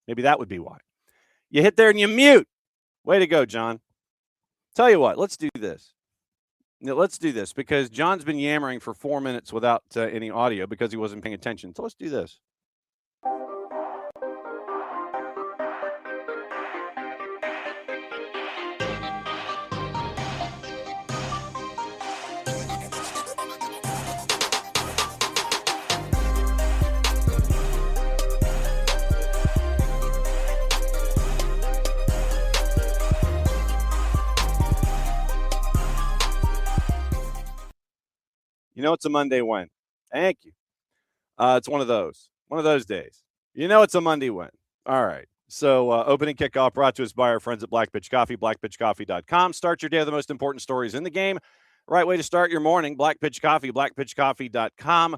Maybe that would be why. You hit there and you mute. Way to go, John. Tell you what, let's do this. Let's do this because John's been yammering for 4 minutes without any audio because he wasn't paying attention. So let's do this. You know it's a Monday when. Thank you. It's one of those days. You know it's a Monday when. All right. So opening kickoff brought to us by our friends at Black Pitch Coffee, blackpitchcoffee.com. Start your day with the most important stories in the game. Right way to start your morning, Black Pitch Coffee, blackpitchcoffee.com.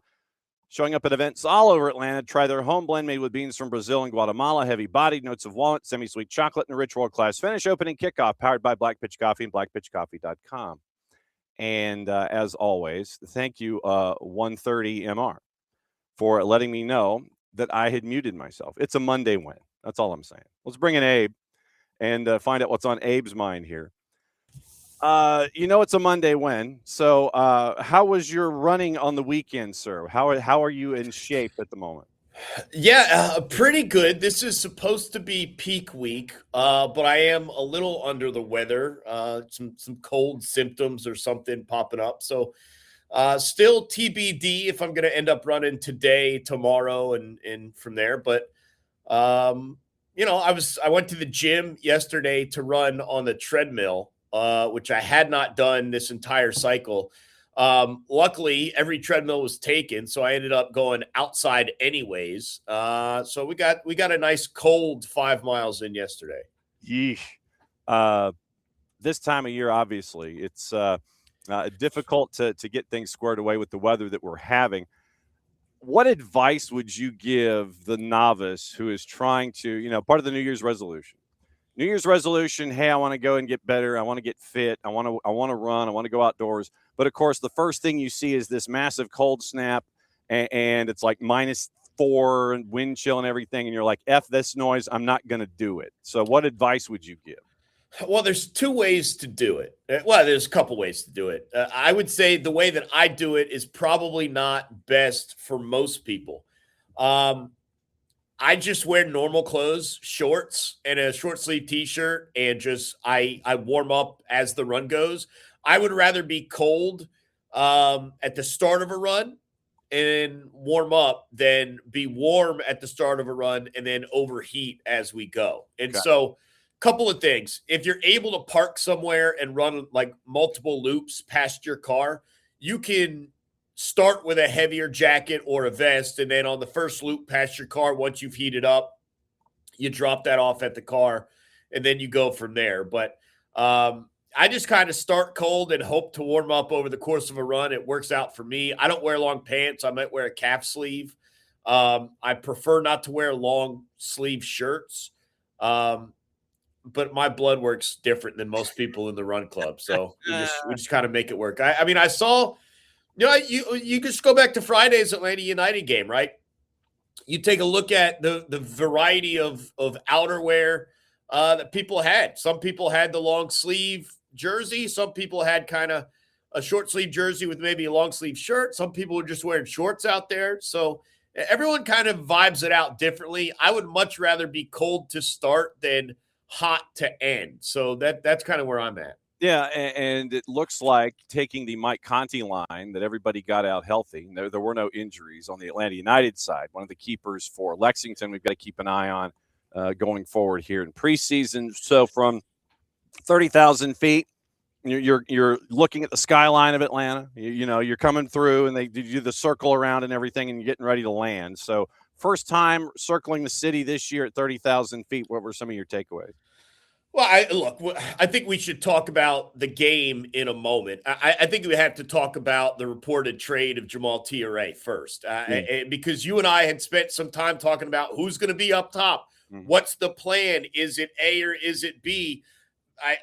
Showing up at events all over Atlanta. Try their home blend made with beans from Brazil and Guatemala. Heavy-bodied, notes of walnut, semi-sweet chocolate, and a rich world-class finish. Opening kickoff powered by Black Pitch Coffee and blackpitchcoffee.com. And as always, thank you, 130MR, for letting me know that I had muted myself. It's a Monday win. That's all I'm saying. Let's bring in Abe and find out what's on Abe's mind here. You know it's a Monday win. So how was your running on the weekend, sir? How are you in shape at the moment? Yeah, pretty good. This is supposed to be peak week, but I am a little under the weather. Some cold symptoms or something popping up. So still TBD if I'm going to end up running today, tomorrow, and from there. But I went to the gym yesterday to run on the treadmill, which I had not done this entire cycle. Luckily, every treadmill was taken, so I ended up going outside anyways. So we got a nice cold 5 miles in yesterday. Yeesh. This time of year, obviously, it's difficult to get things squared away with the weather that we're having. What advice would you give the novice who is trying to, part of the New Year's resolution? New Year's resolution, hey, I want to go and get better. I want to get fit. I want to run. I want to go outdoors. But, of course, the first thing you see is this massive cold snap, and it's like -4 and wind chill and everything, and you're like, F this noise, I'm not going to do it. So what advice would you give? Well, there's two ways to do it. Well, there's a couple ways to do it. I would say the way that I do it is probably not best for most people. I just wear normal clothes, shorts, and a short sleeve T-shirt, and just I warm up as the run goes. I would rather be cold at the start of a run and warm up than be warm at the start of a run and then overheat as we go. And so couple of things. If you're able to park somewhere and run like multiple loops past your car, you can start with a heavier jacket or a vest, and then on the first loop past your car, once you've heated up, you drop that off at the car, and then you go from there. But I just kind of start cold and hope to warm up over the course of a run. It works out for me. I don't wear long pants. I might wear a calf sleeve. I prefer not to wear long sleeve shirts. But my blood works different than most people in the run club. So we just kind of make it work. I mean, I saw, you just go back to Friday's Atlanta United game, right? You take a look at the variety of outerwear that people had. Some people had the long sleeve jersey. Some people had kind of a short sleeve jersey with maybe a long sleeve shirt. Some people were just wearing shorts out there. So everyone kind of vibes it out differently. I would much rather be cold to start than hot to end. So that's kind of where I'm at. Yeah, and it looks like taking the Mike Conti line that everybody got out healthy. There were no injuries on the Atlanta United side. One of the keepers for Lexington we've got to keep an eye on going forward here in preseason. So from 30,000 feet, you're looking at the skyline of Atlanta. You're coming through, and they do the circle around and everything, and you're getting ready to land. So first time circling the city this year at 30,000 feet. What were some of your takeaways? Well, I think we should talk about the game in a moment. I think we have to talk about the reported trade of Jamal Tiare first, because you and I had spent some time talking about who's going to be up top. Mm-hmm. What's the plan? Is it A or is it B?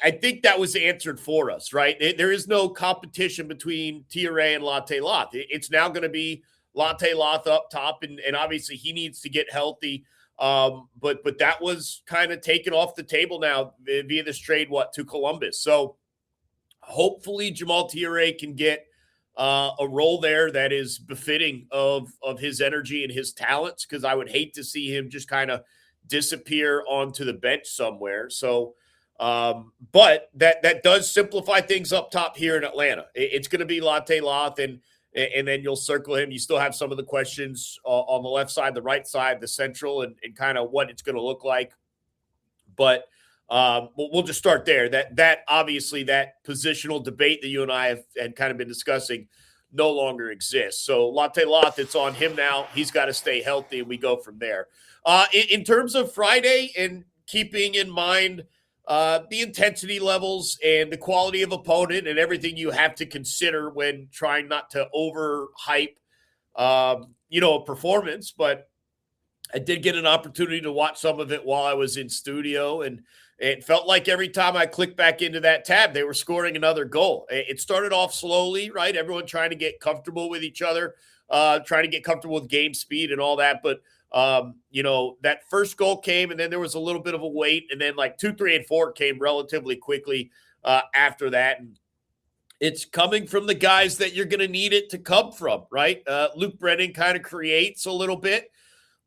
I think that was answered for us, right? There is no competition between Tiare and Latte Loth. It's now going to be Latte Loth up top, and obviously he needs to get healthy. But that was kind of taken off the table now via this trade, to Columbus. So hopefully Jamal Tiere can get a role there that is befitting of his energy and his talents, because I would hate to see him just kind of disappear onto the bench somewhere. So, but that does simplify things up top here in Atlanta. It's going to be Latte Loth, and then you'll circle him. You still have some of the questions on the left side, the right side, the central, and kind of what it's going to look like. But we'll just start there. That obviously that positional debate that you and I had kind of been discussing no longer exists. So Latte Loth, it's on him now. He's got to stay healthy, and we go from there. In terms of Friday, and keeping in mind the intensity levels and the quality of opponent and everything you have to consider when trying not to overhype, a performance, but I did get an opportunity to watch some of it while I was in studio, and it felt like every time I clicked back into that tab, they were scoring another goal. It started off slowly, right? Everyone trying to get comfortable with each other, trying to get comfortable with game speed and all that. But, that first goal came, and then there was a little bit of a wait, and then like 2, 3, and 4 came relatively quickly after that. And it's coming from the guys that you're going to need it to come from, right? Luke Brennan kind of creates a little bit.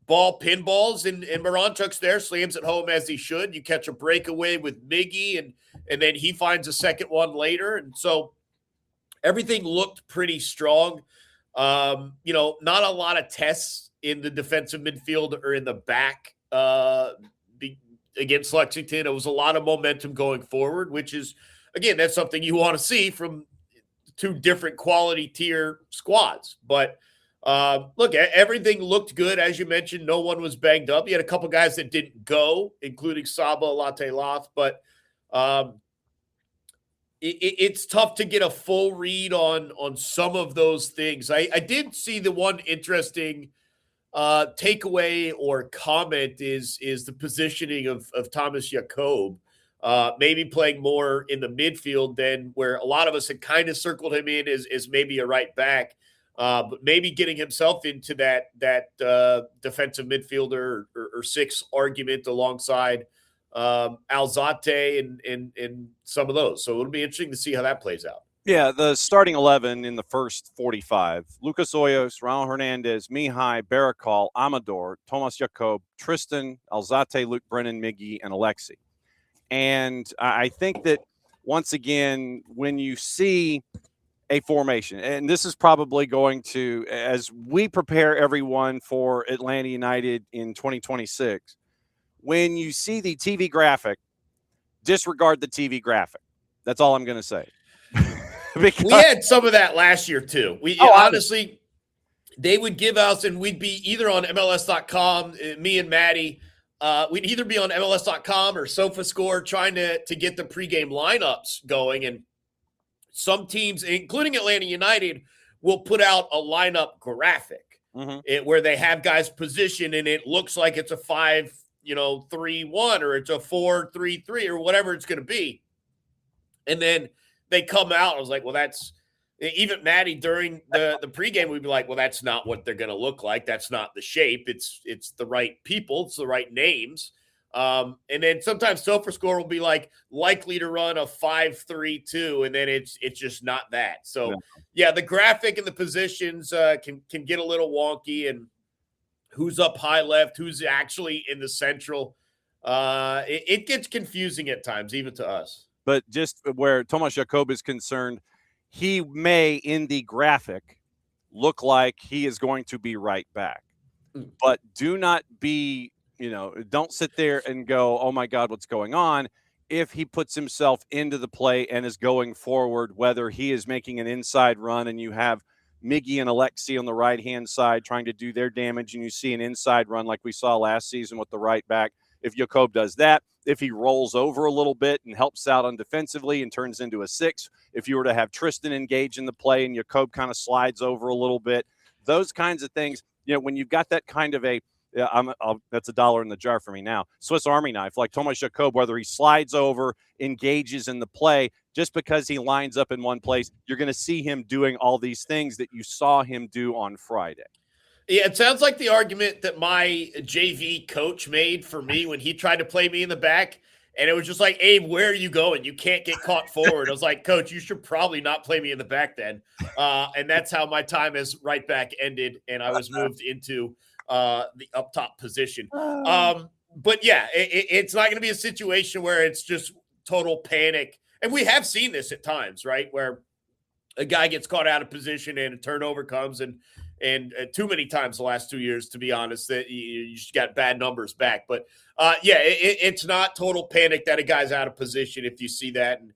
Ball pinballs, and Moranchuk's there, slams it home as he should. You catch a breakaway with Miggy, and then he finds a second one later. And so everything looked pretty strong. Not a lot of tests in the defensive midfield or in the back against Lexington. It was a lot of momentum going forward, which is, again, that's something you want to see from two different quality tier squads. But look, everything looked good. As you mentioned, no one was banged up. You had a couple guys that didn't go, including Saba, Latte Loth, but it's tough to get a full read on some of those things. I did see the one interesting takeaway or comment is the positioning of Thomas Jakob, maybe playing more in the midfield than where a lot of us had kind of circled him in as maybe a right back. But maybe getting himself into that defensive midfielder or 6 argument alongside Alzate and some of those. So it'll be interesting to see how that plays out. Yeah, the starting 11 in the first 45, Lucas Hoyos, Raul Hernandez, Mihai, Barakal, Amador, Thomas Jakob, Tristan, Alzate, Luke Brennan, Miggy, and Alexi. And I think that, once again, when you see a formation, and this is probably going to, as we prepare everyone for Atlanta United in 2026, when you see the TV graphic, disregard the TV graphic. That's all I'm going to say. Because we had some of that last year too. Honestly, they would give us, and we'd be either on MLS.com, me and Maddie, we'd either be on MLS.com or SofaScore trying to get the pregame lineups going. And some teams, including Atlanta United, will put out a lineup graphic where they have guys positioned, and it looks like it's a 5-3-1 or it's a 4-3-3 or whatever it's going to be. And then they come out. I was like, well, that's even Maddie during the pregame. We'd be like, well, that's not what they're going to look like. That's not the shape. It's the right people. It's the right names. And then sometimes SofaScore will be like likely to run a 5-3-2, and then it's just not that. So yeah, the graphic and the positions can get a little wonky, and who's up high left, who's actually in the central. It gets confusing at times, even to us. But just where Thomas Jakob is concerned, he may in the graphic look like he is going to be right back. But do not be, don't sit there and go, oh my God, what's going on? If he puts himself into the play and is going forward, whether he is making an inside run and you have Miggy and Alexi on the right-hand side trying to do their damage, and you see an inside run like we saw last season with the right back. If Jakob does that, if he rolls over a little bit and helps out on defensively and turns into a 6, if you were to have Tristan engage in the play and Jakob kind of slides over a little bit, those kinds of things, when you've got that kind of that's $1 in the jar for me now, Swiss Army knife, like Thomas Jakob, whether he slides over, engages in the play, just because he lines up in one place, you're going to see him doing all these things that you saw him do on Friday. Yeah, it sounds like the argument that my JV coach made for me when he tried to play me in the back. And it was just like, Abe, where are you going? You can't get caught forward. I was like, Coach, you should probably not play me in the back then. And that's how my time as right back ended. And I was moved into the up top position. But yeah, it's not going to be a situation where it's just total panic. And we have seen this at times, right? Where a guy gets caught out of position and a turnover comes and too many times the last 2 years, to be honest, that you just got bad numbers back. But yeah, it's not total panic that a guy's out of position if you see that. And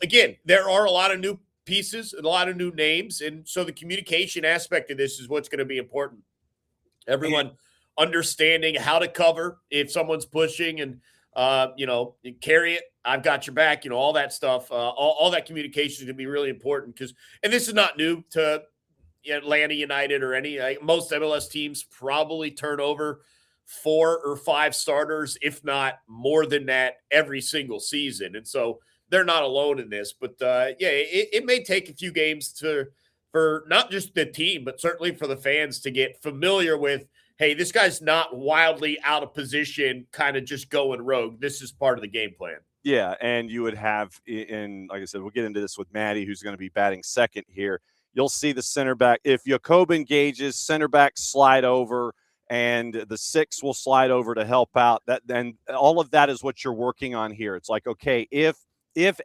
again, there are a lot of new pieces and a lot of new names. And so the communication aspect of this is what's going to be important. Everyone understanding how to cover if someone's pushing and, carry it. I've got your back, all that stuff. All that communication is going to be really important and this is not new to Atlanta United or most MLS teams probably turn over 4 or 5 starters, if not more than that, every single season. And so they're not alone in this. But it may take a few games for not just the team, but certainly for the fans to get familiar with, hey, this guy's not wildly out of position, kind of just going rogue. This is part of the game plan. Yeah, and you would have, like I said, we'll get into this with Maddie, who's going to be batting second here. You'll see the center back. If Jacob engages, center back slide over, and the 6 will slide over to help out. Then all of that is what you're working on here. It's like, okay, if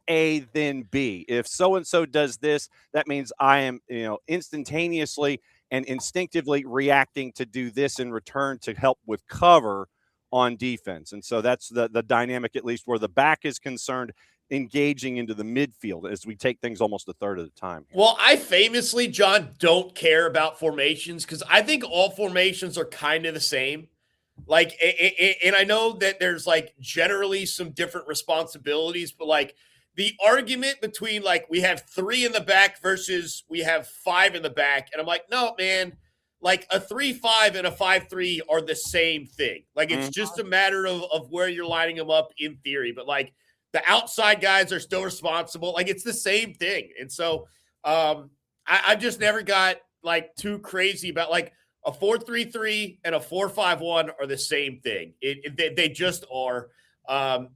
A, then B. If so-and-so does this, that means I am, instantaneously and instinctively reacting to do this in return to help with cover on defense. And so that's the dynamic, at least where the back is concerned, engaging into the midfield as we take things almost a third of the time here. Well, I famously, John, don't care about formations because I think all formations are kind of the same. Like, and I know that there's generally some different responsibilities, but the argument between we have 3 in the back versus we have 5 in the back. And I'm like, no, man, a 3-5 and a 5-3 are the same thing. It's just a matter of where you're lining them up in theory. But the outside guys are still responsible. It's the same thing. And so I just never got too crazy about a 4-3-3 and a 4-5-1 are the same thing. They just are.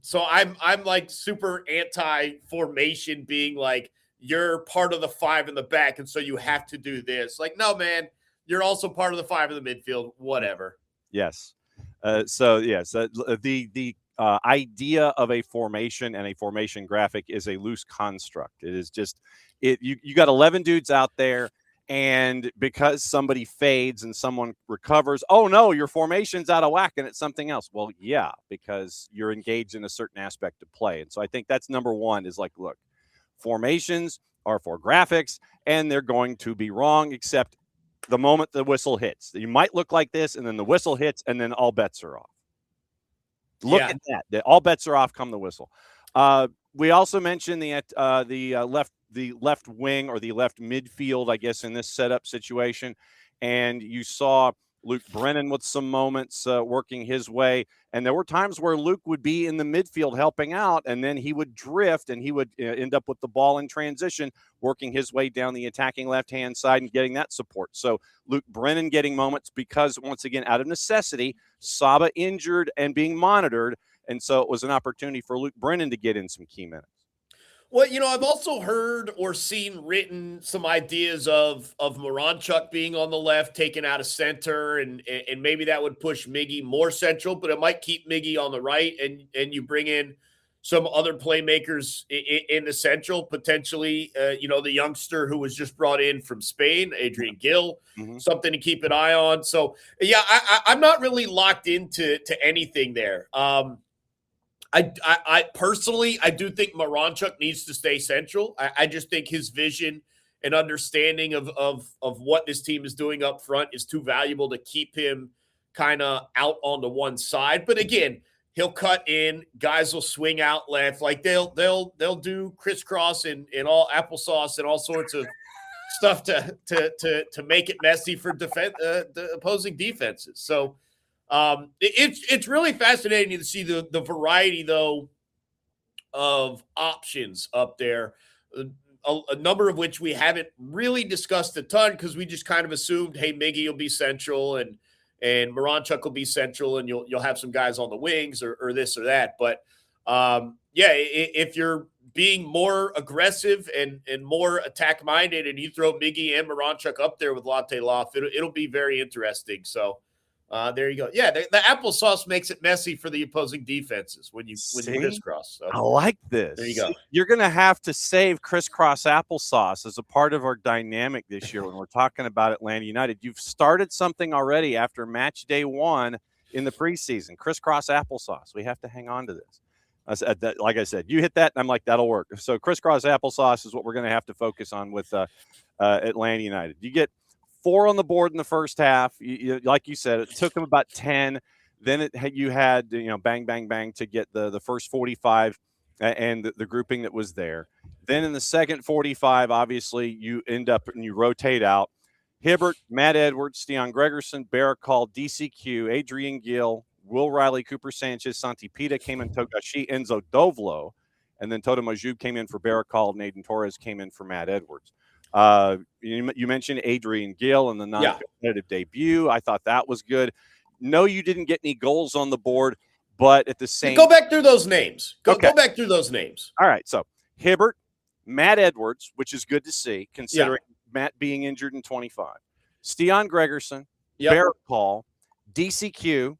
So I'm super anti-formation being you're part of the 5 in the back. And so you have to do this. No, man, you're also part of the 5 in the midfield, whatever. Yes. The idea of a formation and a formation graphic is a loose construct. It is just you got 11 dudes out there, and because somebody fades and someone recovers, oh no, your formation's out of whack and it's something else. Well, yeah, because you're engaged in a certain aspect of play. And so I think that's number one is look, formations are for graphics and they're going to be wrong, except the moment the whistle hits. You might look like this, and then the whistle hits, and then all bets are off. Look at that. All bets are off come the whistle. We also mentioned the left wing or the left midfield, I guess, in this setup situation. And you saw Luke Brennan with some moments working his way. And there were times where Luke would be in the midfield helping out, and then he would drift and he would end up with the ball in transition, working his way down the attacking left-hand side and getting that support. So Luke Brennan getting moments because, once again, out of necessity, Saba injured and being monitored. And so it was an opportunity for Luke Brennan to get in some key minutes. Well, I've also heard or seen written some ideas of Moranchuk being on the left, taken out of center, and maybe that would push Miggy more central, but it might keep Miggy on the right, and you bring in some other playmakers in the central, potentially, the youngster who was just brought in from Spain, Adrian Gill, something to keep an eye on. So, yeah, I'm not really locked into anything there. I personally, I do think Moranchuk needs to stay central. I just think his vision and understanding of what this team is doing up front is too valuable to keep him kind of out on the one side. But again, he'll cut in. Guys will swing out left. They'll do crisscross and all applesauce and all sorts of stuff to make it messy for the opposing defenses. So. It's really fascinating to see the variety, though, of options up there. a number of which we haven't really discussed a ton because we just kind of assumed, hey, Miggy will be central and Moranchuk will be central, and you'll have some guys on the wings or this or that. But if you're being more aggressive and more attack minded, and you throw Miggy and Moranchuk up there with Latte Loft, it'll be very interesting. So there you go. Yeah, the applesauce makes it messy for the opposing defenses when you crisscross. So, I like this. There you go. You're going to have to save crisscross applesauce as a part of our dynamic this year when we're talking about Atlanta United. You've started something already after match day 1 in the preseason. Crisscross applesauce. We have to hang on to this. Like I said, you hit that, and I'm like, that'll work. So crisscross applesauce is what we're going to have to focus on with Atlanta United. You get 4 on the board in the first half. Like you said, it took them about 10. Then you had bang, bang, bang to get the first 45 and the grouping that was there. Then in the second 45, obviously, you end up and you rotate out. Hibbert, Matt Edwards, Stian Gregerson, Barakal, DCQ, Adrian Gill, Will Riley, Cooper Sanchez, Santi Pita came in, Togashi, Enzo Dovlo, and then Toto Majub came in for Barakal, and Aiden Torres came in for Matt Edwards. You mentioned Adrian Gill and the non-competitive debut. I thought that was good. No, you didn't get any goals on the board, but at the same go back through those names. Go back through those names. All right. So Hibbert, Matt Edwards, which is good to see, considering Matt being injured in 25. Stian Gregerson, Barrett Paul, DCQ,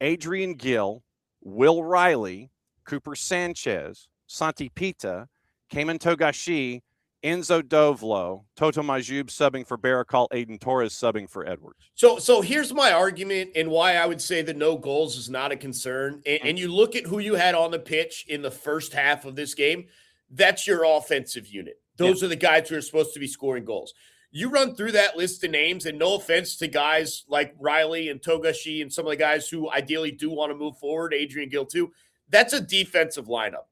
Adrian Gill, Will Riley, Cooper Sanchez, Santi Pita, Cayman Togashi, Enzo Dovlo, Toto Majub subbing for Barakal, Aiden Torres subbing for Edwards. So here's my argument and why I would say the no goals is not a concern. And you look at who you had on the pitch in the first half of this game, that's your offensive unit. Those are the guys who are supposed to be scoring goals. You run through that list of names, and no offense to guys like Riley and Togashi and some of the guys who ideally do want to move forward, Adrian Gill too, that's a defensive lineup.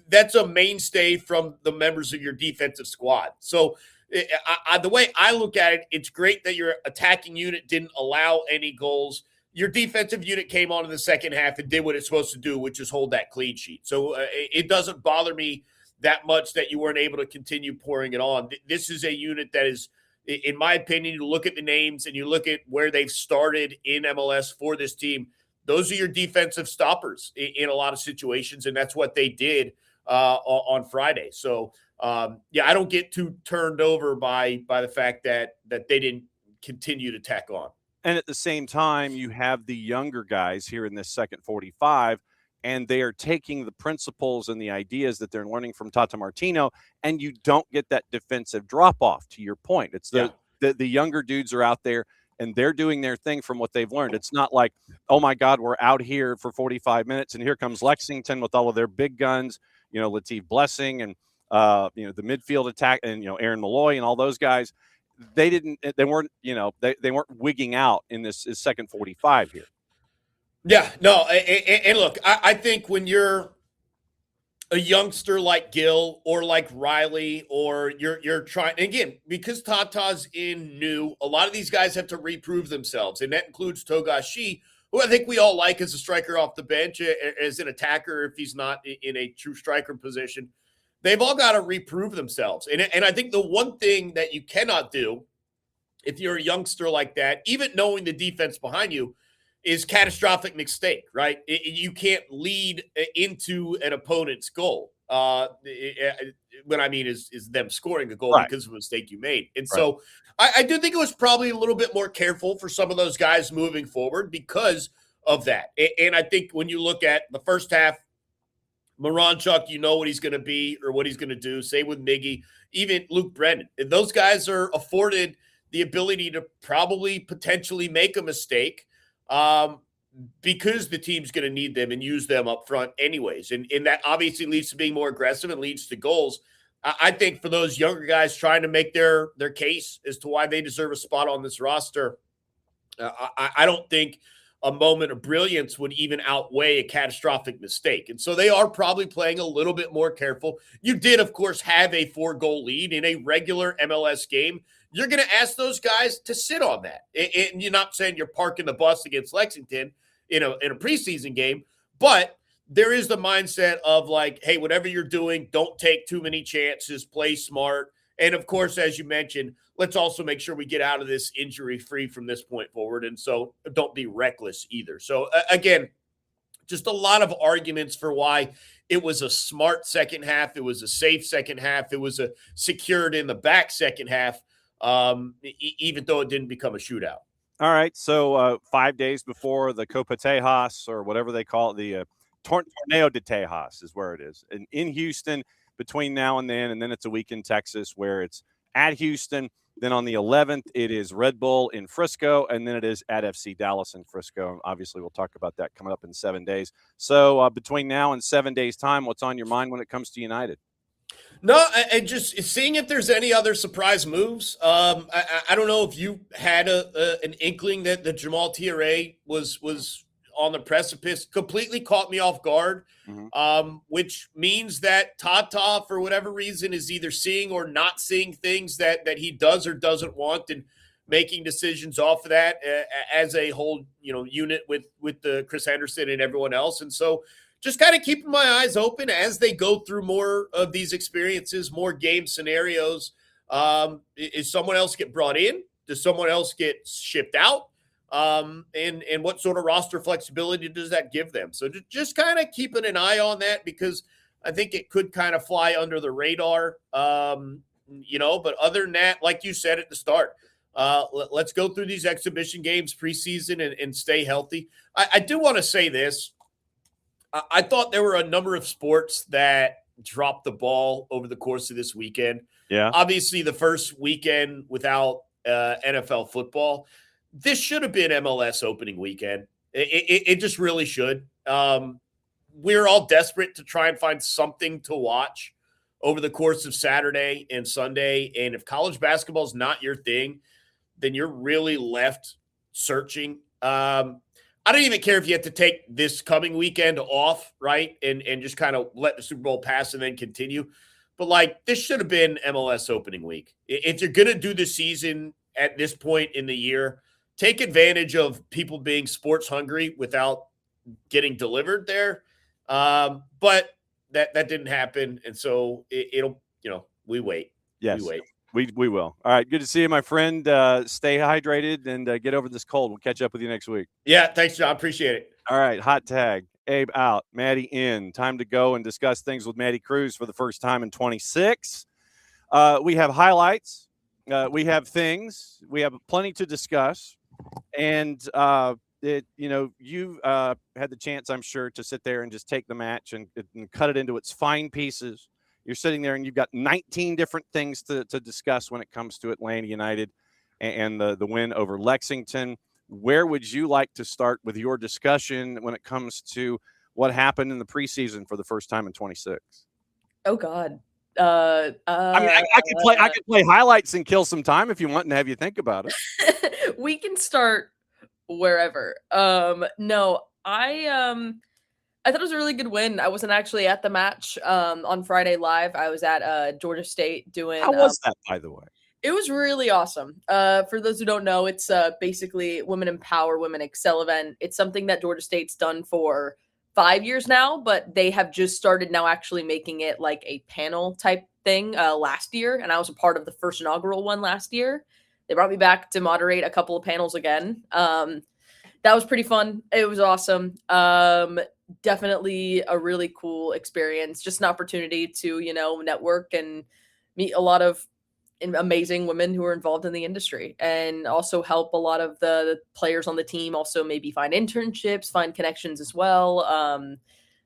That's a mainstay from the members of your defensive squad. So the way I look at it, it's great that your attacking unit didn't allow any goals. Your defensive unit came on in the second half and did what it's supposed to do, which is hold that clean sheet. So it doesn't bother me that much that you weren't able to continue pouring it on. This is a unit that is, in my opinion, you look at the names and you look at where they've started in MLS for this team, those are your defensive stoppers in a lot of situations, and that's what they did on Friday. So, I don't get too turned over by the fact that they didn't continue to tack on. And at the same time, you have the younger guys here in this second 45, and they are taking the principles and the ideas that they're learning from Tata Martino, and you don't get that defensive drop-off, to your point. It's the younger dudes are out there, and they're doing their thing from what they've learned. It's not like, oh, my God, we're out here for 45 minutes, and here comes Lexington with all of their big guns, Latif Blessing and, the midfield attack and, Aaron Malloy and all those guys. They weren't wigging out in this second 45 here. Yeah, no, and look, I think when you're a youngster like Gill or like Riley, or you're trying, again, because Tata's in new, a lot of these guys have to reprove themselves, and that includes Togashi, who I think we all like as a striker off the bench, as an attacker if he's not in a true striker position. They've all got to reprove themselves. And I think the one thing that you cannot do if you're a youngster like that, even knowing the defense behind you, is catastrophic mistake, right? You can't lead into an opponent's goal. What I mean is them scoring a goal because of a mistake you made. And so I do think it was probably a little bit more careful for some of those guys moving forward because of that. And I think when you look at the first half, Moranchuk, you know what he's going to be or what he's going to do. Same with Miggy, even Luke Brennan. And those guys are afforded the ability to probably potentially make a mistake because the team's going to need them and use them up front anyways. And that obviously leads to being more aggressive and leads to goals. I think for those younger guys trying to make their case as to why they deserve a spot on this roster, I don't think a moment of brilliance would even outweigh a catastrophic mistake. And so they are probably playing a little bit more careful. You did, of course, have a 4-goal lead in a regular MLS game. You're going to ask those guys to sit on that. And you're not saying you're parking the bus against Lexington in a preseason game, but there is the mindset of like, hey, whatever you're doing, don't take too many chances, play smart. And of course, as you mentioned, let's also make sure we get out of this injury free from this point forward. And so don't be reckless either. So again, just a lot of arguments for why it was a smart second half. It was a safe second half. It was a secured in the back second half, even though it didn't become a shootout. All right. So 5 days before the Copa Tejas, or whatever they call it, the Torneo de Tejas is where it is. And in Houston between now and then it's a week in Texas where it's at Houston. Then on the 11th, it is Red Bull in Frisco, and then it is at FC Dallas in Frisco. Obviously, we'll talk about that coming up in 7 days. So between now and 7 days' time, what's on your mind when it comes to United? No, and just seeing if there's any other surprise moves. I don't know if you had an inkling that the Jamal Tiare was on the precipice. Completely caught me off guard, which means that Tata, for whatever reason, is either seeing or not seeing things that he does or doesn't want, and making decisions off of that as a whole, unit with the Chris Henderson and everyone else. And so just kind of keeping my eyes open as they go through more of these experiences, more game scenarios. Is someone else get brought in? Does someone else get shipped out? And what sort of roster flexibility does that give them? So just kind of keeping an eye on that, because I think it could kind of fly under the radar, but other than that, like you said at the start, let's go through these exhibition games preseason and stay healthy. I do want to say this. I thought there were a number of sports that dropped the ball over the course of this weekend. Yeah. Obviously, the first weekend without NFL football, this should have been MLS opening weekend. It just really should. We're all desperate to try and find something to watch over the course of Saturday and Sunday. And if college basketball is not your thing, then you're really left searching. I don't even care if you have to take this coming weekend off, right? And just kind of let the Super Bowl pass and then continue. But this should have been MLS opening week. If you're going to do the season at this point in the year, take advantage of people being sports hungry without getting delivered there. But that didn't happen. And so it'll, we wait. Yes. We wait. We will. All right. Good to see you, my friend. Stay hydrated and get over this cold. We'll catch up with you next week. Yeah. Thanks, John. Appreciate it. All right. Hot tag. Abe out. Maddie in. Time to go and discuss things with Maddie Cruz for the first time in 26. We have highlights. We have things. We have plenty to discuss. And, you had the chance, I'm sure, to sit there and just take the match and cut it into its fine pieces. You're sitting there and you've got 19 different things to discuss when it comes to Atlanta United and the win over Lexington. Where would you like to start with your discussion when it comes to what happened in the preseason for the first time in 26? Oh God. I could play highlights and kill some time if you want and have you think about it. We can start wherever. No, I thought it was a really good win. I wasn't actually at the match on Friday live. I was at Georgia State doing. How was that, by the way? It was really awesome. For those who don't know, it's basically Women Empower, Women Excel event. It's something that Georgia State's done for 5 years now, but they have just started now actually making it like a panel type thing last year. And I was a part of the first inaugural one last year. They brought me back to moderate a couple of panels again. That was pretty fun. It was awesome. Definitely a really cool experience. Just an opportunity to, network and meet a lot of amazing women who are involved in the industry, and also help a lot of the players on the team also maybe find internships, find connections as well.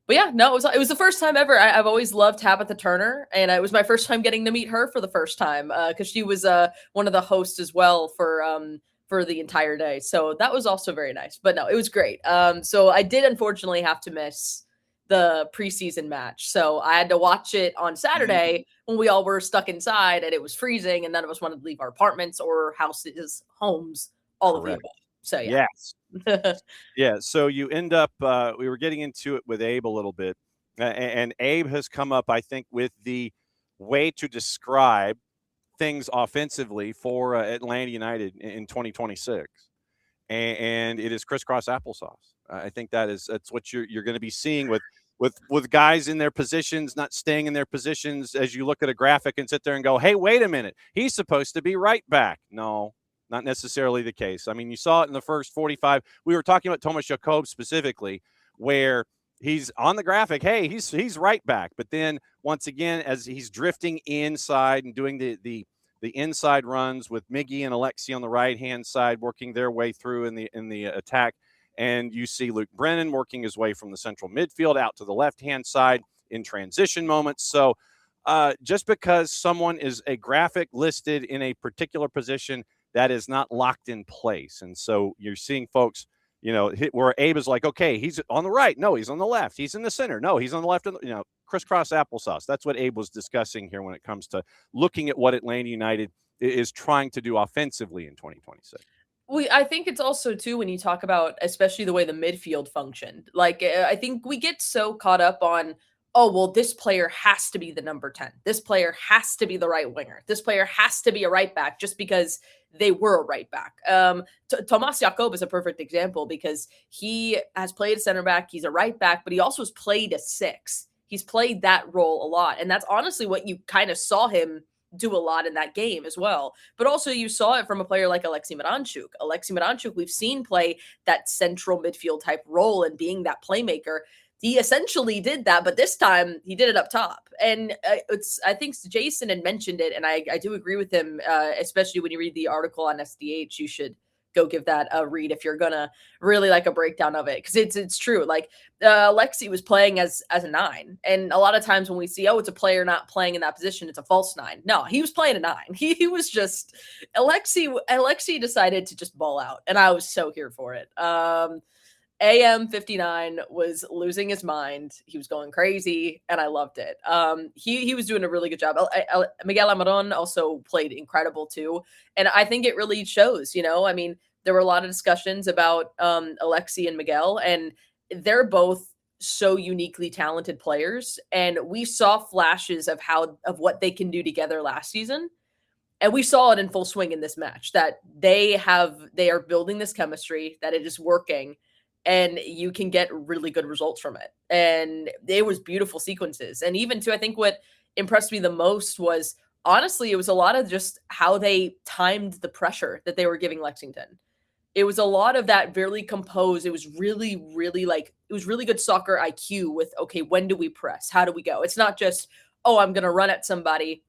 But yeah, no, it was the first time ever. I've always loved Tabitha Turner, and it was my first time getting to meet her for the first time because she was one of the hosts as well for the entire day. So that was also very nice. But no, it was great. So I did unfortunately have to miss the preseason match. So I had to watch it on Saturday when we all were stuck inside and it was freezing and none of us wanted to leave our apartments or houses, homes, all of the above. So yeah. Yes. Yeah. So you end up, we were getting into it with Abe a little bit, and Abe has come up, I think, with the way to describe things offensively for Atlanta United in 2026. And it is crisscross applesauce. I think that's what you're going to be seeing with with guys in their positions not staying in their positions as you look at a graphic and sit there and go, hey, wait a minute, he's supposed to be right back. No, not necessarily the case. I mean, you saw it in the first 45. We were talking about Tomas Jakob specifically, where he's on the graphic, hey, he's right back. But then once again, as he's drifting inside and doing the inside runs with Miggy and Alexi on the right-hand side, working their way through in the attack, and you see Luke Brennan working his way from the central midfield out to the left-hand side in transition moments. So just because someone is a graphic listed in a particular position, that is not locked in place. And so you're seeing folks, where Abe is like, okay, he's on the right. No, he's on the left. He's in the center. No, he's on the left. Crisscross applesauce. That's what Abe was discussing here when it comes to looking at what Atlanta United is trying to do offensively in 2026. I think it's also, too, when you talk about especially the way the midfield functioned. Like, I think we get so caught up on, oh, well, this player has to be the number 10. This player has to be the right winger. This player has to be a right back just because they were a right back. Tomas Jakob is a perfect example because he has played a center back. He's a right back, but he also has played a 6. He's played that role a lot. And that's honestly what you kind of saw him do a lot in that game as well. But also you saw it from a player like Alexi Miranchuk. Alexi Miranchuk, we've seen play that central midfield type role and being that playmaker. He essentially did that, but this time he did it up top. And I think Jason had mentioned it, and I do agree with him, especially when you read the article on SDH. You should go give that a read if you're gonna really like a breakdown of it, because it's true. Like Alexi was playing as a 9, and a lot of times when we see, oh, it's a player not playing in that position, it's a false 9. No, he was playing a 9. He was just Alexi decided to just ball out, and I was so here for it. AM 59 was losing his mind. He was going crazy, and I loved it. He was doing a really good job. Miguel Almiron also played incredible too, and I think it really shows. I mean, there were a lot of discussions about Alexi and Miguel, and they're both so uniquely talented players, and we saw flashes of what they can do together last season. And we saw it in full swing in this match, that they are building this chemistry, that it is working, and you can get really good results from it. And it was beautiful sequences. And even too, I think what impressed me the most was, honestly, it was a lot of just how they timed the pressure that they were giving Lexington. It was a lot of that very composed. It was really, really it was really good soccer IQ with, okay, when do we press? How do we go? It's not just, oh, I'm going to run at somebody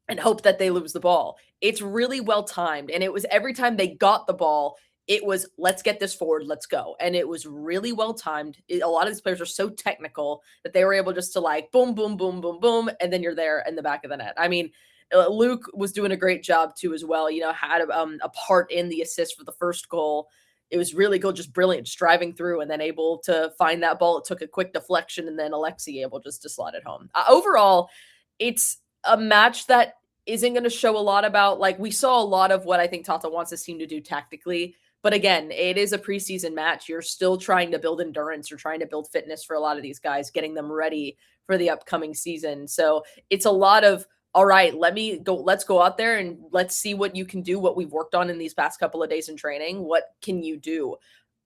and hope that they lose the ball. It's really well timed. And it was every time they got the ball, it was, let's get this forward, let's go. And it was really well timed. A lot of these players are so technical that they were able just to boom, boom, boom, boom, boom, and then you're there in the back of the net. I mean, Luke was doing a great job too as well. Had a part in the assist for the first goal. It was really good, just brilliant, just driving through and then able to find that ball. It took a quick deflection, and then Alexi able just to slot it home. Overall, it's a match that isn't going to show a lot about, we saw a lot of what I think Tata wants this team to do tactically. But again, it is a preseason match. You're still trying to build endurance. You're trying to build fitness for a lot of these guys, getting them ready for the upcoming season. So it's a lot of, all right, let's go out there and let's see what you can do, what we've worked on in these past couple of days in training. What can you do?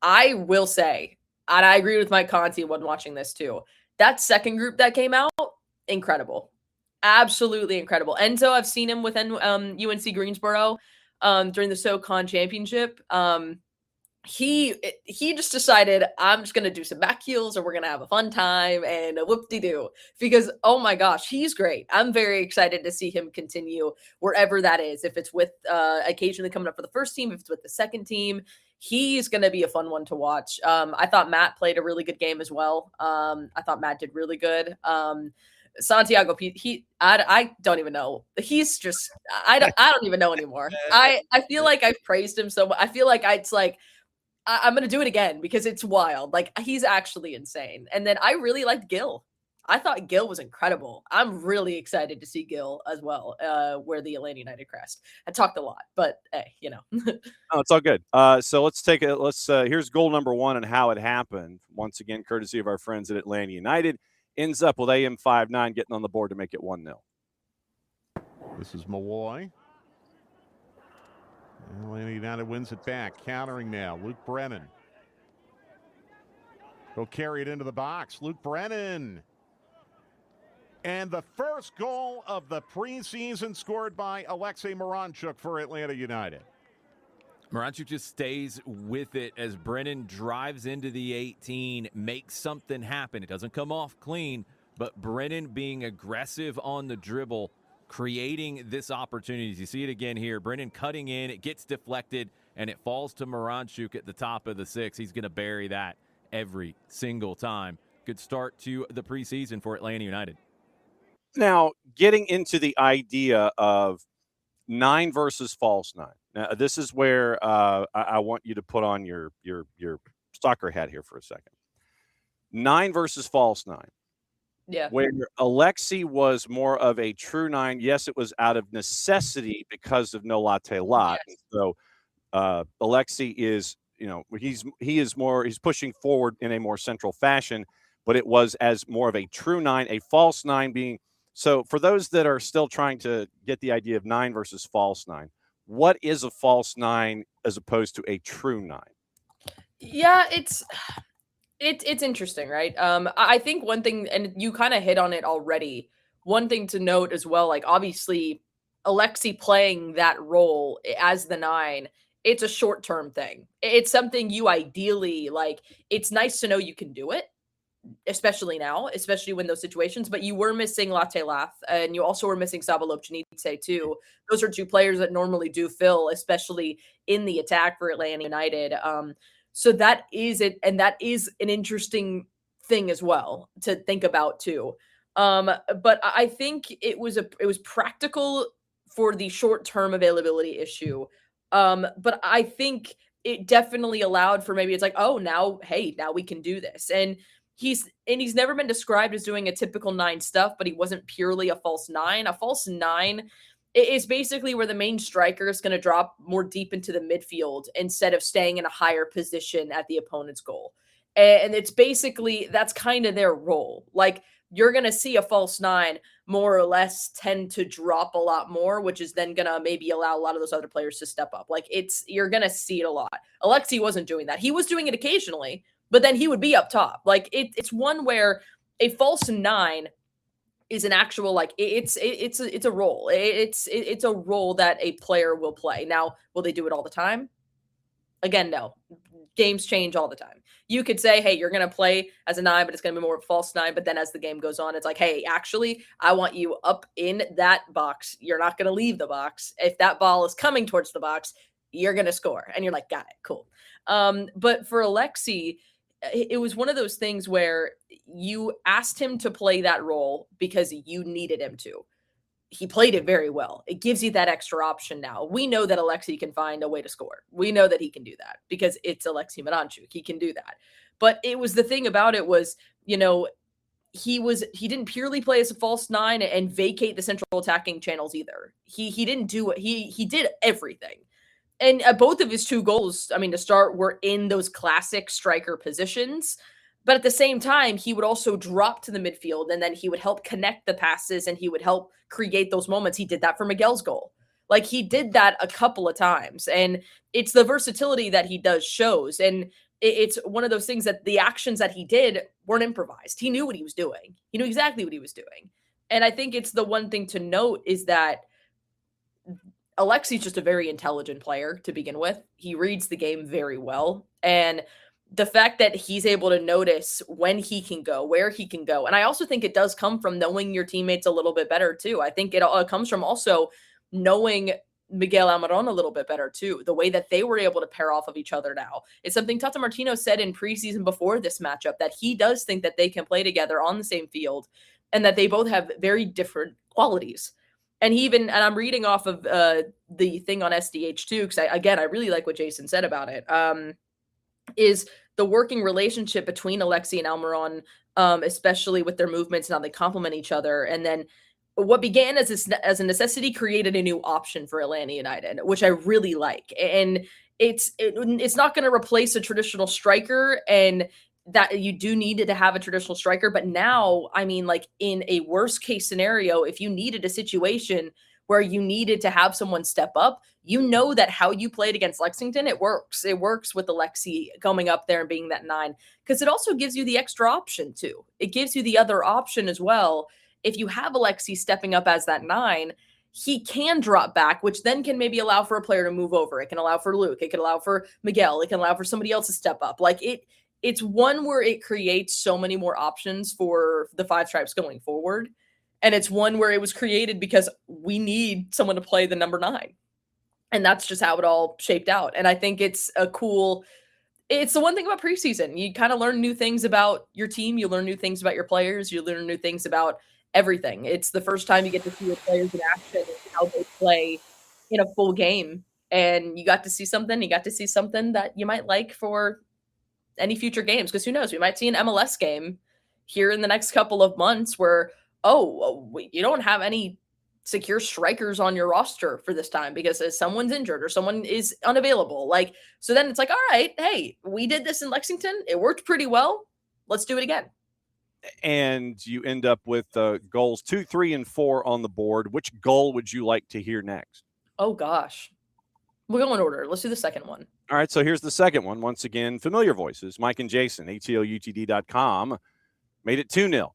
I will say, and I agree with Mike Conti when watching this too, that second group that came out, incredible. Absolutely incredible. Enzo, I've seen him within UNC Greensboro during the SoCon championship. He just decided, I'm just going to do some back heels and we're going to have a fun time and a whoop-de-doo, because, oh my gosh, he's great. I'm very excited to see him continue wherever that is. If it's with occasionally coming up for the first team, if it's with the second team, he's going to be a fun one to watch. I thought Matt played a really good game as well. I thought Matt did really good. Santiago, I don't even know. He's just, I don't even know anymore. I feel like I've praised him so much. I feel like I'm going to do it again because it's wild. He's actually insane. And then I really liked Gil. I thought Gil was incredible. I'm really excited to see Gil as well, wear the Atlanta United crest. I talked a lot, but hey, Oh, it's all good. So here's goal number 1 and how it happened. Once again, courtesy of our friends at Atlanta United. Ends up with AM 59 getting on the board to make it 1-0. This is Malloy. Atlanta United wins it back. Countering now. Luke Brennan. He'll carry it into the box. Luke Brennan. And the first goal of the preseason scored by Alexei Miranchuk for Atlanta United. Miranchuk just stays with it as Brennan drives into the 18, makes something happen. It doesn't come off clean, but Brennan being aggressive on the dribble, creating this opportunity. You see it again here. Brennan cutting in, it gets deflected, and it falls to Miranchuk at the top of the 6. He's going to bury that every single time. Good start to the preseason for Atlanta United. Now, getting into the idea of 9 versus false 9. Now, this is where I want you to put on your soccer hat here for a second. 9 versus false 9. Yeah. Where Alexi was more of a true 9. Yes, it was out of necessity because of no latte lot. Yes. So Alexi is, he's pushing forward in a more central fashion, but it was as more of a true 9, a false 9 being. So for those that are still trying to get the idea of 9 versus false 9, what is a false 9 as opposed to a true 9? Yeah, it's interesting, right? I think one thing, and you kind of hit on it already, one thing to note as well, like obviously Alexi playing that role as the 9, it's a short-term thing. It's something you ideally, like, it's nice to know you can do it, especially now, especially when those situations, but you were missing Latte Lath and you also were missing Saba Lobjanidze too. Those are 2 players that normally do fill, especially in the attack for Atlanta United. So that is it. And that is an interesting thing as well to think about too. But I think it was practical for the short-term availability issue. But I think it definitely allowed for maybe it's like, oh, now we can do this. And he's never been described as doing a typical 9 stuff, but he wasn't purely a false 9. A false 9 is basically where the main striker is going to drop more deep into the midfield instead of staying in a higher position at the opponent's goal. And it's basically, that's kind of their role. Like, you're going to see a false 9 more or less tend to drop a lot more, which is then going to maybe allow a lot of those other players to step up. Like, you're going to see it a lot. Alexi wasn't doing that. He was doing it occasionally, but then he would be up top. Like, it's one where a false 9 is an actual, like, it's a role. It's a role that a player will play. Now, will they do it all the time? Again, no. Games change all the time. You could say, hey, you're going to play as a 9, but it's going to be more of a false 9. But then as the game goes on, it's like, hey, actually, I want you up in that box. You're not going to leave the box. If that ball is coming towards the box, you're going to score. And you're like, got it, cool. But for Alexi, it was one of those things where you asked him to play that role because you needed him to. He played it very well. It gives you that extra option now. We know that Alexi can find a way to score. We know that he can do that because it's Alexei Miranchuk. He can do that. But it was the thing about it was, he didn't purely play as a false 9 and vacate the central attacking channels either. He didn't do it. He did everything. And both of his 2 goals, I mean, to start, were in those classic striker positions. But at the same time, he would also drop to the midfield, and then he would help connect the passes, and he would help create those moments. He did that for Miguel's goal. Like, he did that a couple of times. And it's the versatility that he does shows. And it's one of those things that the actions that he did weren't improvised. He knew what he was doing. He knew exactly what he was doing. And I think it's the one thing to note is that Alexi's just a very intelligent player to begin with. He reads the game very well. And the fact that he's able to notice when he can go, where he can go. And I also think it does come from knowing your teammates a little bit better too. I think it comes from also knowing Miguel Almiron a little bit better too. The way that they were able to pair off of each other now. It's something Tata Martino said in preseason before this matchup, that he does think that they can play together on the same field and that they both have very different qualities. And I'm reading off of the thing on SDH too, because I really like what Jason said about it. Is the working relationship between Alexi and Almiron, especially with their movements and how they complement each other. And then what began as a necessity created a new option for Atlanta United, which I really like. And it's not going to replace a traditional striker, and that you do need to have a traditional striker. But now, I mean, like in a worst case scenario, if you needed a situation where you needed to have someone step up, you know that how you played against Lexington, it works. It works with Alexi coming up there and being that 9, because it also gives you the extra option too. It gives you the other option as well. If you have Alexi stepping up as that 9, he can drop back, which then can maybe allow for a player to move over. It can allow for Luke. It can allow for Miguel. It can allow for somebody else to step up. Like it's one where it creates so many more options for the Five Stripes going forward. And it's one where it was created because we need someone to play the number 9. And that's just how it all shaped out. And I think it's it's the one thing about preseason. You kind of learn new things about your team. You learn new things about your players. You learn new things about everything. It's the first time you get to see your players in action and how they play in a full game. And you got to see something. You got to see something that you might like for any future games. Because who knows? We might see an MLS game here in the next couple of months where, you don't have any secure strikers on your roster for this time because someone's injured or someone is unavailable. Like, so then it's like, all right, hey, we did this in Lexington. It worked pretty well. Let's do it again. And you end up with goals 2, 3, and 4 on the board. Which goal would you like to hear next? Oh, gosh. We'll go in order. Let's do the second one. All right, so here's the second one. Once again, familiar voices. Mike and Jason, ATLUTD.com, made it 2-0.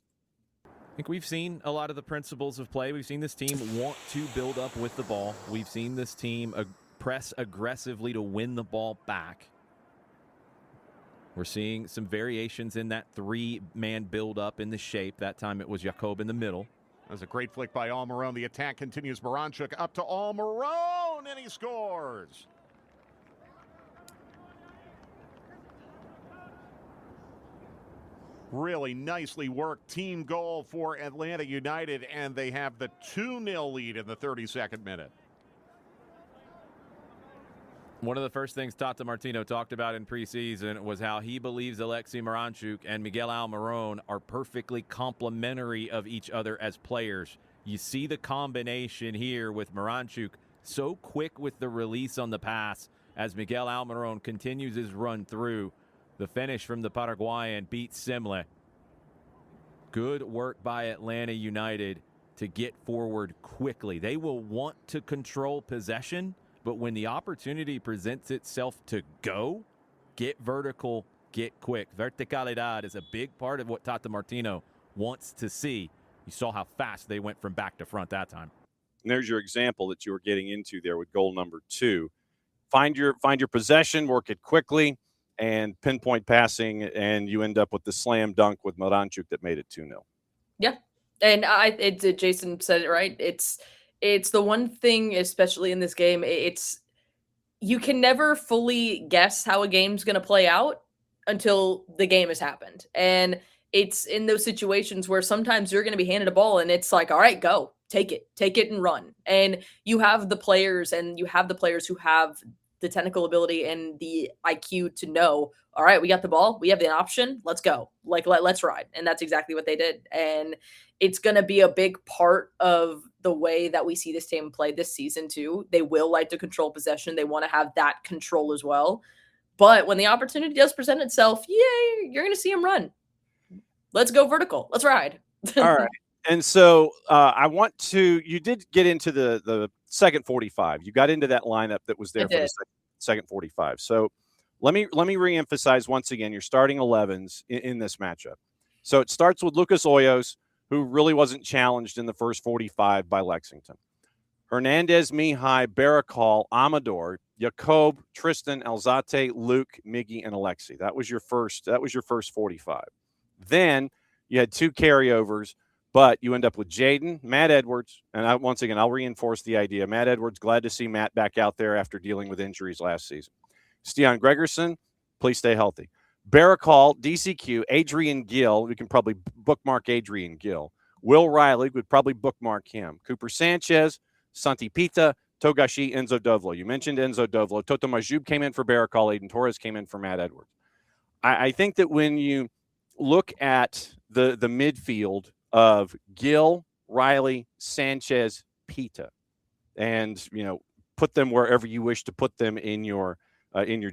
I think we've seen a lot of the principles of play. We've seen this team want to build up with the ball. We've seen this team press aggressively to win the ball back. We're seeing some variations in that 3-man build-up in the shape. That time it was Jakob in the middle. That was a great flick by Almiron. The attack continues. Moranchuk up to Almiron, and he scores. Really nicely worked team goal for Atlanta United, and they have the 2-0 lead in the 32nd minute. One of the first things Tata Martino talked about in preseason was how he believes Alexi Moranchuk and Miguel Almiron are perfectly complementary of each other as players. You see the combination here with Moranchuk so quick with the release on the pass as Miguel Almiron continues his run through. The finish from the Paraguayan beats Simle. Good work by Atlanta United to get forward quickly. They will want to control possession, but when the opportunity presents itself to go, get vertical, get quick. Verticalidad is a big part of what Tata Martino wants to see. You saw how fast they went from back to front that time. And there's your example that you were getting into there with goal number 2. Find your possession, work it quickly, and pinpoint passing, and you end up with the slam dunk with Moranchuk that made it 2-0. Yeah. And Jason said it right. It's the one thing, especially in this game, you can never fully guess how a game's going to play out until the game has happened. And it's in those situations where sometimes you're going to be handed a ball and it's like, all right, go, take it and run. And you have the players who have the technical ability and the IQ to know, all right, we got the ball, we have the option, let's go. Like, let's ride. And that's exactly what they did. And it's going to be a big part of the way that we see this team play this season too. They will like to control possession. They want to have that control as well. But when the opportunity does present itself, you're going to see them run. Let's go vertical. Let's ride. All right. And so you did get into the second 45. You got into that lineup that was there for the second 45. So let me reemphasize once again, your starting 11s in this matchup. So it starts with Lucas Hoyos, who really wasn't challenged in the first 45 by Lexington. Hernandez, Mihai, Barakal, Amador, Jakob, Tristan, Alzate, Luke, Miggy, and Alexi. That was your first 45. Then you had 2 carryovers, but you end up with Jaden, Matt Edwards, and I'll reinforce the idea. Matt Edwards, glad to see Matt back out there after dealing with injuries last season. Stian Gregerson, please stay healthy. Barakal, DCQ, Adrian Gill, we can probably bookmark Adrian Gill. Will Riley, would probably bookmark him. Cooper Sanchez, Santi Pita, Togashi, Enzo Dovlo. You mentioned Enzo Dovlo. Toto Majub came in for Barakal. Aiden Torres came in for Matt Edwards. I think that when you look at the midfield of Gill, Riley, Sanchez, Pita, and put them wherever you wish to put them in your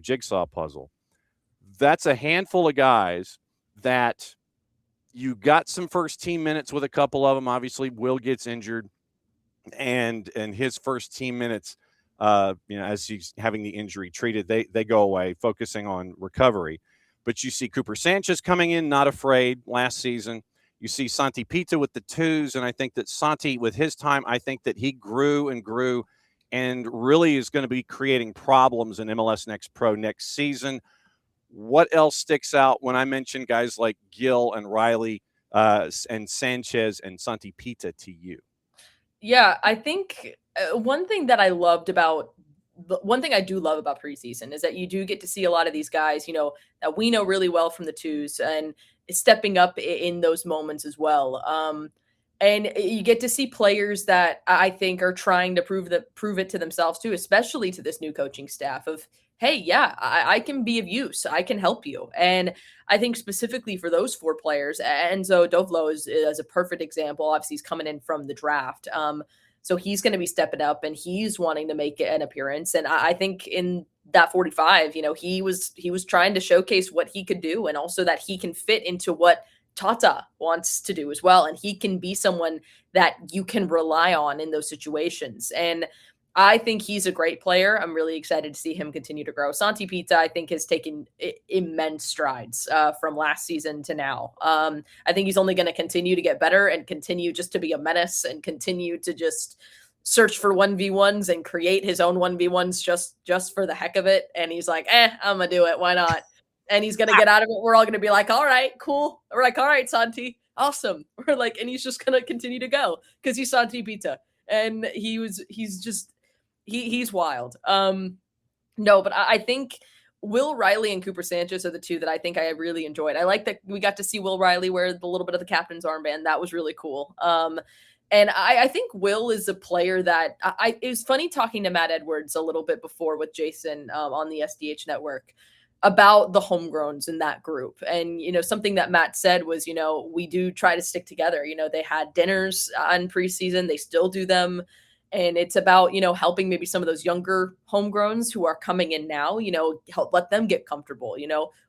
jigsaw puzzle, that's a handful of guys that you got some first team minutes with a couple of them. Obviously, Will gets injured. and his first team minutes, as he's having the injury treated, they go away, focusing on recovery. But you see Cooper Sanchez coming in, not afraid last season. You see Santi Pita with the twos, and I think that Santi, with his time, I think that he grew and grew and really is going to be creating problems in MLS Next Pro next season. What else sticks out when I mention guys like Gill and Riley and Sanchez and Santi Pita to you? Yeah, I think one thing that I loved about one thing I do love about preseason is that you do get to see a lot of these guys, that we know really well from the twos and stepping up in those moments as well. And you get to see players that I think are trying to prove it to themselves too, especially to this new coaching staff of, hey, yeah, I can be of use. I can help you. And I think specifically for those 4 players, Enzo Dovlo is a perfect example. Obviously, he's coming in from the draft. So he's going to be stepping up and he's wanting to make an appearance. And I think in that 45, he was trying to showcase what he could do and also that he can fit into what Tata wants to do as well. And he can be someone that you can rely on in those situations. And I think he's a great player. I'm really excited to see him continue to grow. Santi Pita, I think, has taken immense strides from last season to now. I think he's only going to continue to get better and continue just to be a menace and continue to just search for 1v1s and create his own 1v1s just for the heck of it. And he's like, I'm going to do it. Why not? And he's going to get out of it. We're all going to be like, all right, cool. We're like, all right, Santi, awesome. We're like, and he's just going to continue to go because he's Santi Pita. And he's wild. No, but I think Will Riley and Cooper Sanchez are the 2 that I think I really enjoyed. I like that we got to see Will Riley wear the little bit of the captain's armband. That was really cool. And I think Will is a player that it was funny talking to Matt Edwards a little bit before with Jason on the SDH network about the homegrowns in that group. And, something that Matt said was, we do try to stick together. They had dinners on preseason. They still do them. And it's about, helping maybe some of those younger homegrowns who are coming in now, help let them get comfortable.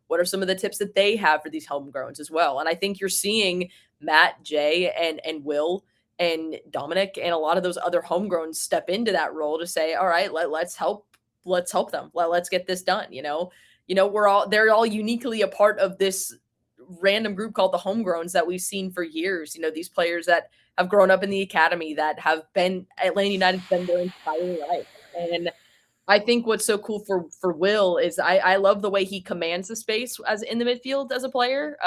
What are some of the tips that they have for these homegrowns as well? And I think you're seeing Matt, Jay, and Will and Dominic and a lot of those other homegrowns step into that role to say, all right, let's help them. Let's get this done. They're all uniquely a part of this random group called the homegrowns that we've seen for years. These players that have grown up in the academy that have been Atlanta United their entire life. And I think what's so cool for Will is I love the way he commands the space as in the midfield as a player.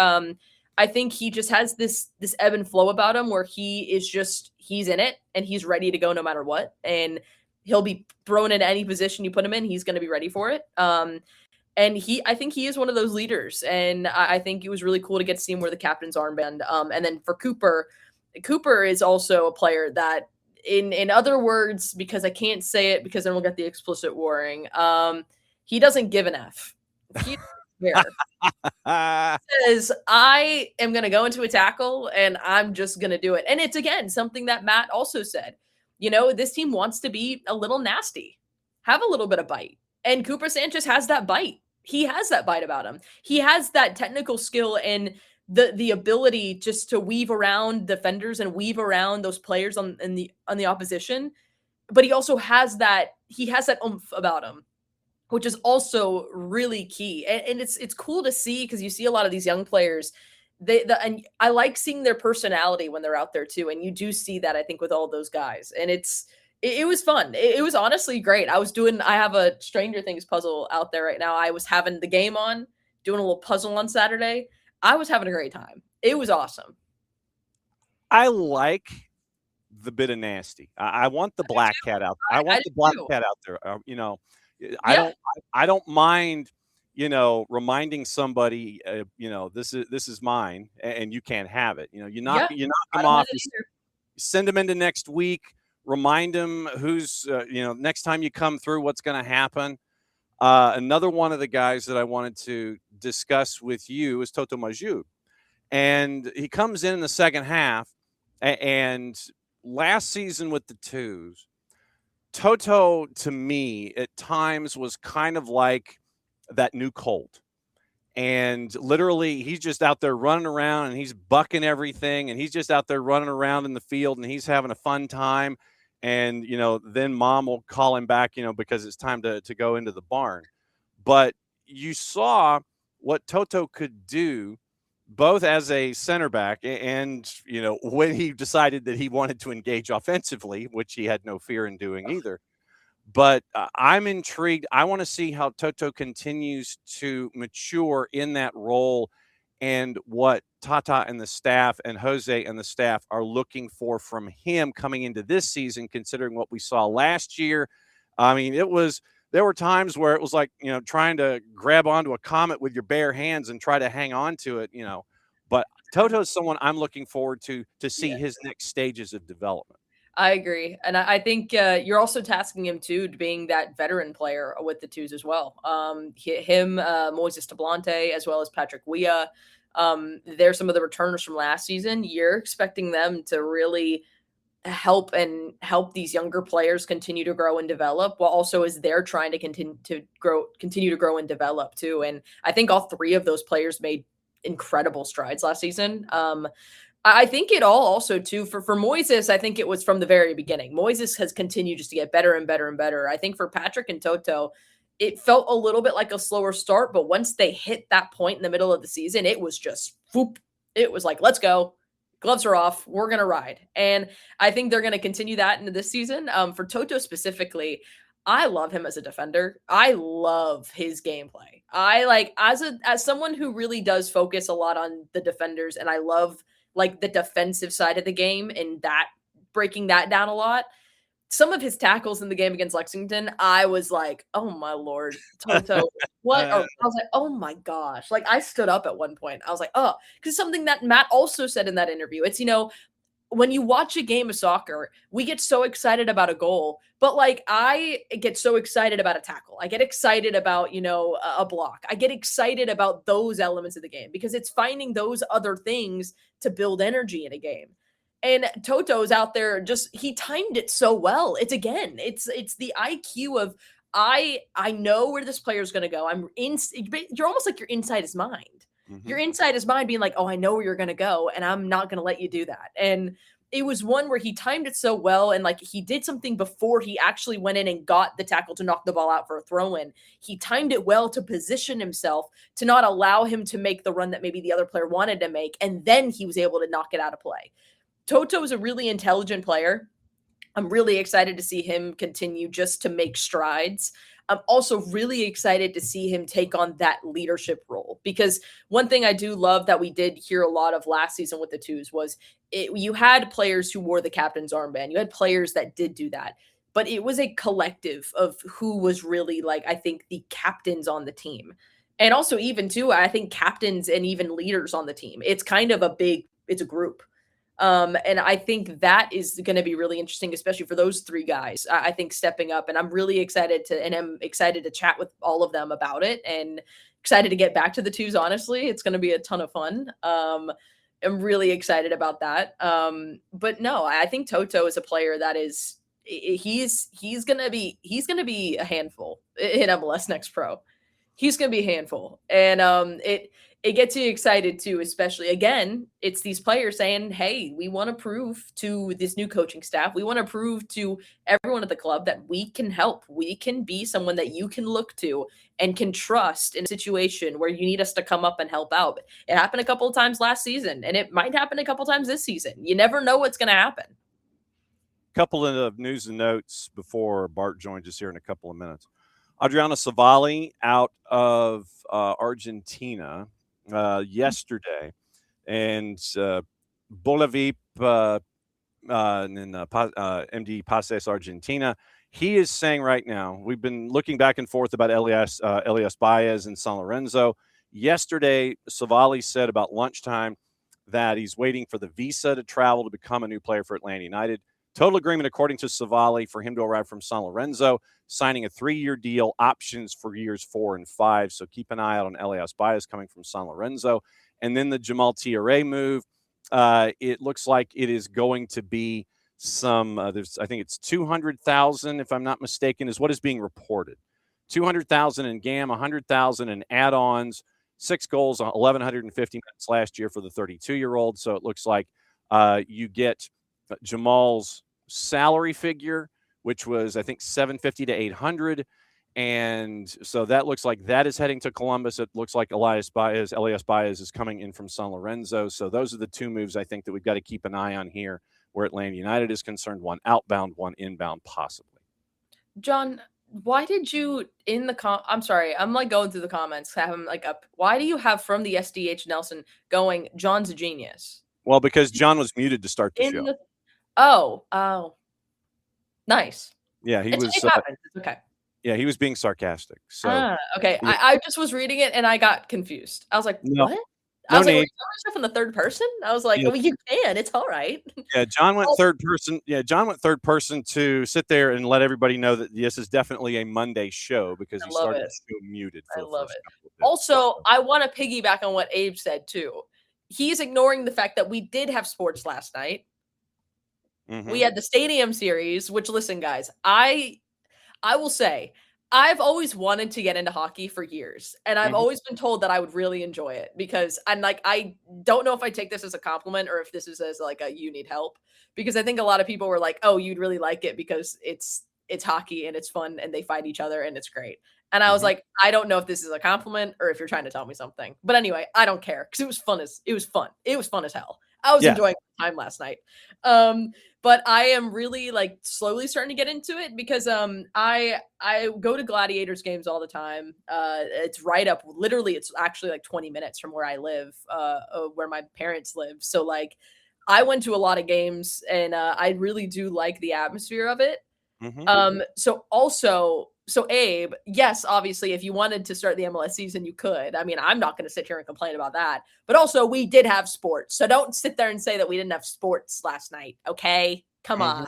I think he just has this ebb and flow about him where he's in it and he's ready to go no matter what. And he'll be thrown into any position you put him in. He's going to be ready for it. And I think he is one of those leaders. And I think it was really cool to get to see him wear the captain's armband. And then for Cooper is also a player that in other words, because I can't say it because then we'll get the explicit warning. He doesn't give an F. He says, I am going to go into a tackle and I'm just going to do it. And it's, again, something that Matt also said. This team wants to be a little nasty, have a little bit of bite. And Cooper Sanchez has that bite. He has that bite about him. He has that technical skill and the ability just to weave around defenders and weave around those players on the opposition. But he also has that oomph about him, which is also really key. And it's cool to see because you see a lot of these young players. And I like seeing their personality when they're out there too. And you do see that, I think, with all those guys. And it was fun. It was honestly great. I have a Stranger Things puzzle out there right now. I was having the game on, doing a little puzzle on Saturday. I was having a great time. It was awesome. I like the bit of nasty. I want the black cat out. I want the black cat out there. I don't mind, reminding somebody, this is mine and you can't have it. You knock them off. You send them into next week. Remind them who's, next time you come through, what's going to happen. Another one of the guys that I wanted to discuss with you is Toto Majou. And he comes in the second half. And last season with the twos, Toto, to me, at times was kind of like that new Colt. And literally, he's just out there running around and he's bucking everything. And he's just out there running around in the field and he's having a fun time. and then mom will call him back, because it's time to go into the barn. But you saw what Toto could do, both as a center back and when he decided that he wanted to engage offensively, which he had no fear in doing either. But I'm intrigued. I want to see how Toto continues to mature in that role, and what Tata and the staff and Jose and the staff are looking for from him coming into this season, considering what we saw last year. I mean, there were times where it was like, trying to grab onto a comet with your bare hands and try to hang on to it, But Toto is someone I'm looking forward to see his next stages of development. I agree. And I think you're also tasking him, too, to being that veteran player with the twos as well. Moises Tablante, as well as Patrick Weah. They're some of the returners from last season. You're expecting them to really help these younger players continue to grow and develop, while also as they're trying to continue to grow and develop, too. And I think all three of those players made incredible strides last season. I think it all also, too, for Moises, I think it was from the very beginning. Moises has continued just to get better and better and better. I think for Patrick and Toto, it felt a little bit like a slower start, but once they hit that point in the middle of the season, it was just whoop. It was like, let's go. Gloves are off. We're going to ride. And I think they're going to continue that into this season. For Toto specifically, I love him as a defender. I love his gameplay. I like, as someone who really does focus a lot on the defenders, and I love like the defensive side of the game and that breaking that down a lot. Some of his tackles in the game against Lexington, I was like, oh my Lord, Toto, what? I was like, oh my gosh. Like, I stood up at one point. I was like, oh, because something that Matt also said in that interview, it's, when you watch a game of soccer, we get so excited about a goal, but like I get so excited about a tackle. I get excited about, a block. I get excited about those elements of the game because it's finding those other things to build energy in a game. And Toto's out there he timed it so well. It's the IQ of I know where this player is going to go. You're almost like you're inside his mind. Mm-hmm. You're inside his mind being like, oh, I know where you're going to go, and I'm not going to let you do that. And it was one where he timed it so well, and like he did something before he actually went in and got the tackle to knock the ball out for a throw-in. He timed it well to position himself to not allow him to make the run that maybe the other player wanted to make, and then he was able to knock it out of play. Toto is a really intelligent player. I'm really excited to see him continue just to make strides. I'm also really excited to see him take on that leadership role, because one thing I do love that we did hear a lot of last season with the twos was you had players who wore the captain's armband. You had players that did do that, but it was a collective of who was really I think the captains on the team. And also even too, I think captains and even leaders on the team. It's kind of it's a group. And I think that is going to be really interesting, especially for those three guys, I think stepping up, and I'm really excited to chat with all of them about it, and excited to get back to the twos. Honestly, it's going to be a ton of fun. I'm really excited about that. But no, I think Toto is a player that he's going to be a handful in MLS Next Pro. He's going to be a handful. And, it gets you excited too, especially again, it's these players saying, hey, we want to prove to this new coaching staff, we want to prove to everyone at the club that we can help. We can be someone that you can look to and can trust in a situation where you need us to come up and help out. It happened a couple of times last season, and it might happen a couple of times this season. You never know what's going to happen. Couple of news and notes before Bart joins us here in a couple of minutes. Adriana Savali out of Argentina yesterday, and Bolavip MD Pases Argentina, he is saying right now, we've been looking back and forth about Elias Baez and San Lorenzo. Yesterday, Savali said about lunchtime that he's waiting for the visa to travel to become a new player for Atlanta United. Total agreement, according to Savali, for him to arrive from San Lorenzo, signing a 3-year deal, options for years 4 and 5. So keep an eye out on Elias Baez coming from San Lorenzo. And then the Jamal Tiare move, it looks like it is going to be some, I think it's 200,000, if I'm not mistaken, is what is being reported. 200,000 in GAM, 100,000 in add-ons, 6 goals, 1,150 minutes last year for the 32-year-old. So it looks like you get Jamal's salary figure, which was I think $750 to $800. And so that looks like that is heading to Columbus. It looks like Elias Baez is coming in from San Lorenzo. So those are the two moves I think that we've got to keep an eye on here where Atlanta United is concerned, one outbound, one inbound, possibly. John, why did you I'm sorry, I'm like going through the comments, have him like up. Why do you have from the SDH Nelson going, John's a genius? Well, because John was muted to start the show. Oh. Nice. Yeah, It happens. It's okay. Yeah, he was being sarcastic. So okay. Yeah. I just was reading it and I got confused. I was like, No. what? No I was like, need. are you talking stuff in the third person? I was like, Yeah. well, you can. It's all right. Yeah, John went third person. Yeah, John went third person to sit there and let everybody know that this is definitely a Monday show because he started the show muted. For I the love first it. couple of minutes. Also, I want to piggyback on what Abe said too. He's ignoring the fact that we did have sports last night. Mhm. We had the Stadium Series, which, listen, guys, I will say, I've always wanted to get into hockey for years, and I've Mhm. always been told that I would really enjoy it because I don't know if I take this as a compliment or if this is as like a you need help, because I think a lot of people were like, oh, you'd really like it because it's hockey and it's fun and they fight each other and it's great. And I was Mhm. like, I don't know if this is a compliment or if you're trying to tell me something. But anyway, I don't care because it was fun. It was fun as hell. I was Yeah. enjoying my time last night. But I am really like slowly starting to get into it because I go to Gladiators games all the time. It's right up, literally, it's actually like 20 minutes from where I live, where my parents live. So like I went to a lot of games and I really do like the atmosphere of it. Mhm. So Abe, yes, obviously, if you wanted to start the MLS season, you could. I mean, I'm not going to sit here and complain about that. But also, we did have sports, so don't sit there and say that we didn't have sports last night. Okay, come Mhm. on.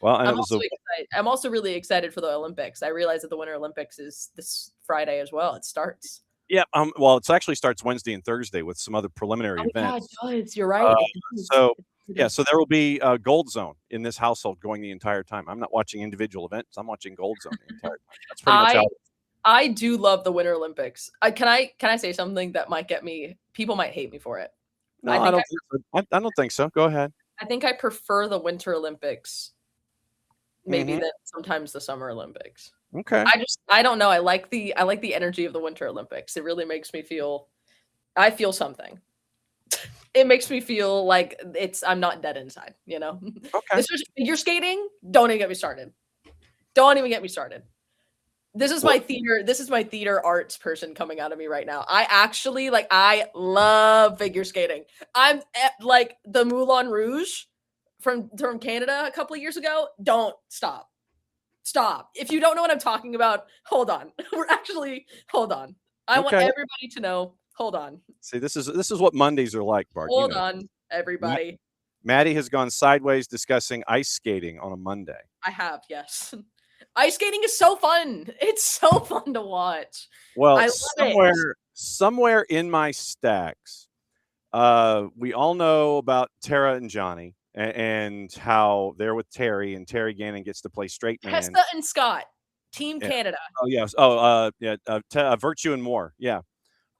Well, and I'm it was also excited. I'm also really excited for the Olympics. I realize that the Winter Olympics is this Friday as well. It starts. yeah. Well, it actually starts Wednesday and Thursday with some other preliminary Oh yeah, it events. does. You're right. It does. So It yeah, is. so there will be a gold zone in this household going the entire time. I'm not watching individual events. I'm watching gold zone the entire time. That's pretty much how. I do love the Winter Olympics. Can I say something that might get me? People might hate me for it. No, I don't think so. I don't think so. Go ahead. I think I prefer the Winter Olympics maybe Mhm. than sometimes the Summer Olympics. Okay. I don't know. I like the energy of the Winter Olympics. It really makes me feel I feel something. It makes me feel like I'm not dead inside, you know? Okay. This is figure skating. Don't even get me started. Don't even get me started. This is my theater arts person coming out of me right now. I actually I love figure skating. I'm at, like the Moulin Rouge from Canada a couple of years ago. Don't stop. If you don't know what I'm talking about, hold on. Hold on. I want Okay. everybody to know. Hold on. See, this is what Mondays are like, Bart. Hold on, everybody. Maddie has gone sideways discussing ice skating on a Monday. I have, yes. Ice skating is so fun. It's so fun to watch. Well, I love it. somewhere in my stacks, we all know about Tara and Johnny and how they're with Terry, and Terry Gannon gets to play straight man. Hesta and Scott, Team Yeah. Canada. Oh yes. Virtue and More. Yeah.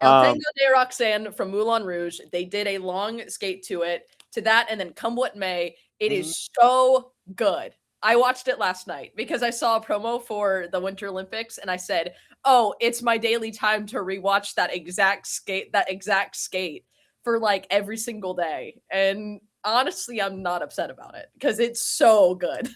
El Tango de Roxanne from Moulin Rouge. They did a long skate to that, and then come what may, it is so good. I watched it last night because I saw a promo for the Winter Olympics, and I said, "Oh, it's my daily time to rewatch that exact skate for like every single day." And honestly, I'm not upset about it because it's so good.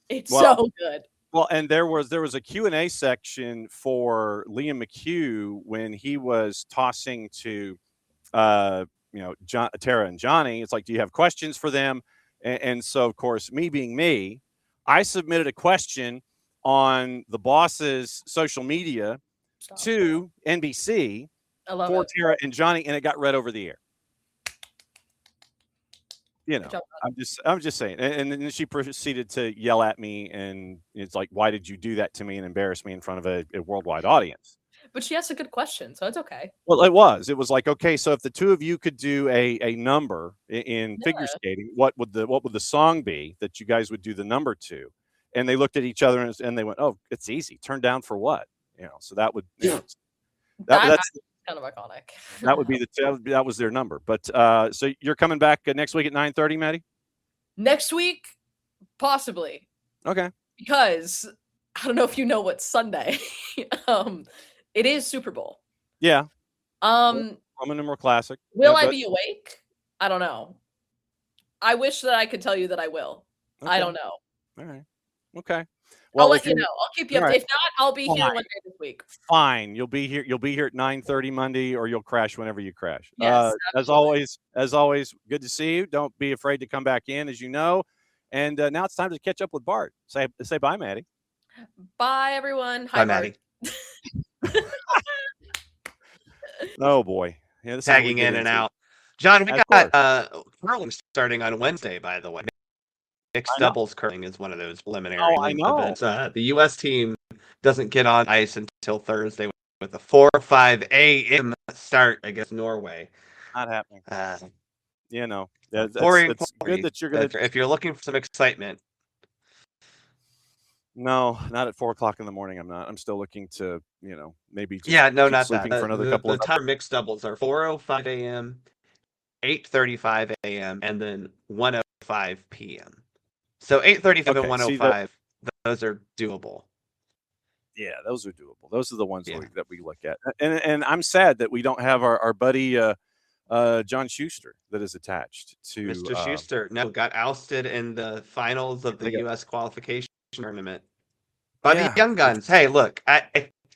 It's so good. Well, and there was a Q&A section for Liam McHugh when he was tossing to Tara and Johnny. It's like, do you have questions for them? And so, of course, me being me, I submitted a question on the boss's social media to NBC for Tara and Johnny, and it got read over the air. You know, I'm just saying. And then she proceeded to yell at me, and it's like, why did you do that to me and embarrass me in front of a worldwide audience? But she asked a good question, so it's okay. Well, it was like, okay, so if the two of you could do a number in figure skating, what would the song be that you guys would do the number to? And they looked at each other and they went, oh, it's easy. Turn down for what? You know, so that would that's kind of iconic. That would be that was their number. But so you're coming back next week at 9:30, Maddie? Next week, Possibly. Okay. Because I don't know if you know what's Sunday. It is Super Bowl. Yeah. Roman numeral classic. Will I be awake? I don't know. I wish that I could tell you that I will. Okay. I don't know. All right. Okay. Well, I'll let you know. I'll keep you updated. Right. If not, I'll be here one day this week. Fine. You'll be here. You'll be here at 9:30 Monday, or you'll crash whenever you crash. Yes, as always, good to see you. Don't be afraid to come back in, as you know. And now it's time to catch up with Bart. Say bye, Maddie. Bye, everyone. Bye, Maddie. Oh boy. Yeah, Tagging in and out. John, we got curling starting on Wednesday, by the way. Mixed doubles curling is one of those preliminary events. The U.S. team doesn't get on ice until Thursday with a 4:05 a.m. start against Norway. Not happening. It's good that you're going to. If you're looking for some excitement. No, not at 4:00 in the morning. I'm not. I'm still looking to, maybe. Just not sleeping that. For another couple of time mixed doubles are 4:05 a.m., 8:35 a.m., and then 1:05 p.m. So 8:35 and 1:05, those are doable. Yeah, those are doable. Those are the ones that we look at. And I'm sad that we don't have our buddy John Schuster that is attached to Mr. Schuster. No, got ousted in the finals of the U.S. qualification tournament by the Young Guns. Hey, look,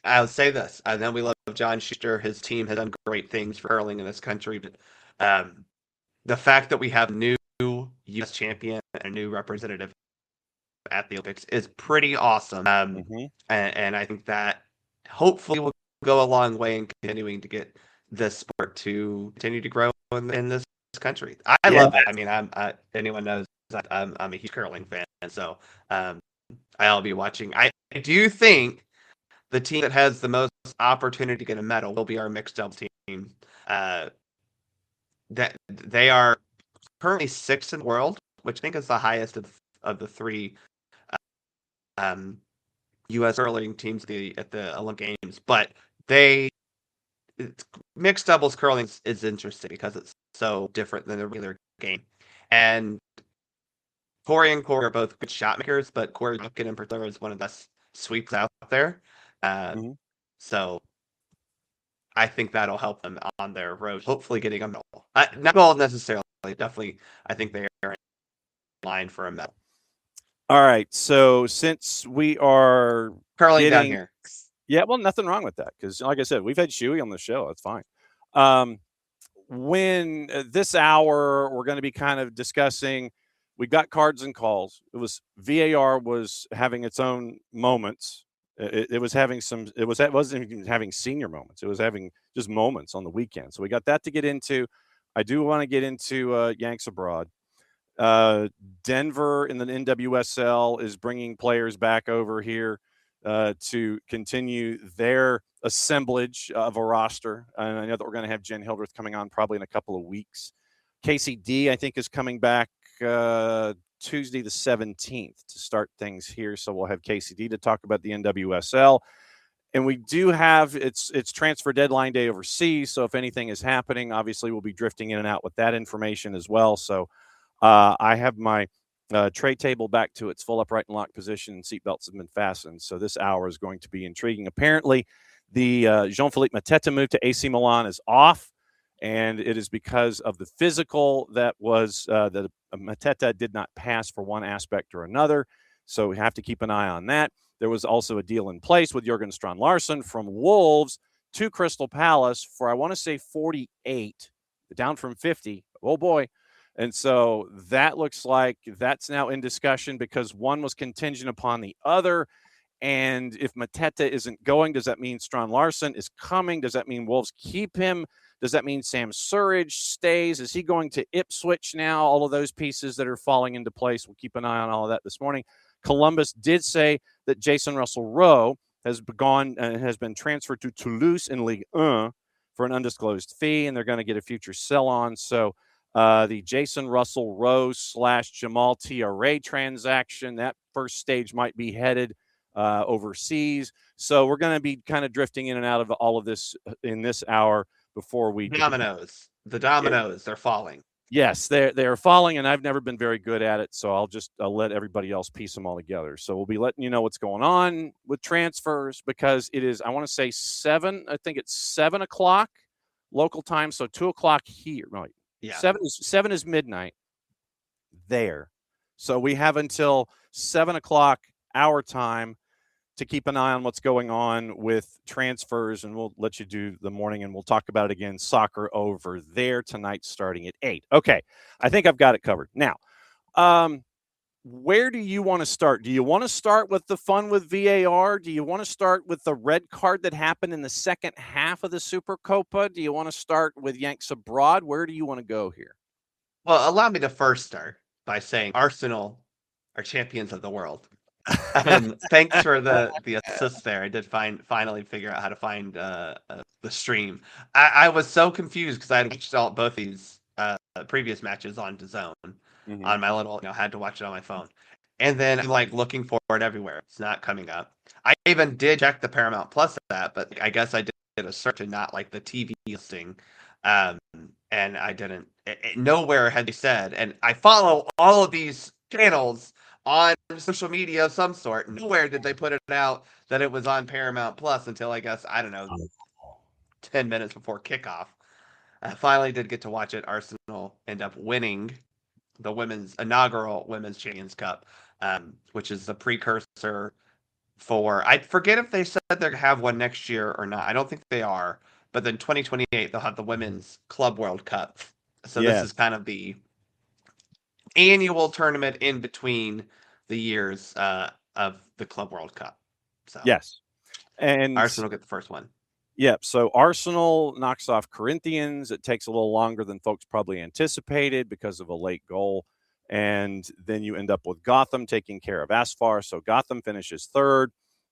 I'll say this. I know we love John Schuster. His team has done great things for curling in this country, but the fact that we have new U.S. champion and a new representative at the Olympics is pretty awesome. And I think that hopefully will go a long way in continuing to get this sport to continue to grow in this country. I love it. I mean, anyone knows I'm a huge curling fan, so I'll be watching. I do think the team that has the most opportunity to get a medal will be our mixed doubles team. That they are currently 6th in the world, which I think is the highest of the three U.S. curling teams at the Olympic Games. But mixed doubles curling is interesting because it's so different than the regular game. And Corey and Corey are both good shot makers, but Corey Duncan in particular is one of the best sweeps out there. So I think that'll help them on their road, hopefully getting a medal. Not gold necessarily, definitely. I think they are in line for a medal. All right, so since we are curling down here, well, nothing wrong with that because, like I said, we've had Shuey on the show. That's fine. When this hour, we're going to be kind of discussing. We got cards and calls. It was VAR was having its own moments. It was having some. It wasn't even having senior moments. It was having just moments on the weekend. So we got that to get into. I do want to get into Yanks abroad. Denver in the NWSL is bringing players back over here to continue their assemblage of a roster. And I know that we're going to have Jen Hildreth coming on probably in a couple of weeks. KCD, I think, is coming back Tuesday the 17th to start things here. So we'll have KCD to talk about the NWSL. And we do have it's transfer deadline day overseas. So if anything is happening, obviously we'll be drifting in and out with that information as well. So I have my tray table back to its full upright and locked position, and seatbelts have been fastened. So this hour is going to be intriguing. Apparently, the Jean-Philippe Mateta move to AC Milan is off, and it is because of the physical that was that Mateta did not pass for one aspect or another. So we have to keep an eye on that. There was also a deal in place with Jurgen Strand-Larsen from Wolves to Crystal Palace for, I want to say, 48, down from 50. Oh, boy. And so that looks like that's now in discussion because one was contingent upon the other. And if Mateta isn't going, does that mean Strand-Larsen is coming? Does that mean Wolves keep him? Does that mean Sam Surridge stays? Is he going to Ipswich now? All of those pieces that are falling into place. We'll keep an eye on all of that this morning. Columbus did say that Jason Russell-Rowe has been transferred to Toulouse in Ligue 1 for an undisclosed fee, and they're going to get a future sell-on. So the Jason Russell-Rowe / Jamal Tiare transaction, that first stage might be headed overseas. So we're going to be kind of drifting in and out of all of this in this hour before we The dominoes are falling. Yes, they're falling, and I've never been very good at it, so I'll let everybody else piece them all together. So we'll be letting you know what's going on with transfers because it is, I want to say 7. I think it's 7:00 local time, so 2:00 here. Right, Yeah. 7 is midnight there, so we have until 7:00 our time to keep an eye on what's going on with transfers, and we'll let you do the morning, and we'll talk about it again. Soccer over there tonight starting at 8. Okay, I think I've got it covered. Now, where do you want to start? Do you want to start with the fun with VAR? Do you want to start with the red card that happened in the second half of the Supercopa? Do you want to start with Yanks abroad? Where do you want to go here? Well, allow me to first start by saying Arsenal are champions of the world. Thanks for the assist there. I did finally figure out how to find the stream. I was so confused because I had watched both these previous matches on DAZN on my little, had to watch it on my phone. And then I'm like looking for it everywhere. It's not coming up. I even did check the Paramount Plus app, but I guess I did a search and not like the TV listing. And I didn't. Nowhere had they said. And I follow all of these channels on social media of some sort. Nowhere did they put it out that it was on Paramount Plus until I guess, I don't know, 10 minutes before kickoff. I finally did get to watch it. Arsenal end up winning the inaugural Women's Champions Cup, which is the precursor for, I forget if they said they're going to have one next year or not. I don't think they are. But then 2028, they'll have the Women's Club World Cup. So This is kind of the annual tournament in between the years of the Club World Cup. So yes, and Arsenal get the first one. Yep. So Arsenal knocks off Corinthians. It takes a little longer than folks probably anticipated because of a late goal. And then you end up with Gotham taking care of Asfar. So Gotham finishes 3rd,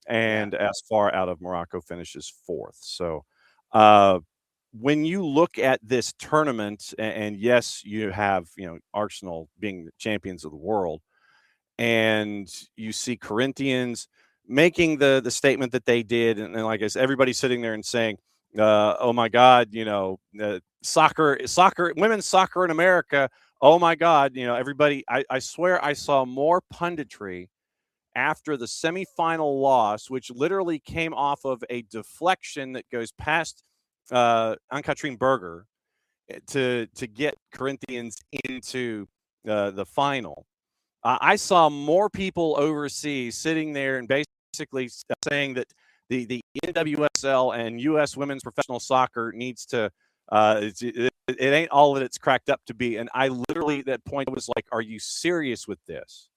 and Asfar out of Morocco finishes 4th. So when you look at this tournament, and yes, you have, Arsenal being the champions of the world, and you see Corinthians making the statement that they did, and like I said, everybody's sitting there and saying, "Oh my God, soccer, women's soccer in America. Oh my God, everybody." I swear I saw more punditry after the semifinal loss, which literally came off of a deflection that goes past Ann-Katrine Berger to get Corinthians into the final. I saw more people overseas sitting there and basically saying that the NWSL and U.S. women's professional soccer needs to it ain't all that it's cracked up to be. And I literally, at that point, was like, are you serious with this?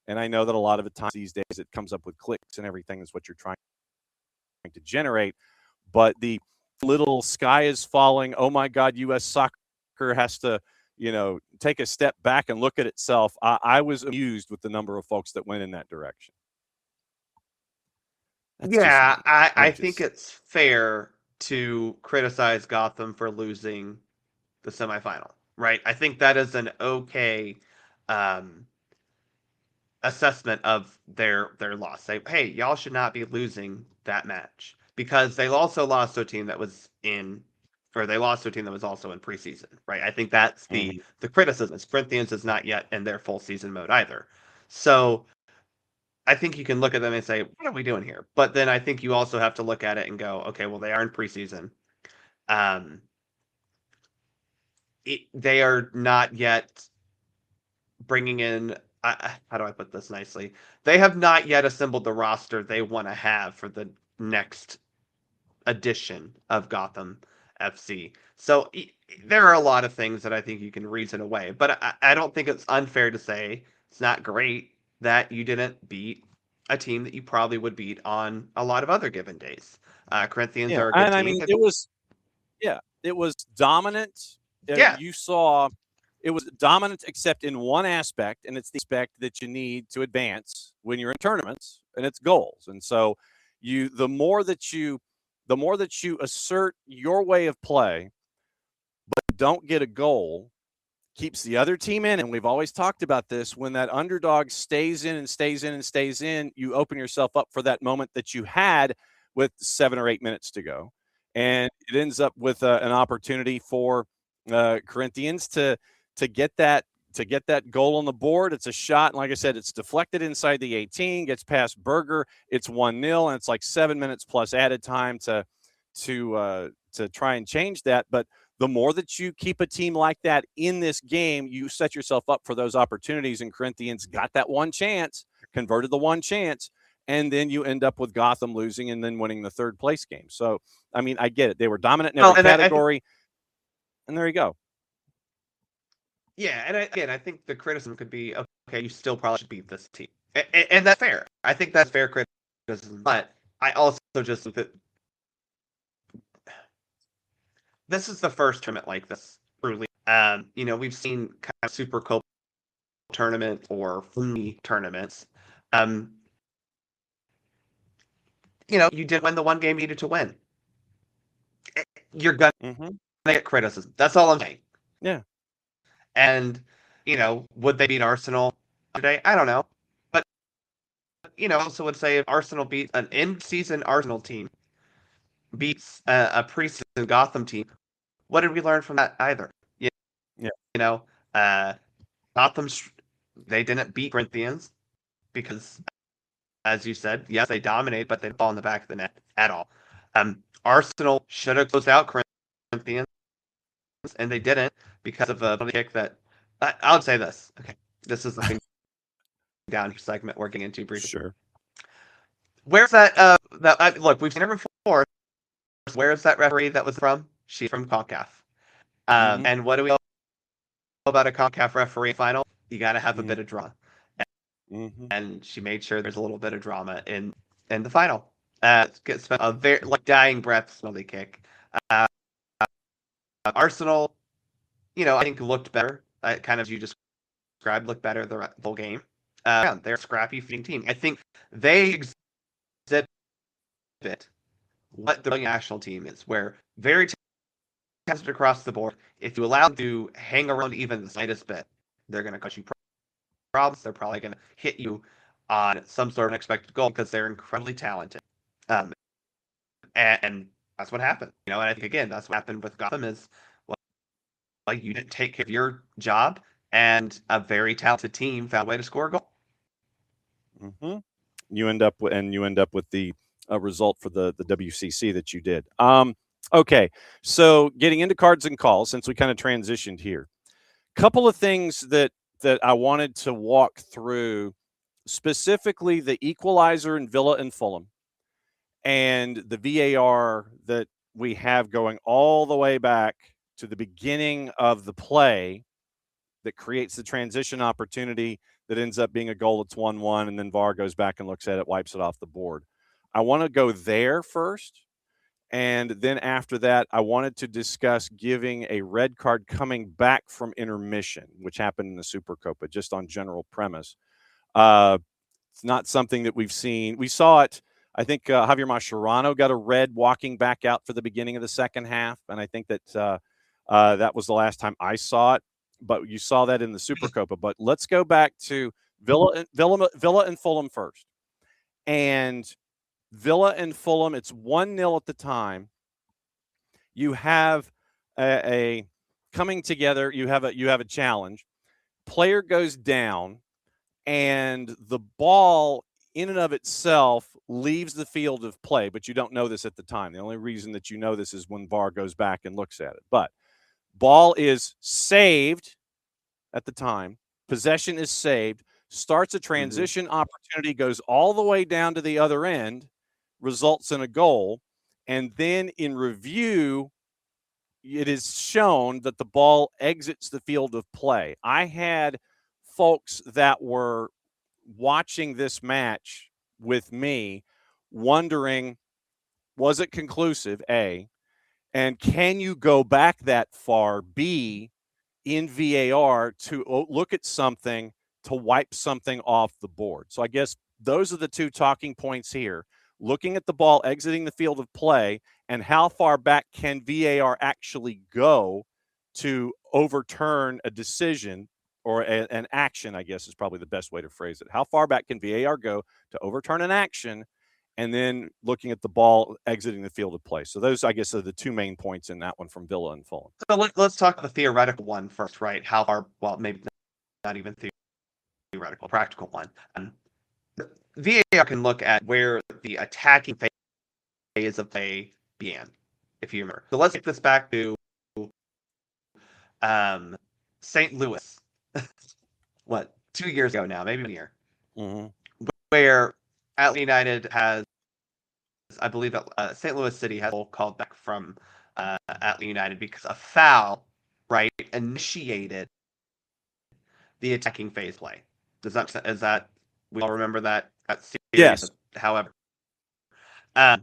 And I know that a lot of the times these days it comes up with clicks and everything is what you're trying to generate. But the little sky is falling, oh my God, U.S. soccer has to take a step back and look at itself. I was amused with the number of folks that went in that direction. I think it's fair to criticize Gotham for losing the semifinal, right? I think that is an okay assessment of their loss. Say, hey, y'all should not be losing that match because they also lost to a team that was they lost to a team that was also in preseason, right? I think that's the criticism. Corinthians is not yet in their full season mode either. So I think you can look at them and say, what are we doing here? But then I think you also have to look at it and go, okay, well, they are in preseason. They are not yet bringing in, how do I put this nicely? They have not yet assembled the roster they want to have for the next edition of Gotham FC. So there are a lot of things that I think you can reason away, but I don't think it's unfair to say it's not great that you didn't beat a team that you probably would beat on a lot of other given days. Corinthians are a good team. I mean, it was dominant. You saw it was dominant except in one aspect, and it's the aspect that you need to advance when you're in tournaments, and it's goals. And so the more that you assert your way of play, but don't get a goal, keeps the other team in. And we've always talked about this. When that underdog stays in and stays in and stays in, you open yourself up for that moment that you had with 7 or 8 minutes to go. And it ends up with an opportunity for Corinthians to to get that goal on the board. It's a shot, and like I said, it's deflected inside the 18, gets past Berger. It's 1-0, and it's like 7 minutes plus added time to try and change that. But the more that you keep a team like that in this game, you set yourself up for those opportunities. And Corinthians got that one chance, converted the one chance, and then you end up with Gotham losing and then winning the third place game. So, I mean, I get it. They were dominant in every category, and there you go. Yeah, and I think the criticism could be, okay, you still probably should beat this team. And that's fair. I think that's fair criticism. But I also just think that this is the first tournament like this, truly. We've seen kind of Super Copa tournament or friendly tournaments. You didn't win the one game you needed to win. You're going to get criticism. That's all I'm saying. Yeah. And, would they beat Arsenal today? I don't know. But, I also would say if Arsenal beats an in-season Arsenal team, beats a preseason Gotham team, what did we learn from that either? Gotham, they didn't beat Corinthians because, as you said, yes, they dominate, but they didn't fall in the back of the net at all. Arsenal should have closed out Corinthians, and they didn't because of a kick that I'll say this. Okay, this is the thing down here segment we're getting into briefly. Sure. Where's that? Look, we've seen her before. Where's that referee that was from? She's from CONCACAF. And what do we know about a CONCACAF referee final? You got to have a bit of drama. And she made sure there's a little bit of drama in the final. Gets a very dying breath penalty kick. Arsenal, I think looked better. Kind of as you described, looked better the whole game. They're a scrappy feeding team. I think they exhibit what the national team is, where very tested across the board. If you allow them to hang around even the slightest bit, they're going to cause you problems. They're probably going to hit you on some sort of unexpected goal because they're incredibly talented. And that's what happened. And I think, again, that's what happened with Gotham is, you didn't take care of your job, and a very talented team found a way to score a goal. You end up with the result for the WCC that you did. Okay, so getting into cards and calls, since we kind of transitioned here, couple of things that I wanted to walk through, specifically the equalizer in Villa and Fulham, and the VAR that we have going all the way back to the beginning of the play that creates the transition opportunity that ends up being a goal that's 1-1, and then VAR goes back and looks at it, wipes it off the board. I want to go there first, and then after that, I wanted to discuss giving a red card coming back from intermission, which happened in the Super Copa, just on general premise. It's not something that we've seen. We saw it. I think Javier Mascherano got a red walking back out for the beginning of the second half, and I think that that was the last time I saw it. But you saw that in the Super Copa. But let's go back to Villa and Fulham first. And Villa and Fulham, it's 1-0 at the time. You have a coming together. You have a challenge. Player goes down, and the ball in and of itself leaves the field of play, but you don't know this at the time. The only reason that you know this is when VAR goes back and looks at it. But ball is saved at the time. Possession is saved. Starts a transition opportunity, goes all the way down to the other end, results in a goal. And then in review, it is shown that the ball exits the field of play. I had folks that were watching this match with me wondering, was it conclusive, A, and can you go back that far, B, in VAR to look at something to wipe something off the board? So I guess those are the two talking points here. Looking at the ball exiting the field of play, and how far back can VAR actually go to overturn a decision or an action, I guess is probably the best way to phrase it. How far back can VAR go to overturn an action? and then looking at the ball exiting the field of play. So those, I guess, are the two main points in that one from Villa and Fulham. So let's talk the theoretical one first, right? How far? Well, maybe not even theoretical, practical one. VAR can look at where the attacking phase of play began, if you remember. So let's take this back to St. Louis. What, 2 years ago now, maybe a year, where Atlanta United has, I believe that St. Louis City has called back from Atlanta United because a foul, right, initiated the attacking phase play. Is that we all remember that series? Yes. However, right,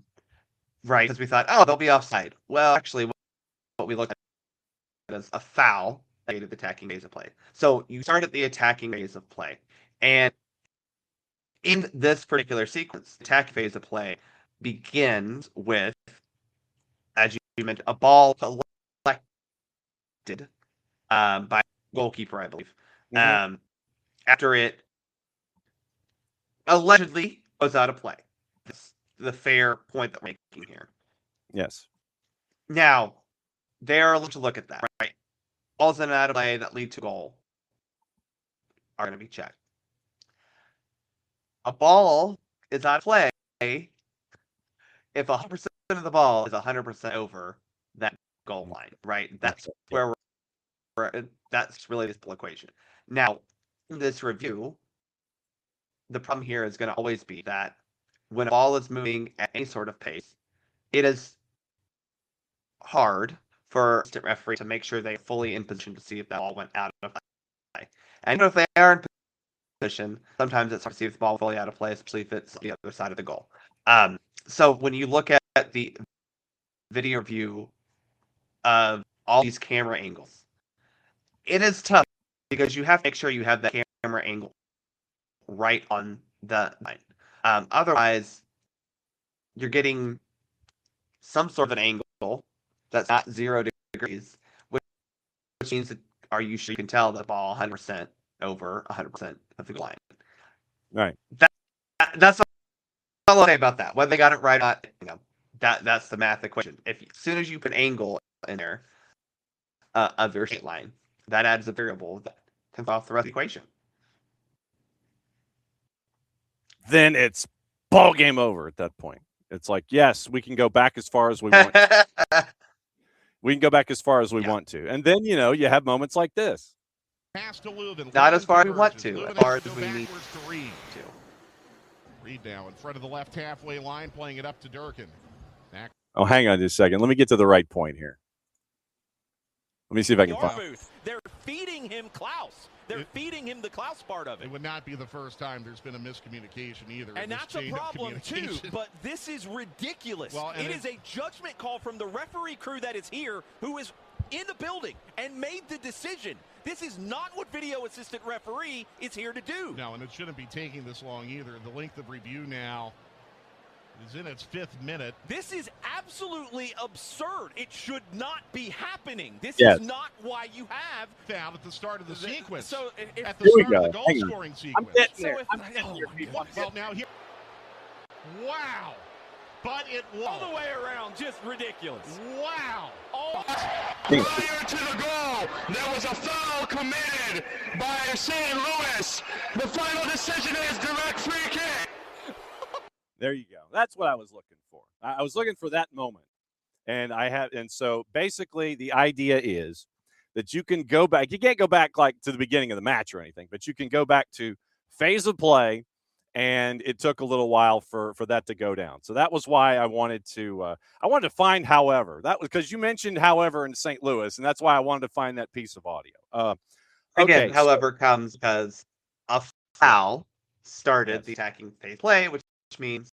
because we thought, oh, they'll be offside. Well, actually, what we looked at is a foul that the attacking phase of play. So you start at the attacking phase of play, and in this particular sequence, the attacking phase of play begins with, as you mentioned, a ball collected by goalkeeper, I believe. After it allegedly goes out of play. That's the fair point that we're making here. Yes. Now, they're allowed to look at that, right? Balls in and out of play that lead to goal are going to be checked. A ball is out of play if 100% of the ball is 100% over that goal line, right? That's where that's really the equation. Now, in this review, the problem here is going to always be that when a ball is moving at any sort of pace, it is hard for the referee to make sure they're fully in position to see if that ball went out of play. And if they are in position, sometimes it's hard to see if the ball fully out of play, especially if it's the other side of the goal. So when you look at the video view of all these camera angles, it is tough because you have to make sure you have that camera angle right on the line. Otherwise, you're getting some sort of an angle that's not 0 degrees, which means that you can tell the ball 100% over 100% of the line. Right. That's all I'll say about that. Whether they got it right or not, that's the math equation. As soon as you put an angle in there of your straight line, that adds a variable that can off the rest of the equation. Then it's ball game over at that point. It's like, yes, we can go back as far as we want to. We can go back as far as we want to. And then, you have moments like this. Not as far as we want to, as far as we need to. Reed now in front of the left halfway line, playing it up to Durkin. Oh, hang on just a second. Let me get to the right point here. Let me see if I can find it. They're feeding him Klaus. They're feeding him the Klaus part of it. It would not be the first time there's been a miscommunication either. And that's a problem, too. But this is ridiculous. Well, it is a judgment call from the referee crew that is here, who is in the building and made the decision. This is not what video assistant referee is here to do. No, and it shouldn't be taking this long either. The length of review now is in its 5th minute. This is absolutely absurd. It should not be happening. This Yes. is not why you have foul at the start of the sequence. So at the start of the Hang on. goal-scoring sequence. I'm getting there. I'm getting there, people. Well, now here. Wow. But it was. All the way around, just ridiculous. Wow. Prior to the goal, there was a foul committed by St. Louis. The final decision is direct free kick. There you go. That's what I was looking for. I was looking for that moment. And so basically the idea is that you can go back. You can't go back like to the beginning of the match or anything, but you can go back to phase of play, and it took a little while for that to go down. So that was why I wanted to find however. That was because you mentioned however in St. Louis, and that's why I wanted to find that piece of audio. Again, however, comes because a foul started the attacking phase play, which means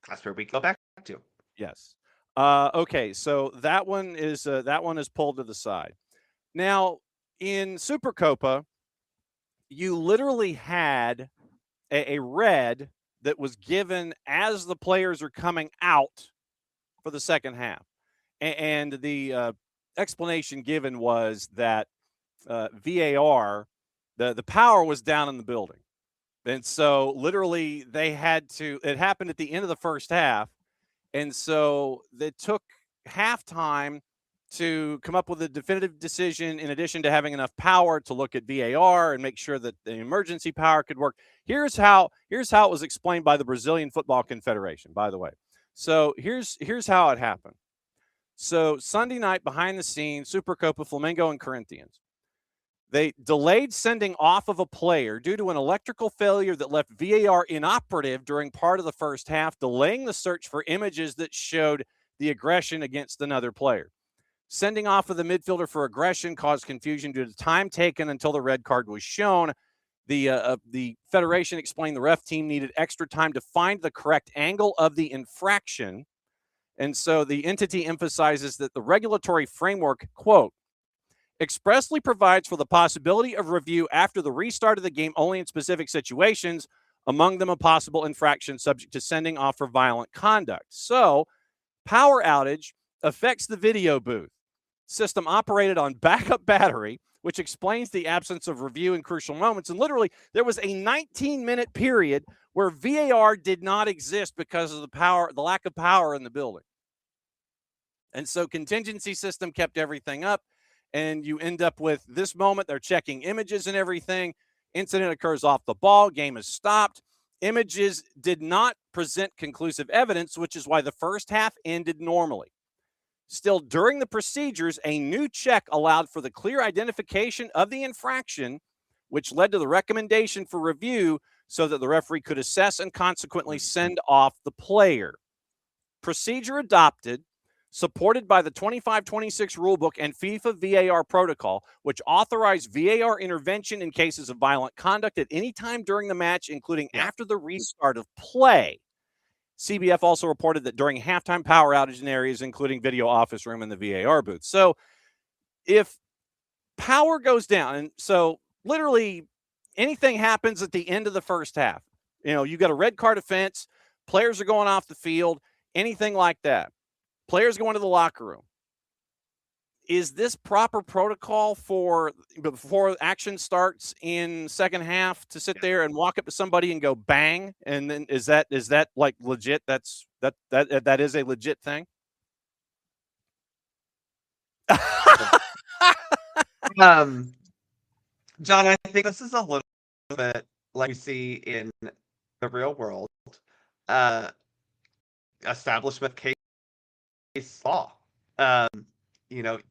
that's where we go back to. Yes. Okay, so that one is pulled to the side. Now, in Supercopa, you literally had a red that was given as the players are coming out for the second half. And the explanation given was that VAR, the power was down in the building. And so literally it happened at the end of the first half. And so they took halftime to come up with a definitive decision, in addition to having enough power to look at VAR and make sure that the emergency power could work. Here's how it was explained by the Brazilian Football Confederation, by the way. So here's how it happened. So Sunday night, behind the scenes, Supercopa, Flamengo and Corinthians. They delayed sending off of a player due to an electrical failure that left VAR inoperative during part of the first half, delaying the search for images that showed the aggression against another player. Sending off of the midfielder for aggression caused confusion due to time taken until the red card was shown. The Federation explained the ref team needed extra time to find the correct angle of the infraction. And so the entity emphasizes that the regulatory framework, quote, expressly provides for the possibility of review after the restart of the game only in specific situations, among them a possible infraction subject to sending off for violent conduct. So power outage affects the video booth. System operated on backup battery, which explains the absence of review in crucial moments. And literally, there was a 19-minute period where VAR did not exist because of the lack of power in the building. And so contingency system kept everything up, and you end up with this moment. They're checking images and everything. Incident occurs off the ball. Game is stopped. Images did not present conclusive evidence, which is why the first half ended normally. Still, during the procedures, a new check allowed for the clear identification of the infraction, which led to the recommendation for review so that the referee could assess and consequently send off the player. Procedure adopted, supported by the 25-26 rulebook and FIFA VAR protocol, which authorized VAR intervention in cases of violent conduct at any time during the match, including after the restart of play. CBF also reported that during halftime power outage in areas including video office room and the VAR booth. So if power goes down, and so literally anything happens at the end of the first half, you got a red card offense, players are going off the field, anything like that, players go into the locker room. Is this proper protocol for before action starts in second half to sit there and walk up to somebody and go bang? And then is that like legit? That is a legit thing. John, I think this is a little bit like you see in the real world. Establishment case law.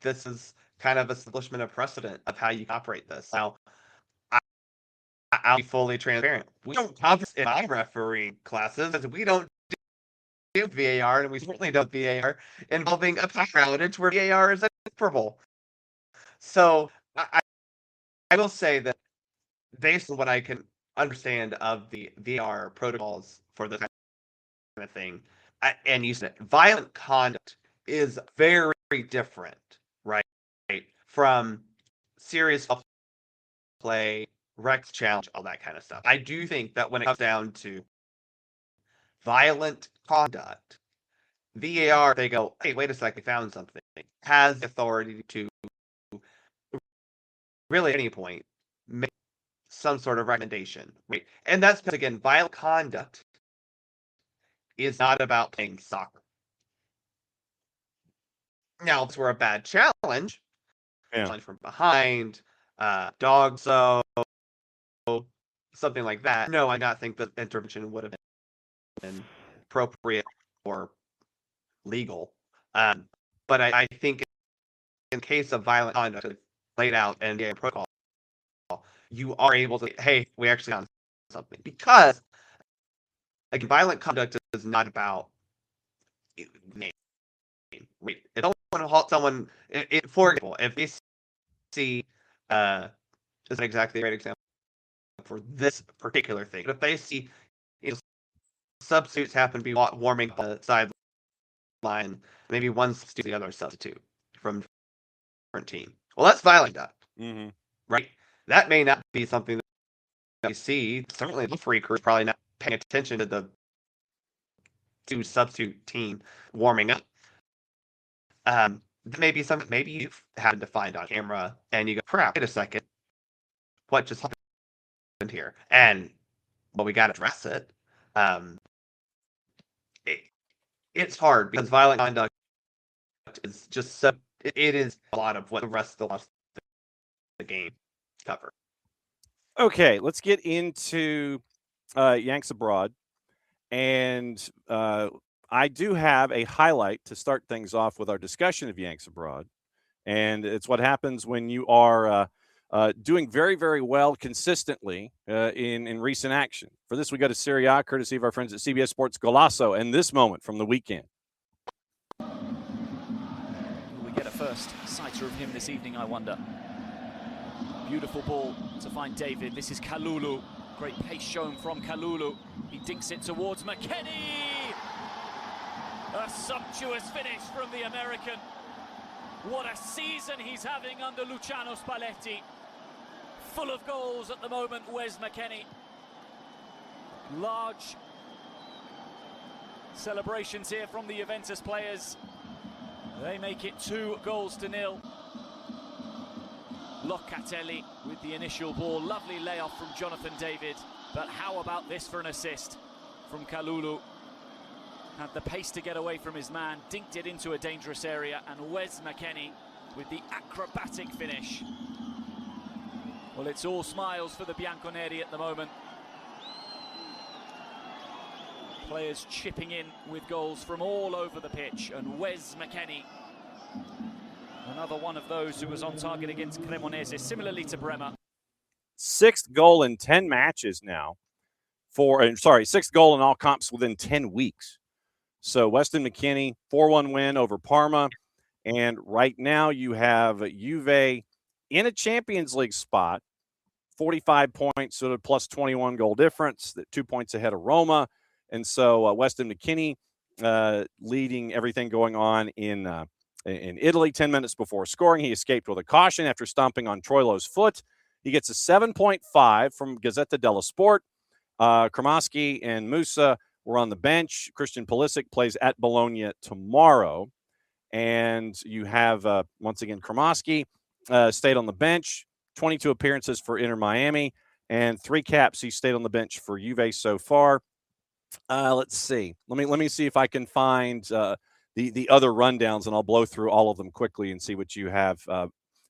This is kind of establishment of precedent of how you operate this. Now, I'll be fully transparent. We don't have this in my refereeing classes, as we don't do VAR, and we certainly don't VAR involving a power outage where VAR is inseparable. So I will say that based on what I can understand of the VAR protocols for this kind of thing, and you said violent conduct is very different, right? From serious play, Rex challenge, all that kind of stuff. I do think that when it comes down to violent conduct, VAR, they go, hey, wait a second, found something. Has the authority to really at any point make some sort of recommendation, right? And that's because, again, violent conduct is not about playing soccer. Now, if we're a bad challenge, challenge from behind, dog zone, something like that, no, I do not think that intervention would have been appropriate or legal. But I think in case of violent conduct laid out in the protocol, you are able to, hey, we actually found something. Because, again, violent conduct is not about name. If I want to halt someone, for example, if they see, isn't exactly a great example for this particular thing, but if they see substitutes happen to be warming up the sideline, maybe one substitute the other substitute from a different team. Well, that's violent conduct, right? That may not be something that we see. Certainly, the referee crew is probably not paying attention to the two substitute team warming up. Maybe maybe you've happened to find on camera and you go, crap, wait a second, what just happened here? And well, we got to address it. It's hard because violent conduct is just so. It is a lot of what the rest of the game cover. Okay, let's get into Yanks Abroad. And I do have a highlight to start things off with our discussion of Yanks Abroad. And it's what happens when you are doing very, very well consistently in recent action. For this, we go to Serie A, courtesy of our friends at CBS Sports Golasso, and this moment from the weekend. We get a first sighter of him this evening, I wonder. Beautiful ball to find David. This is Kalulu. Great pace shown from Kalulu. He dinks it towards McKennie. A sumptuous finish from the American. What a season he's having under Luciano Spalletti. Full of goals at the moment, Wes McKennie. Large celebrations here from the Juventus players. They make it 2-0. Locatelli with the initial ball. Lovely layoff from Jonathan David. But how about this for an assist from Kalulu? Had the pace to get away from his man, dinked it into a dangerous area, and Wes McKennie with the acrobatic finish. Well, it's all smiles for the Bianconeri at the moment. Players chipping in with goals from all over the pitch, and Wes McKennie, another one of those who was on target against Cremonese, similarly to Bremer. Sixth goal in 10 matches now. Sixth goal in all comps within 10 weeks. So Weston McKennie, 4-1 win over Parma. And right now you have Juve in a Champions League spot, 45 points, so a plus 21 goal difference, 2 points ahead of Roma. And so Weston McKennie leading everything going on in Italy. 10 minutes before scoring, he escaped with a caution after stomping on Troilo's foot. He gets a 7.5 from Gazzetta dello Sport. Kremasky and Musa were on the bench. Christian Pulisic plays at Bologna tomorrow. And you have, once again, Kremasky stayed on the bench, 22 appearances for Inter Miami, and 3 caps. He stayed on the bench for Juve so far. Let's see. Let me see if I can find the other rundowns, and I'll blow through all of them quickly and see what you have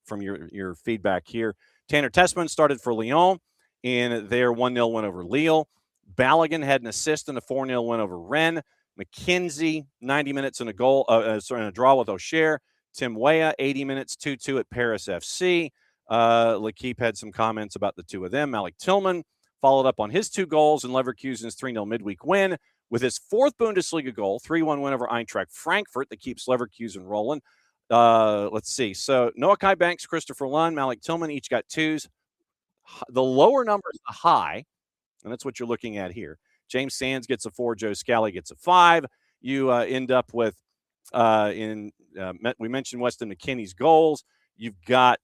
from your feedback here. Tanner Tessman started for Lyon in their 1-0 win over Lille. Balogun had an assist in a 4-0 win over Rennes. McKenzie, 90 minutes in a goal, in a draw with Auxerre. Tim Weah, 80 minutes, 2-2 at Paris FC. L'Equipe had some comments about the two of them. Malik Tillman followed up on his 2 goals in Leverkusen's 3-0 midweek win with his 4th Bundesliga goal, 3-1 win over Eintracht Frankfurt that keeps Leverkusen rolling. Let's see. So Noah Kai Banks, Christopher Lund, Malik Tillman each got 2s. The lower number is the high, and that's what you're looking at here. James Sands gets a 4. Joe Scally gets a 5. You end up with, we mentioned Weston McKennie's goals. You've got,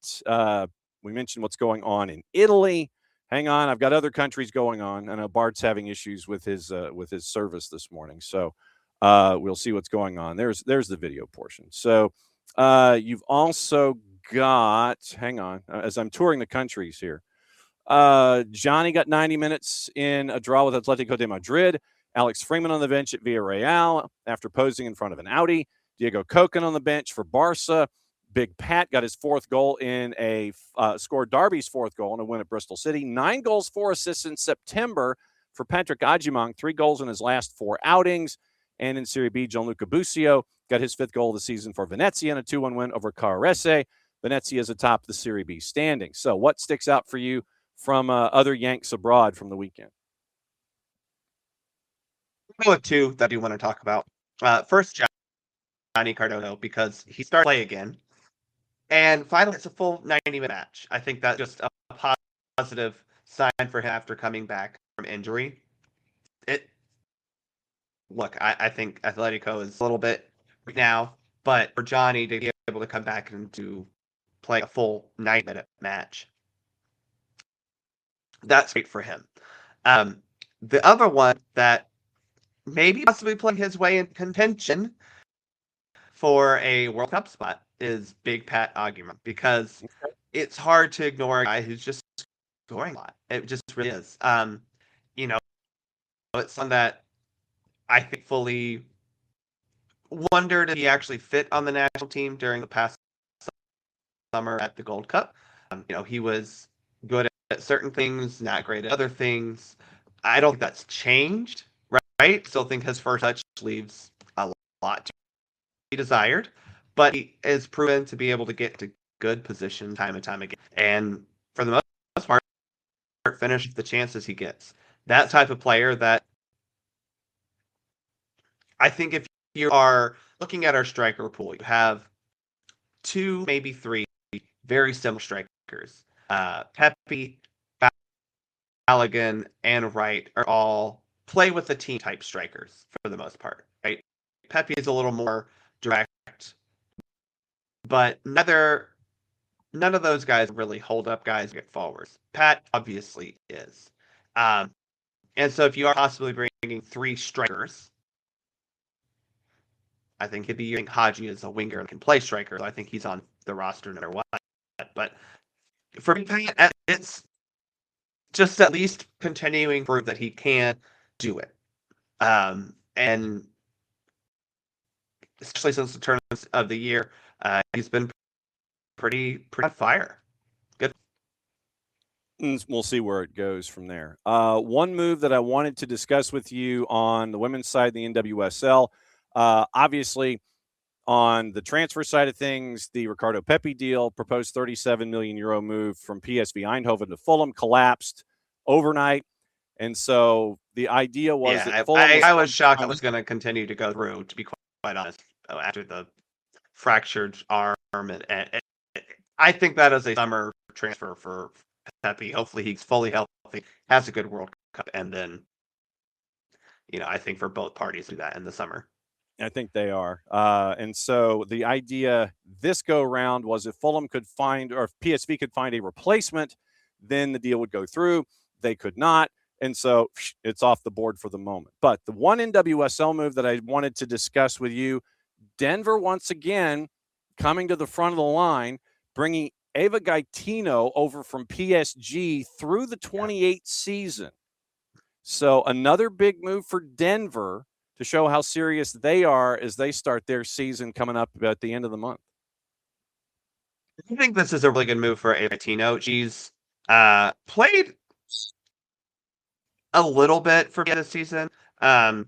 we mentioned what's going on in Italy. Hang on, I've got other countries going on. I know Bart's having issues with his service this morning, so we'll see what's going on. There's the video portion. So you've also got, hang on, as I'm touring the countries here. Johnny got 90 minutes in a draw with Atletico de Madrid. Alex Freeman on the bench at Villarreal after posing in front of an Audi. Diego Cocan on the bench for Barca. Big Pat got his 4th goal in scored Derby's 4th goal in a win at Bristol City. 9 goals, 4 assists in September for Patrick Agimang. 3 goals in his last 4 outings. And in Serie B, Gianluca Busio got his 5th goal of the season for Venezia in a 2-1 win over Carrese. Venezia is atop the Serie B standings. So what sticks out for you from other Yanks abroad from the weekend? I'll go with 2 that I do want to talk about. First, Johnny Cardoso, because he started to play again. And finally, it's a full 90-minute match. I think that's just a positive sign for him after coming back from injury. I think Atletico is a little bit right now, but for Johnny to be able to come back and to play a full 90-minute match, that's great for him. The other one that maybe possibly playing his way in contention for a World Cup spot is Big Pat Agimang, because it's hard to ignore a guy who's just scoring a lot. It just really is. it's something that I think fully wondered if he actually fit on the national team during the past summer at the Gold Cup. He was good at certain things, not great at other things. I don't think that's changed, right? Still think his first touch leaves a lot to be desired, but he is proven to be able to get to good position time and time again. And for the most part, finish the chances he gets. That type of player that I think if you are looking at our striker pool, you have 2, maybe 3 very similar strikers. Pepe, Balogun, and Wright are all play with the team type strikers for the most part, right? Pepe is a little more direct, but none of those guys really hold up guys get forwards. Pat obviously is. And so if you are possibly bringing 3 strikers, I think it'd be using Haji as a winger and can play striker. So I think he's on the roster no matter what. But for me, Pat, it's just at least continuing to prove that he can do it. And especially since the tournaments of the year, he's been pretty on fire. Good. We'll see where it goes from there. One move that I wanted to discuss with you on the women's side of the NWSL, obviously on the transfer side of things, the Ricardo Pepi deal, proposed 37 million euro move from PSV Eindhoven to Fulham collapsed overnight. And so the idea was that Fulham I was shocked it was going to continue to go through, to be quite honest, after the fractured arm. And I think that is a summer transfer for Pepi. Hopefully he's fully healthy, has a good World Cup, and then, I think for both parties do that in the summer. I think they are. And so the idea this go round was if Fulham could find, or if PSV could find a replacement, then the deal would go through. They could not. And so it's off the board for the moment. But the one NWSL move that I wanted to discuss with you, Denver once again coming to the front of the line, bringing Eva Gaetino over from PSG through the 28 season. So another big move for Denver to show how serious they are as they start their season coming up at the end of the month. I think this is a really good move for Eva Gaetino. She's played a little bit for me this season. I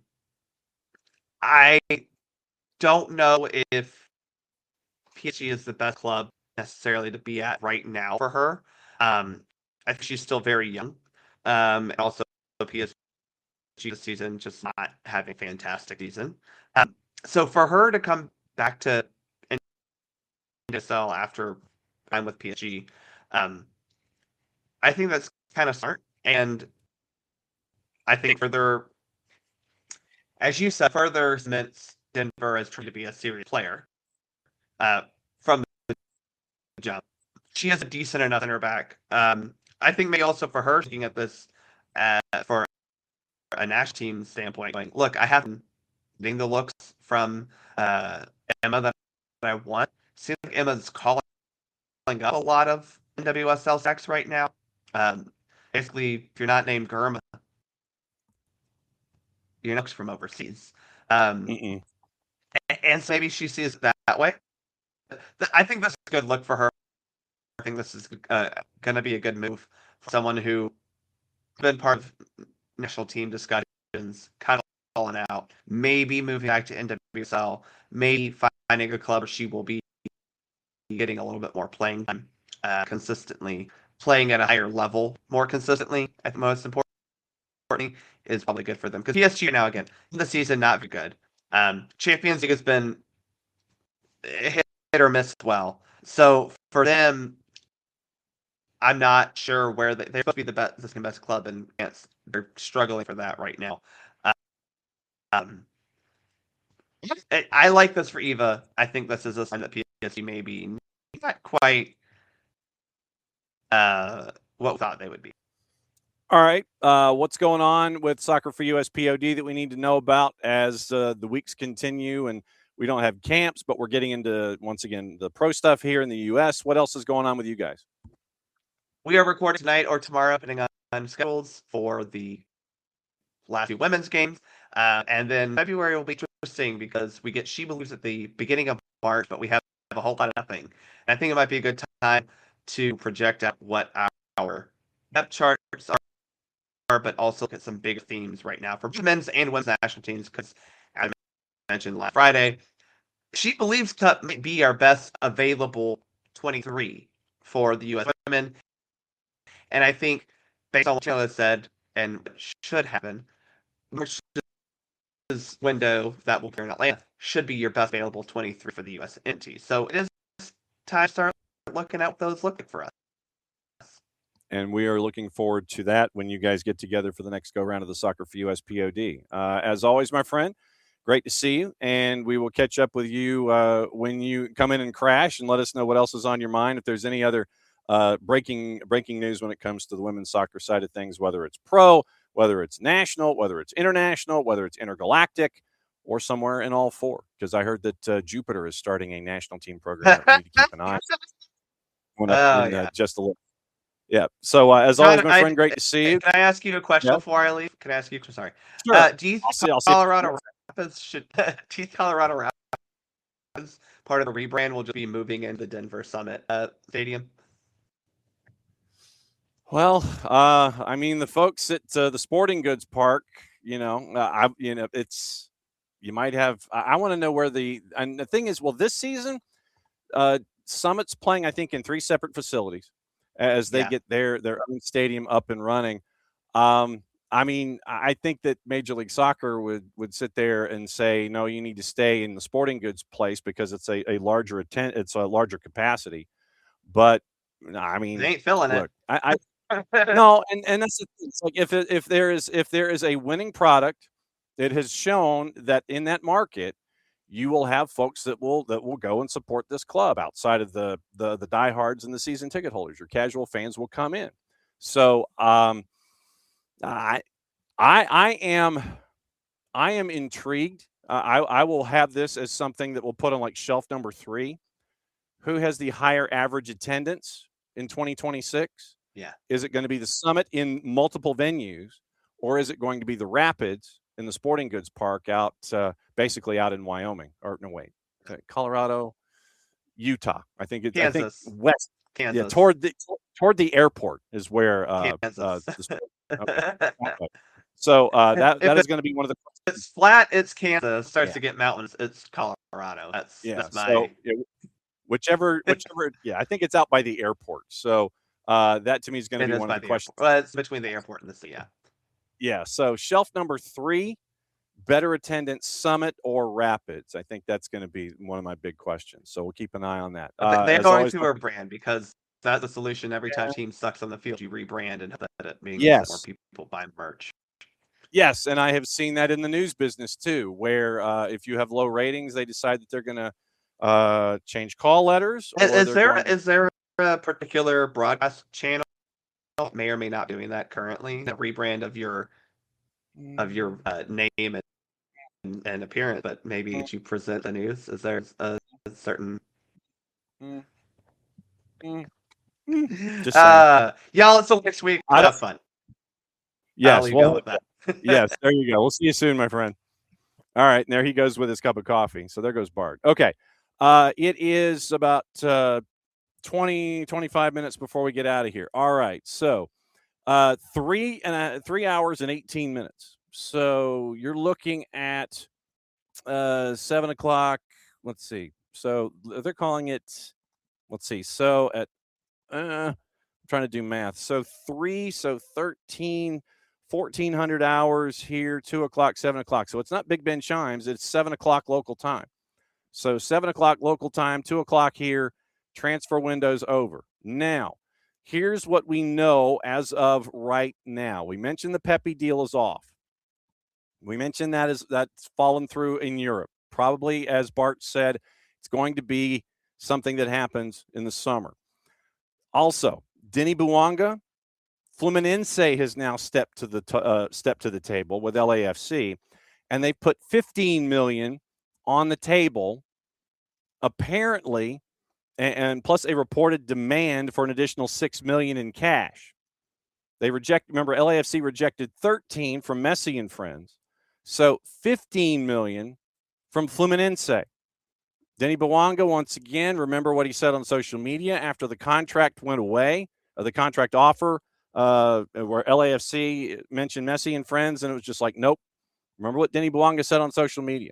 don't know if PSG is the best club necessarily to be at right now for her. I think she's still very young. And also PSG this season just not having a fantastic season. So for her to come back to NWSL after time with PSG, I think that's kind of smart. And I think further, as you said, further cements Denver as trying to be a serious player from the jump. She has a decent enough center back. I think maybe also for her, looking at this for a national team standpoint, going, look, I haven't getting the looks from Emma that I want. Seems like Emma's calling up a lot of NWSL stacks right now. Basically, if you're not named Gurma, you're not from overseas. And so maybe she sees it that way. I think this is a good look for her. I think this is going to be a good move for someone who been part of national team discussions, kind of falling out, maybe moving back to NWSL, maybe finding a club where she will be getting a little bit more playing time consistently, playing at a higher level more consistently. I think most importantly is probably good for them because PSG now again in the season not very good. Champions League has been hit or miss as well. So for them, I'm not sure where they're supposed to be the second best club, and they're struggling for that right now. I like this for Eva. I think this is a sign that PSG maybe not quite what we thought they would be. All right. What's going on with Soccer for USPod that we need to know about as the weeks continue and we don't have camps, but we're getting into, once again, the pro stuff here in the U.S. What else is going on with you guys? We are recording tonight or tomorrow, depending on schedules, for the last few women's games. And then February will be interesting because we get She Believes at the beginning of March, but we have a whole lot of nothing. And I think it might be a good time to project out what our depth charts are, but also look at some big themes right now for men's and women's national teams, because as I mentioned last Friday, She Believes Cup may be our best available 23 for the U.S. women. And I think, based on what Taylor said, and what should happen, March window that will appear in Atlanta should be your best available 23 for the USMNT. So it is time to start looking out what those look like for us. And we are looking forward to that when you guys get together for the next go-round of the Soccer for USPOD. As always, my friend, great to see you, and we will catch up with you when you come in and crash and let us know what else is on your mind. If there's any other breaking news when it comes to the women's soccer side of things, whether it's pro, whether it's national, whether it's international, whether it's intergalactic, or somewhere in all four, because I heard that Jupiter is starting a national team program that we need to keep an eye on. Just a little. Yeah. So as always, my friend, great to see you. Can I ask you a question before I leave? Can I ask you? Sorry. Sure. Do you think Colorado Rapids should? Do you think Colorado Rapids part of the rebrand will just be moving into the Denver Summit Stadium? Well, I mean, the folks at the Sporting Goods Park, it's you might have. I want to know where and the thing is, well, this season, Summit's playing, I think, in 3 separate facilities as they get their own stadium up and running. I mean, I think that Major League Soccer would sit there and say, no, you need to stay in the Sporting Goods place because it's a larger it's a larger capacity. But I mean, they ain't filling it. No, and that's the thing. It's like if there is a winning product, it has shown that in that market, you will have folks that will go and support this club outside of the diehards and the season ticket holders. Your casual fans will come in. So I am intrigued. I will have this as something that we'll put on like shelf number 3. Who has the higher average attendance in 2026? Yeah. Is it going to be the Summit in multiple venues, or is it going to be the Rapids in the Sporting Goods Park out basically out in Wyoming? Or no, wait, Colorado, Utah. I think it's Kansas. I think west. Kansas. Yeah, toward the airport is where Kansas. So that is going to be one of the. If it's flat, it's Kansas. Starts to get mountains, it's Colorado. That's my. So, whichever. Yeah, I think it's out by the airport. So that to me is going to be one of the questions. Well, it's between the airport and the sea. Yeah. So shelf number 3, better attendance, Summit or Rapids. I think that's going to be one of my big questions. So we'll keep an eye on that. They're going to rebrand because that's the solution. Every time team sucks on the field, you rebrand and that it means more people buy merch. Yes, and I have seen that in the news business too, where if you have low ratings, they decide that they're going to change call letters. Is there a particular broadcast channel may or may not doing that currently? The rebrand of your name and appearance, but maybe you present the news. Is there a certain? Y'all, until next week. Have fun. Yes, yes, there you go. We'll see you soon, my friend. All right, and there he goes with his cup of coffee. So there goes Bart. Okay, it is about 25 minutes before we get out of here. All right, so 3 hours and 18 minutes. So you're looking at 7 o'clock. Let's see. So they're calling it. Let's see. So at I'm trying to do math. So 13. 1,400 hours here, 2 o'clock, 7 o'clock. So it's not Big Ben chimes. It's 7 o'clock local time. So 7 o'clock local time, 2 o'clock here, transfer windows over. Now, here's what we know as of right now. We mentioned the Pepe deal is off. We mentioned that's fallen through in Europe. Probably, as Bart said, it's going to be something that happens in the summer. Also, Denny Bouanga, Fluminense has now stepped to the table with LAFC, and they put $15 million on the table, apparently, and plus a reported demand for an additional $6 million in cash. Remember, LAFC rejected 13 from Messi and friends. So 15 million from Fluminense. Denny Bwanga, once again, remember what he said on social media after the contract went away, the contract offer, where LAFC mentioned Messi and friends, and it was just like, nope. Remember what Denny Bwanga said on social media.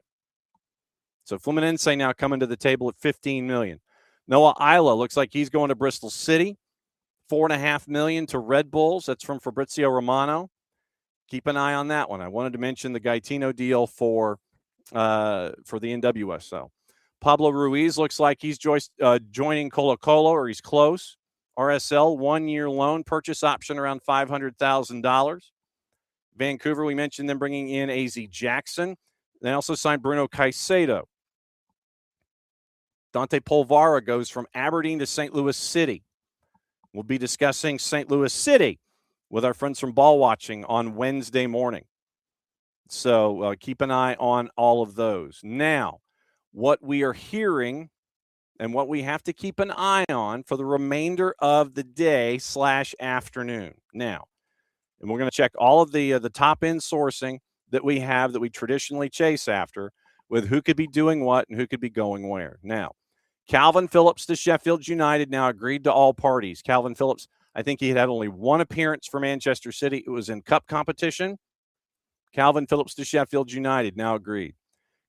So Fluminense now coming to the table at 15 million. Noah Isla looks like he's going to Bristol City. $4.5 million to Red Bulls. That's from Fabrizio Romano. Keep an eye on that one. I wanted to mention the Gaetino deal for the NWSL. Pablo Ruiz looks like he's joining Colo-Colo, or he's close. RSL, 1-year loan, purchase option around $500,000. Vancouver, we mentioned them bringing in AZ Jackson. They also signed Bruno Caicedo. Dante Polvara goes from Aberdeen to St. Louis City. We'll be discussing St. Louis City with our friends from Ball Watching on Wednesday morning. So keep an eye on all of those. Now, what we are hearing and what we have to keep an eye on for the remainder of the day/afternoon. Now, and we're going to check all of the top-end sourcing that we have that we traditionally chase after with who could be doing what and who could be going where. Now, Calvin Phillips to Sheffield United now agreed to all parties. Calvin Phillips, I think he had only one appearance for Manchester City. It was in cup competition. Calvin Phillips to Sheffield United now agreed.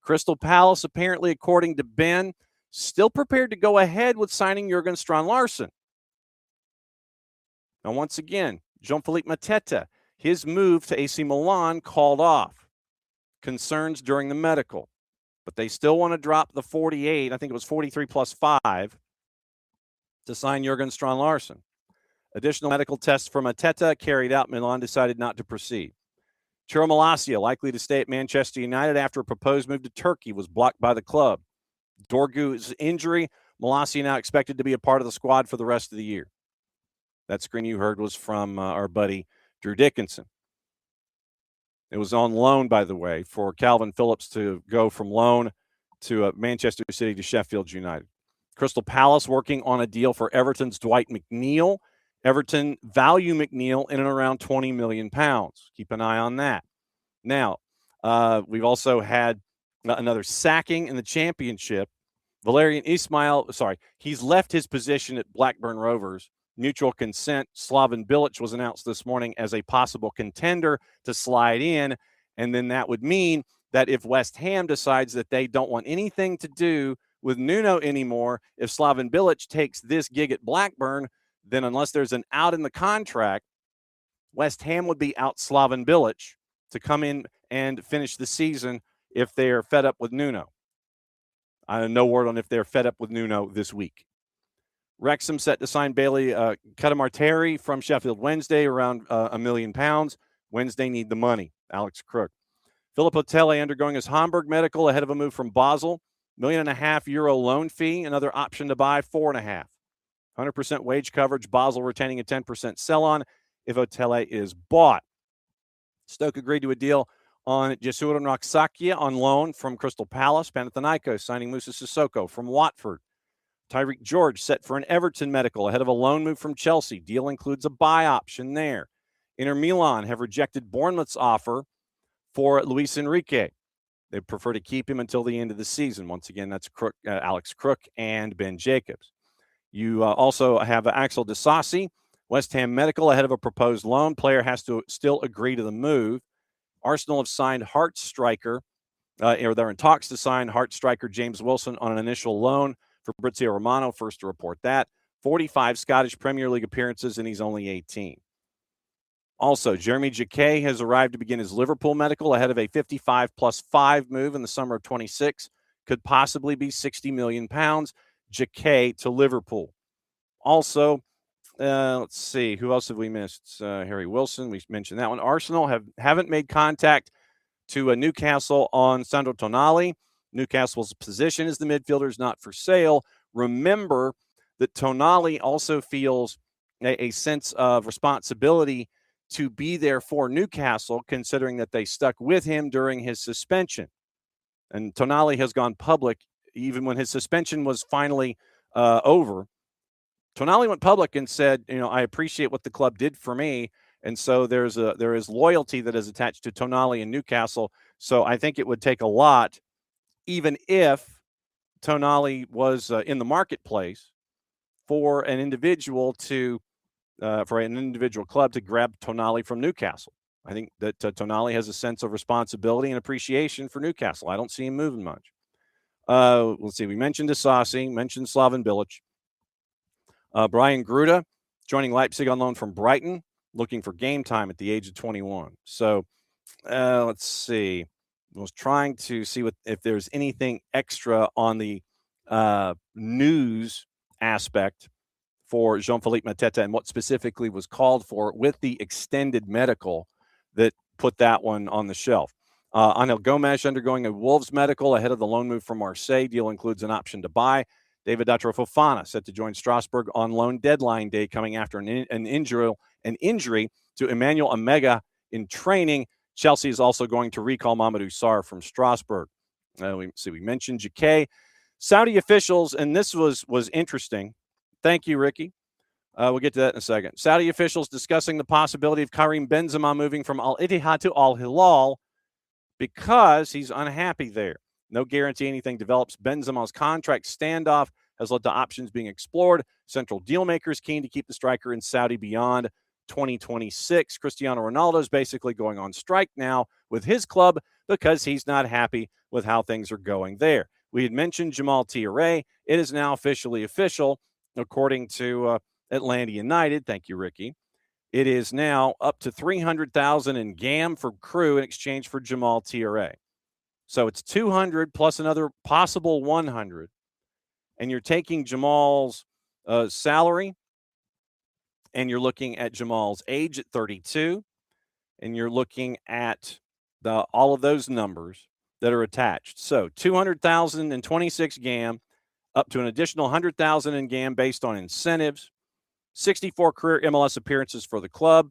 Crystal Palace, apparently, according to Ben, still prepared to go ahead with signing Jurgen Strand-Larsen. Now, once again, Jean-Philippe Mateta, his move to AC Milan called off. Concerns during the medical. But they still want to drop the 48, I think it was 43 plus 5, to sign Jurgen Strand-Larsen. Additional medical tests from Mateta carried out. Milan decided not to proceed. Chiro Malacia, likely to stay at Manchester United after a proposed move to Turkey was blocked by the club. Dorgu's injury, Malacia now expected to be a part of the squad for the rest of the year. That screen you heard was from our buddy Drew Dickinson. It was on loan, by the way, for Calvin Phillips to go from loan to Manchester City to Sheffield United. Crystal Palace working on a deal for Everton's Dwight McNeil. Everton value McNeil in and around £20 million. Keep an eye on that. Now, we've also had another sacking in the championship. Valerian Ismail, he's left his position at Blackburn Rovers. Mutual consent. Slaven Bilic was announced this morning as a possible contender to slide in. And then that would mean that if West Ham decides that they don't want anything to do with Nuno anymore, if Slaven Bilic takes this gig at Blackburn, then unless there's an out in the contract, West Ham would be out Slaven Bilic to come in and finish the season if they're fed up with Nuno. I have no word on if they're fed up with Nuno this week. Wrexham set to sign Bailey Cadamarteri from Sheffield Wednesday, around £1 million. Wednesday need the money. Alex Crook. Philip Otele undergoing his Hamburg medical ahead of a move from Basel. €1.5 million loan fee. Another option to buy, 4.5. 100% wage coverage. Basel retaining a 10% sell-on if Otele is bought. Stoke agreed to a deal on Jesurin Raksakia on loan from Crystal Palace. Panathinaikos signing Moussa Sissoko from Watford. Tyreek George set for an Everton medical ahead of a loan move from Chelsea. Deal includes a buy option there. Inter Milan have rejected Bournemouth's offer for Luis Enrique. They prefer to keep him until the end of the season. Once again, that's Alex Crook and Ben Jacobs. You also have Axel Disasi, West Ham medical ahead of a proposed loan. Player has to still agree to the move. Arsenal have signed Hearts striker, or they're in talks to sign Hearts striker James Wilson on an initial loan. Fabrizio Romano, first to report that. 45 Scottish Premier League appearances, and he's only 18. Also, Jeremy Jacquet has arrived to begin his Liverpool medical ahead of a 55 plus 5 move in the summer of 26. Could possibly be £60 million. Jacquet to Liverpool. Also, let's see, who else have we missed? Harry Wilson, we mentioned that one. Arsenal haven't made contact to Newcastle on Sandro Tonali. Newcastle's position as the midfielder is not for sale. Remember that Tonali also feels a sense of responsibility to be there for Newcastle, considering that they stuck with him during his suspension. And Tonali has gone public, even when his suspension was finally over. Tonali went public and said, I appreciate what the club did for me, And so there is loyalty that is attached to Tonali and Newcastle. So I think it would take a lot, even if Tonali was in the marketplace, for an individual club to grab Tonali from Newcastle. I think that Tonali has a sense of responsibility and appreciation for Newcastle. I don't see him moving much. Let's see. We mentioned Disasi, mentioned Slaven Bilic. Brian Gruda joining Leipzig on loan from Brighton, looking for game time at the age of 21. So let's see. I was trying to see if there's anything extra on the news aspect for Jean-Philippe Mateta and what specifically was called for with the extended medical that put that one on the shelf. Angel Gomes undergoing a Wolves medical ahead of the loan move from Marseille. Deal includes an option to buy. David Datro Fofana set to join Strasbourg on loan deadline day, coming after an injury to Emmanuel Omega in training. Chelsea is also going to recall Mamadou Sarr from Strasbourg. We mentioned Jake. Saudi officials, and this was interesting. Thank you, Ricky. We'll get to that in a second. Saudi officials discussing the possibility of Karim Benzema moving from Al Ittihad to Al Hilal because he's unhappy there. No guarantee anything develops. Benzema's contract standoff has led to options being explored. Central dealmakers keen to keep the striker in Saudi beyond 2026. Cristiano Ronaldo is basically going on strike now with his club because he's not happy with how things are going there. We had mentioned Jamal Touré. It is now officially official, according to Atlanta United. Thank you, Ricky. It is now up to $300,000 in GAM for Crew in exchange for Jamal Touré. So it's 200 plus another possible 100. And you're taking Jamal's salary, and you're looking at Jamal's age at 32, and you're looking at all of those numbers that are attached. So 200,000 and 26 GAM, up to an additional 100,000 in GAM based on incentives, 64 career MLS appearances for the club,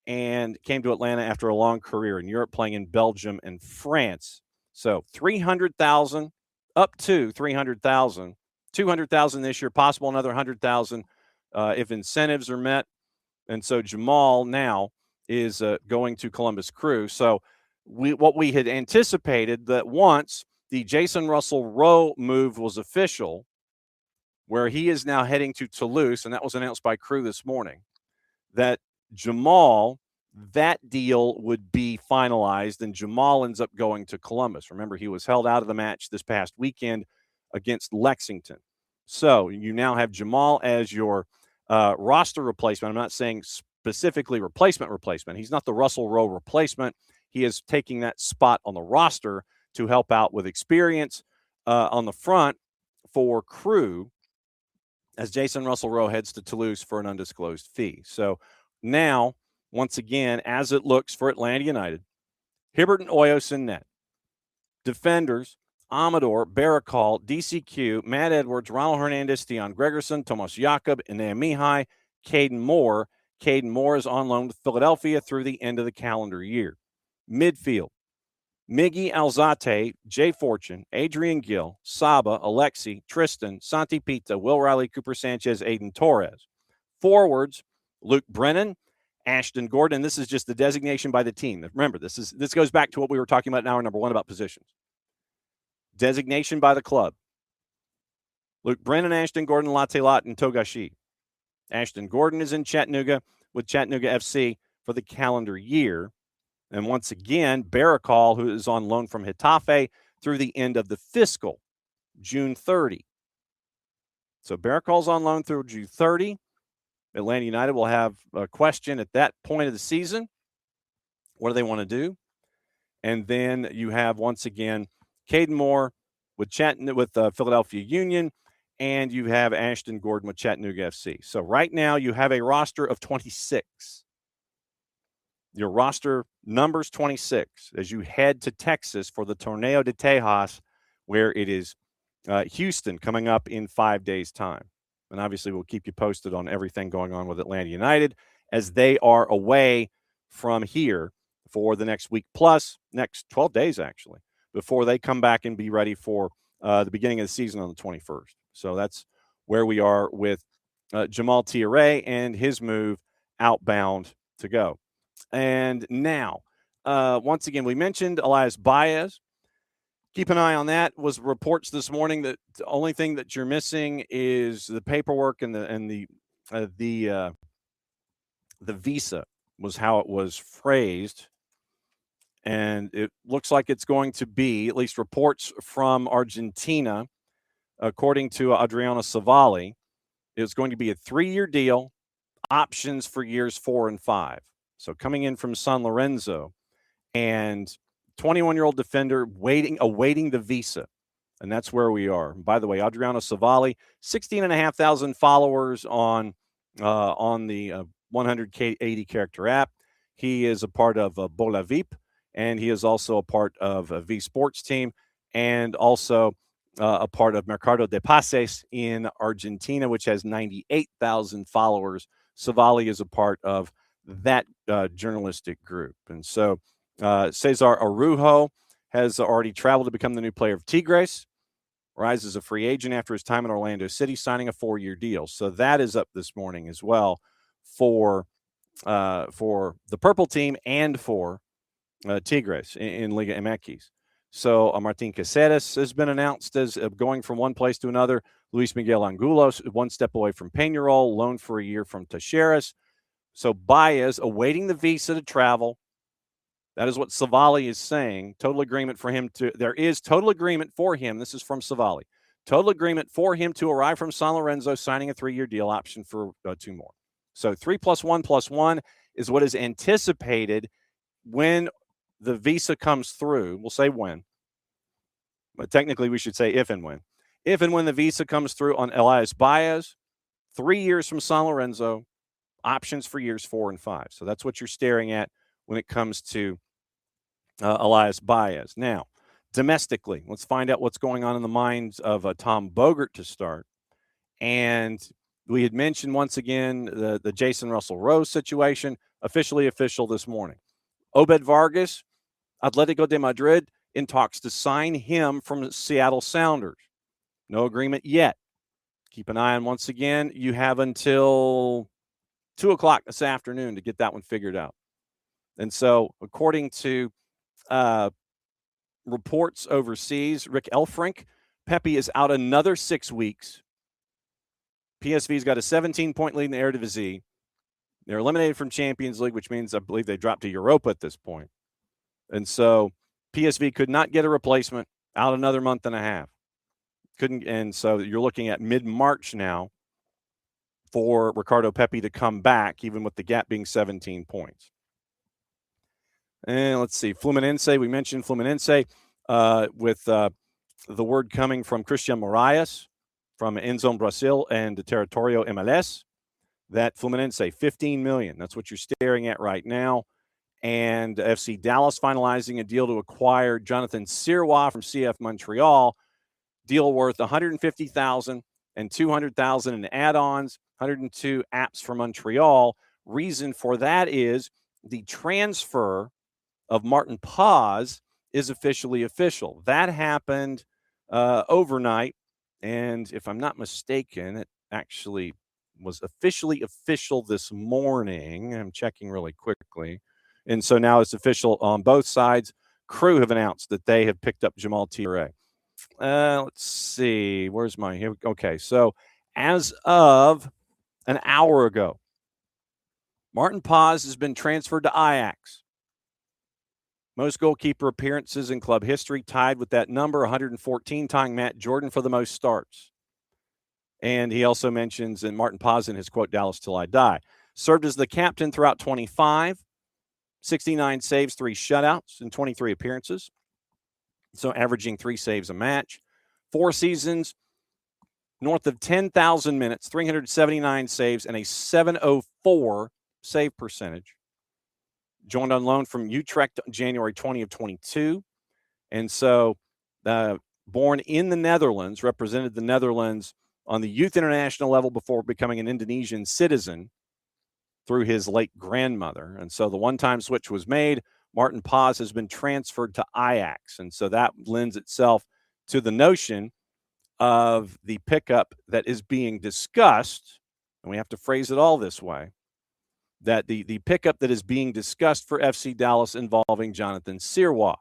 and came to Atlanta after a long career in Europe, playing in Belgium and France. So 300,000 up to 300,000, 200,000 this year, possible another 100,000 if incentives are met. And so Jamal now is going to Columbus Crew. So what we had anticipated that once the Jason Russell Rowe move was official, where he is now heading to Toulouse, and that was announced by Crew this morning, that Jamal, that deal would be finalized, and Jamal ends up going to Columbus. Remember, he was held out of the match this past weekend against Lexington. So you now have Jamal as your roster replacement. I'm not saying specifically replacement. He's not the Russell Rowe replacement. He is taking that spot on the roster to help out with experience on the front for Crew as Jason Russell Rowe heads to Toulouse for an undisclosed fee. So now, once again, as it looks for Atlanta United, Hibbert and Oyos in net. Defenders, Amador, Barakal, DCQ, Matt Edwards, Ronald Hernandez, Theon Gregerson, Tomas Jakob, and Mihai, Caden Moore. Caden Moore is on loan with Philadelphia through the end of the calendar year. Midfield, Miggy Alzate, Jay Fortune, Adrian Gill, Saba, Alexi, Tristan, Santi Pita, Will Riley, Cooper Sanchez, Aiden Torres. Forwards, Luke Brennan, Ashton Gordon. This is just the designation by the team. Remember, this goes back to what we were talking about in hour number one about positions. Designation by the club. Luke Brennan, Ashton Gordon, Latte Lot, and Togashi. Ashton Gordon is in Chattanooga with Chattanooga FC for the calendar year. And once again, Barakal, who is on loan from Getafe through the end of the fiscal, June 30. So Barakal's on loan through June 30. Atlanta United will have a question at that point of the season. What do they want to do? And then you have, once again, Caden Moore with Philadelphia Union, and you have Ashton Gordon with Chattanooga FC. So right now you have a roster of 26. Your roster numbers 26 as you head to Texas for the Torneo de Tejas, where it is Houston coming up in 5 days' time. And obviously we'll keep you posted on everything going on with Atlanta United as they are away from here for the next week plus, next 12 days actually, before they come back and be ready for the beginning of the season on the 21st. So that's where we are with Jamal Touré and his move outbound to go. And now, once again, we mentioned Elias Baez. Keep an eye on that. Was reports this morning that the only thing that you're missing is the paperwork and the visa was how it was phrased. And it looks like it's going to be, at least reports from Argentina, according to Adriana Savali, it's going to be a 3-year deal, options for years 4 and 5. So coming in from San Lorenzo, and 21-year-old defender awaiting the visa. And that's where we are. And by the way, Adriano Savali, 16,500 followers on the 180 character app. He is a part of Bola Vip, and he is also a part of a V Sports team, and also a part of Mercado de Pases in Argentina, which has 98,000 followers. Savali is a part of that journalistic group. And so Cesar Araujo has already traveled to become the new player of Tigres, rises a free agent after his time in Orlando City, signing a 4-year deal. So that is up this morning as well for the purple team and for Tigres in Liga MX. So Martin Caceres has been announced as going from one place to another. Luis Miguel Angulos, one step away from Peñarol, loaned for a year from Talleres. So Baez awaiting the visa to travel. That is what Savali is saying. Total agreement for him there is total agreement for him. This is from Savali. Total agreement for him to arrive from San Lorenzo, signing a 3-year deal, option for 2 more. So 3 + 1 + 1 is what is anticipated when the visa comes through. We'll say when, but technically we should say if and when. If and when the visa comes through on Elias Baez, 3 years from San Lorenzo, options for years 4 and 5. So that's what you're staring at when it comes to Elias Baez. Now, domestically, let's find out what's going on in the minds of Tom Bogert to start. And we had mentioned once again the Jason Russell Rose situation, officially official this morning. Obed Vargas, Atletico de Madrid, in talks to sign him from Seattle Sounders. No agreement yet. Keep an eye on, once again, you have until 2 o'clock this afternoon to get that one figured out. And so, according to reports overseas, Rick Elfrink, Pepe is out another 6 weeks. PSV's got a 17-point lead in the Eredivisie. They're eliminated from Champions League, which means I believe they dropped to Europa at this point. And so PSV could not get a replacement, out another month and a half. Couldn't, and so you're looking at mid-March now for Ricardo Pepi to come back, even with the gap being 17 points. And let's see, Fluminense, we mentioned Fluminense with the word coming from Christian Moraes from Enzone Brazil and Territorio MLS, that Fluminense, $15 million. That's what you're staring at right now. And FC Dallas finalizing a deal to acquire Jonathan Sirois from CF Montreal, deal worth $150,000 and $200,000 in add-ons, 102 apps for Montreal. Reason for that is the transfer of Martin Paz is officially official. That happened overnight, and if I'm not mistaken, it actually was officially official this morning. I'm checking really quickly. And so now it's official on both sides. Crew have announced that they have picked up Jamal Touré. Let's see. Where's my here? Okay, so as of an hour ago, Martin Paz has been transferred to Ajax. Most goalkeeper appearances in club history, tied with that number, 114, tying Matt Jordan for the most starts. And he also mentions in Martin Paz in his quote, Dallas till I die. Served as the captain throughout 25, 69 saves, 3 shutouts in 23 appearances. So averaging 3 saves a match. 4 seasons, north of 10,000 minutes, 379 saves, and a 704 save percentage. Joined on loan from Utrecht January 20 of 22. And so born in the Netherlands, represented the Netherlands on the youth international level before becoming an Indonesian citizen through his late grandmother. And so the one-time switch was made. Martin Paz has been transferred to Ajax. And so that lends itself to the notion of the pickup that is being discussed, and we have to phrase it all this way, that the pickup that is being discussed for FC Dallas involving Jonathan Sirois.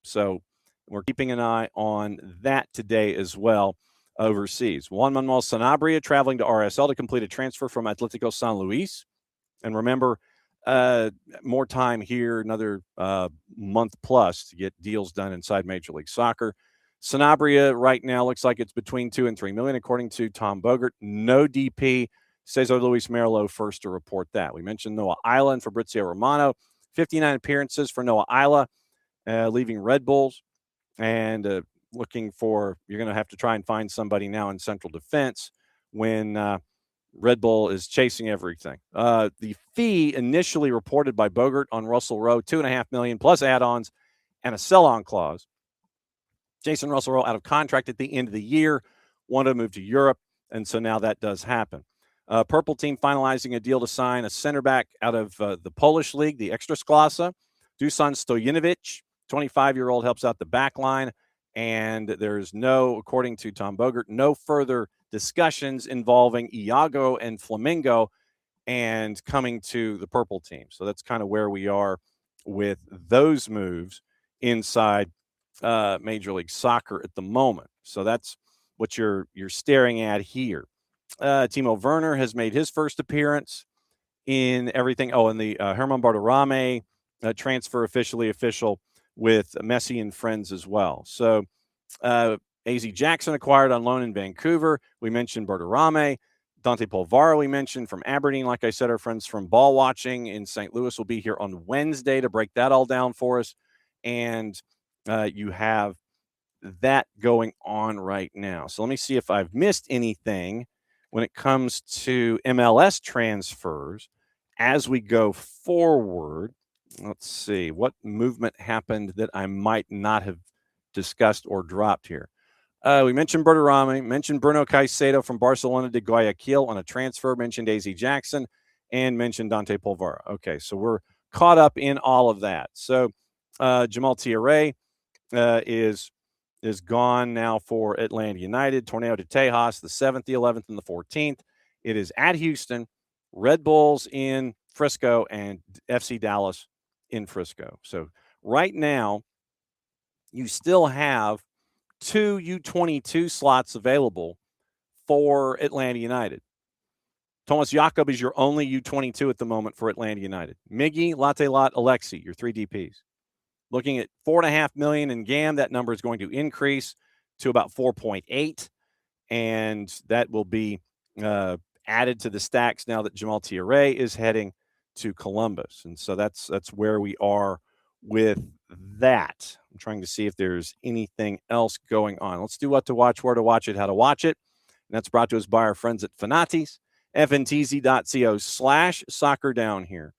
So we're keeping an eye on that today as well overseas. Juan Manuel Sanabria traveling to RSL to complete a transfer from Atletico San Luis. And remember, more time here, another month plus to get deals done inside Major League Soccer. Sanabria right now looks like it's between $2 and $3 million, according to Tom Bogert. No DP. Cesar Luis Merlo first to report that. We mentioned Noah Isla and Fabrizio Romano. 59 appearances for Noah Isla, leaving Red Bulls. And looking for, you're going to have to try and find somebody now in central defense when Red Bull is chasing everything. The fee initially reported by Bogert on Russell Rowe, $2.5 million plus add-ons and a sell-on clause. Jason Russell Rowe out of contract at the end of the year, wanted to move to Europe, and so now that does happen. Purple team finalizing a deal to sign a center back out of the Polish league, the Ekstraklasa. Dusan Stojanovic, 25-year-old, helps out the back line, and there's no, according to Tom Bogert, no further discussions involving Iago and Flamengo and coming to the purple team. So that's kind of where we are with those moves inside Major League Soccer at the moment. So that's what you're staring at here. Timo Werner has made his first appearance in everything. Oh, and the Herman Barderame transfer official with Messi and friends as well. So AZ Jackson acquired on loan in Vancouver. We mentioned Barderame. Dante Polvara we mentioned from Aberdeen. Like I said, our friends from Ball Watching in St. Louis will be here on Wednesday to break that all down for us. And you have that going on right now. So let me see if I've missed anything when it comes to MLS transfers as we go forward. Let's see what movement happened that I might not have discussed or dropped here. We mentioned Berterame, mentioned Bruno Caicedo from Barcelona to Guayaquil on a transfer, mentioned AZ Jackson, and mentioned Dante Polvara. Okay, so we're caught up in all of that. So Jamal Thierry is gone now for Atlanta United. Torneo de Tejas, the 7th, the 11th, and the 14th. It is at Houston, Red Bulls in Frisco, and FC Dallas in Frisco. So right now, you still have 2 U22 slots available for Atlanta United. Thomas Jakob is your only U22 at the moment for Atlanta United. Miggy, Latelot, Alexi, your 3 DPs. Looking at $4.5 million in GAM, that number is going to increase to about 4.8, and that will be added to the stacks now that Jamal Thierry is heading to Columbus. And so that's where we are with that. I'm trying to see if there's anything else going on. Let's do what to watch, where to watch it, how to watch it. And that's brought to us by our friends at Fanatis, fntz.co/soccer down here.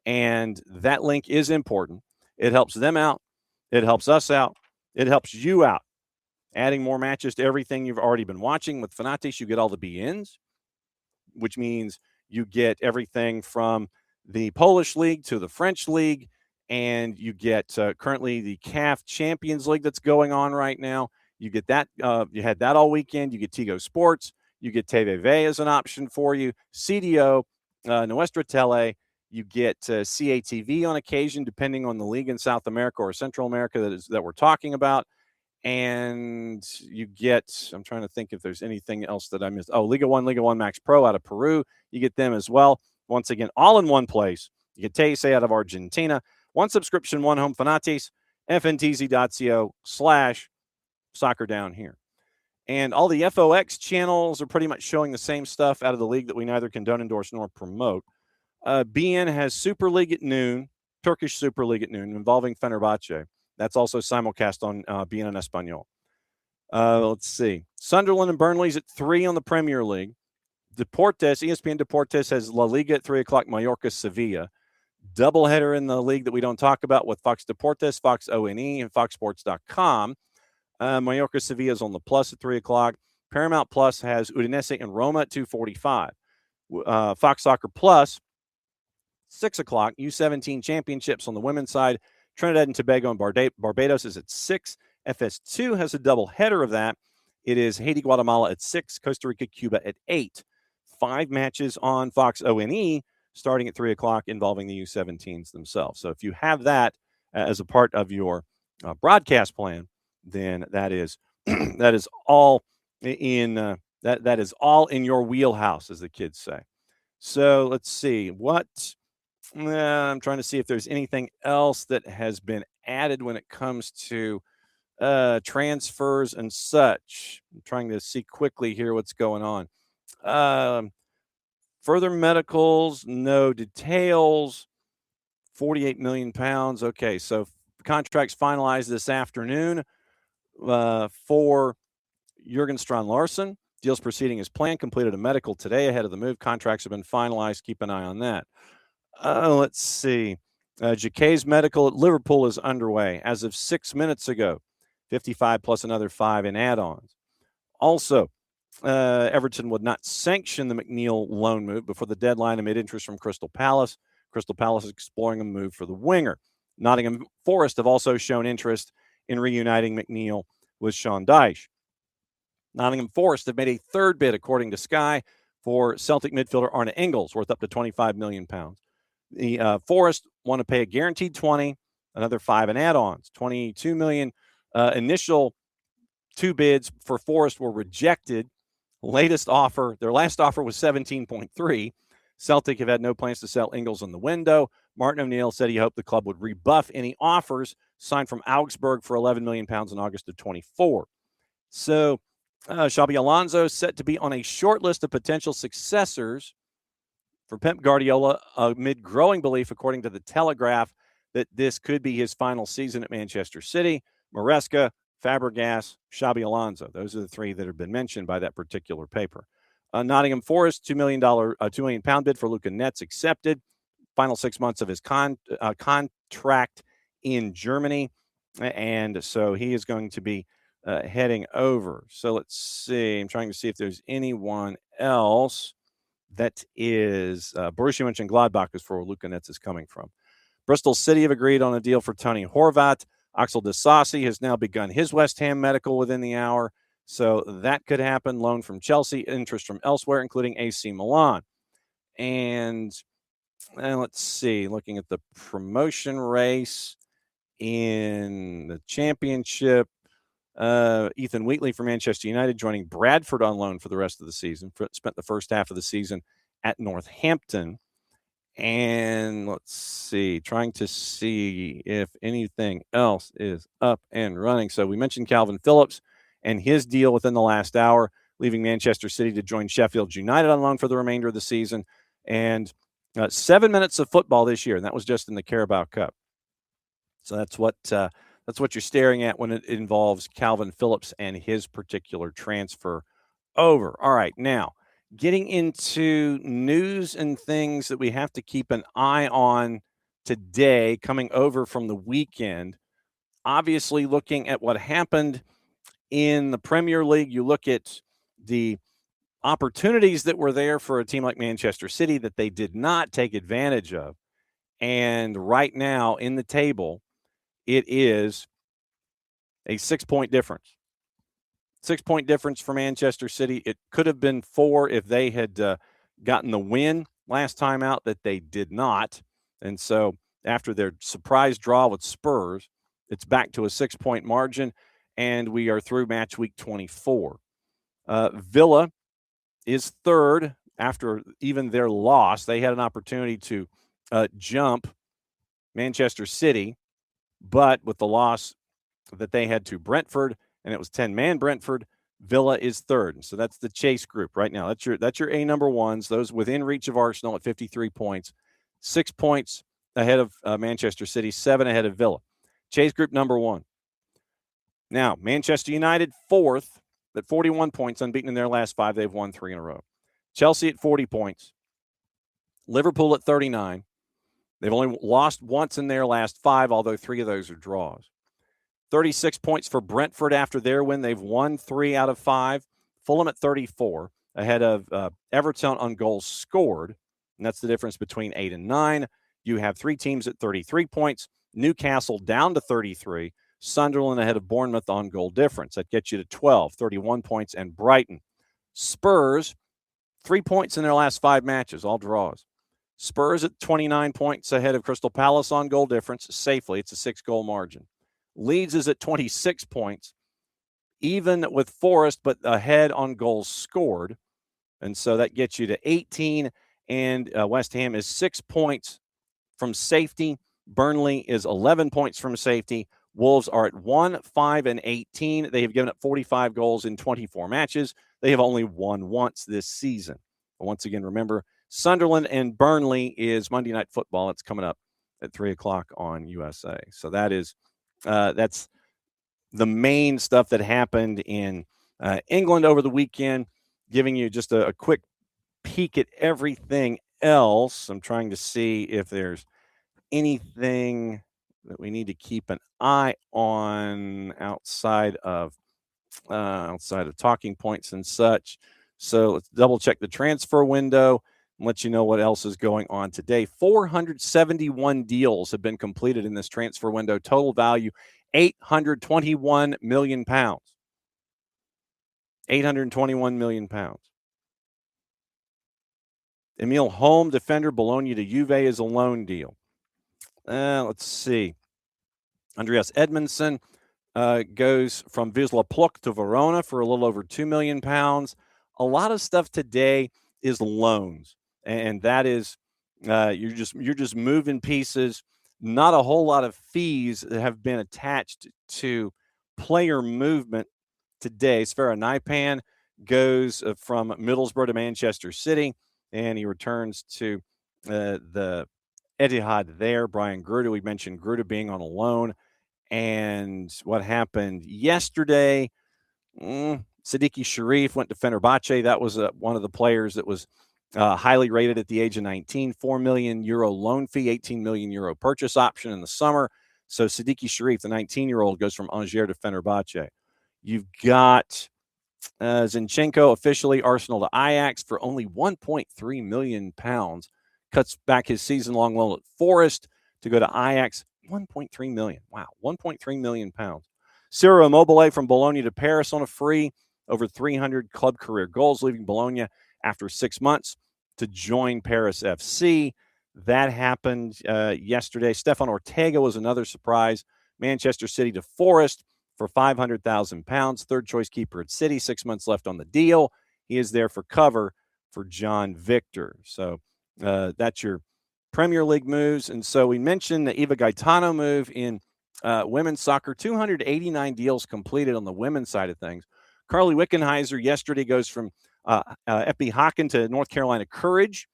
And that link is important. It helps them out. It helps us out. It helps you out. Adding more matches to everything you've already been watching. With Fanatis, you get all the BNs, which means you get everything from the Polish League to the French League, and you get currently the CAF Champions League that's going on right now. You get that. You had that all weekend. You get Tigo Sports. You get TVV as an option for you. CDO, Nuestra Tele. You get CATV on occasion, depending on the league in South America or Central America that we're talking about. And you get, I'm trying to think if there's anything else that I missed. Oh, Liga 1 Max Pro out of Peru. You get them as well. Once again, all in one place. You get TSA out of Argentina. One subscription, one home. Fanatis, fntz.co/soccer down here. And all the FOX channels are pretty much showing the same stuff out of the league that we neither condone, endorse, nor promote. BN has Super League at noon, Turkish Super League at noon, involving Fenerbahce. That's also simulcast on BN en Espanol. Let's see. Sunderland and Burnley's at 3 on the Premier League. Deportes, ESPN Deportes has La Liga at 3 o'clock, Mallorca, Sevilla. Doubleheader in the league that we don't talk about with Fox Deportes, Fox ONE, and FoxSports.com. Mallorca, Sevilla is on the Plus at 3 o'clock. Paramount Plus has Udinese and Roma at 2:45. Fox Soccer Plus, 6 o'clock. U17 Championships on the women's side. Trinidad and Tobago and Barbados is at 6. FS2 has a double header of that. It is Haiti, Guatemala at 6. Costa Rica, Cuba at 8. 5 matches on Fox ONE starting at 3 o'clock involving the U17s themselves. So if you have that as a part of your broadcast plan, then that is that is all in that is all in your wheelhouse, as the kids say. So let's see what I'm trying to see if there's anything else that has been added when it comes to transfers and such. I'm trying to see quickly here what's going on. Further medicals, no details. 48 million pounds. Okay, so contracts finalized this afternoon for Jurgen Strand-Larsen. Deals proceeding as planned. Completed a medical today ahead of the move. Contracts have been finalized. Keep an eye on that. Let's see. Jacquet's medical at Liverpool is underway as of 6 minutes ago. 55 plus another 5 in add-ons. Also, Everton would not sanction the McNeil loan move before the deadline amid interest from Crystal Palace. Crystal Palace is exploring a move for the winger. Nottingham Forest have also shown interest in reuniting McNeil with Sean Dyche. Nottingham Forest have made a third bid, according to Sky, for Celtic midfielder Arne Engels, worth up to £25 million. The Forest want to pay a guaranteed 20, another 5 in add-ons. 22 million. Initial 2 bids for Forest were rejected. Their last offer was 17.3. Celtic have had no plans to sell Engels in the window. Martin O'Neill said he hoped the club would rebuff any offers signed from Augsburg for £11 million in August of 24. So Xabi Alonso set to be on a short list of potential successors for Pep Guardiola amid growing belief, according to the Telegraph, that this could be his final season at Manchester City. Maresca, Fabregas, Xabi Alonso. Those are the 3 that have been mentioned by that particular paper. Nottingham Forest, £2 million bid for Luka Netz accepted. Final 6 months of his contract in Germany. And so he is going to be heading over. So let's see. I'm trying to see if there's anyone else that is Borussia Mönchengladbach is for Luka Netz is coming from. Bristol City have agreed on a deal for Tony Horvath. Axel Disasi has now begun his West Ham medical within the hour. So that could happen. Loan from Chelsea, interest from elsewhere, including AC Milan. And let's see, looking at the promotion race in the championship, Ethan Wheatley from Manchester United joining Bradford on loan for the rest of the season. Spent the first half of the season at Northampton. And let's see, trying to see if anything else is up and running. So we mentioned Calvin Phillips and his deal within the last hour, leaving Manchester City to join Sheffield United on loan for the remainder of the season. And 7 minutes of football this year, and that was just in the Carabao Cup. So that's what you're staring at when it involves Calvin Phillips and his particular transfer over. All right, now getting into news and things that we have to keep an eye on today coming over from the weekend. Obviously, looking at what happened in the Premier League, you look at the opportunities that were there for a team like Manchester City that they did not take advantage of. And right now in the table, it is a 6-point difference. 6-point difference for Manchester City. It could have been 4 if they had gotten the win last time out that they did not. And so after their surprise draw with Spurs, it's back to a 6-point margin, and we are through match week 24. Villa is third after even their loss. They had an opportunity to jump Manchester City, but with the loss that they had to Brentford, and it was 10-man Brentford, Villa is third. So that's the chase group right now. That's your A number ones, those within reach of Arsenal at 53 points. 6 points ahead of Manchester City, 7 ahead of Villa. Chase group number 1. Now, Manchester United, fourth at 41 points, unbeaten in their last 5. They've won 3 in a row. Chelsea at 40 points. Liverpool at 39. They've only lost once in their last 5, although 3 of those are draws. 36 points for Brentford after their win. They've won 3 out of 5. Fulham at 34, ahead of Everton on goals scored. And that's the difference between 8 and 9. You have 3 teams at 33 points. Newcastle down to 33. Sunderland ahead of Bournemouth on goal difference. That gets you to 12, 31 points, and Brighton. Spurs, 3 points in their last 5 matches, all draws. Spurs at 29 points ahead of Crystal Palace on goal difference safely. It's a 6-goal margin. Leeds is at 26 points, even with Forest, but ahead on goals scored. And so that gets you to 18. And West Ham is 6 points from safety. Burnley is 11 points from safety. Wolves are at 1, 5, and 18. They have given up 45 goals in 24 matches. They have only won once this season. But once again, remember, Sunderland and Burnley is Monday Night Football. It's coming up at 3 o'clock on USA. So that's the main stuff that happened in England over the weekend, giving you just a quick peek at everything else. I'm trying to see if there's anything that we need to keep an eye on outside of talking points and such. So let's double check the transfer window and let you know what else is going on today. 471 deals have been completed in this transfer window. Total value, £821 million. £821 million. Emil Holm, defender, Bologna to Juve is a loan deal. Let's see. Andreas Edmondson goes from Wisła Płock to Verona for a little over £2 million. A lot of stuff today is loans, and that is you're just moving pieces. Not a whole lot of fees that have been attached to player movement today. Sfera Naipan goes from Middlesbrough to Manchester City, and he returns to the Etihad there. Brian Gruda, we mentioned Gruda being on a loan. And what happened yesterday, Siddiqui Sharif went to Fenerbahce. That was one of the players that was highly rated at the age of 19. €4 million loan fee, €18 million purchase option in the summer. So Siddiqui Sharif, the 19-year-old, goes from Angers to Fenerbahce. You've got Zinchenko officially Arsenal to Ajax for only £1.3 million. Cuts back his season-long loan at Forest to go to Ajax. 1.3 million. Wow, 1.3 million pounds. Ciro Immobile from Bologna to Paris on a free, over 300 club career goals, leaving Bologna after 6 months to join Paris FC. That happened yesterday. Stefan Ortega was another surprise. Manchester City to Forest for £500,000. Third choice keeper at City. 6 months left on the deal. He is there for cover for John Victor. So that's your Premier League moves. And so we mentioned the Eva Gaetano move in women's soccer. 289 deals completed on the women's side of things. Carly Wickenheiser yesterday goes from FB Haken to North Carolina Courage.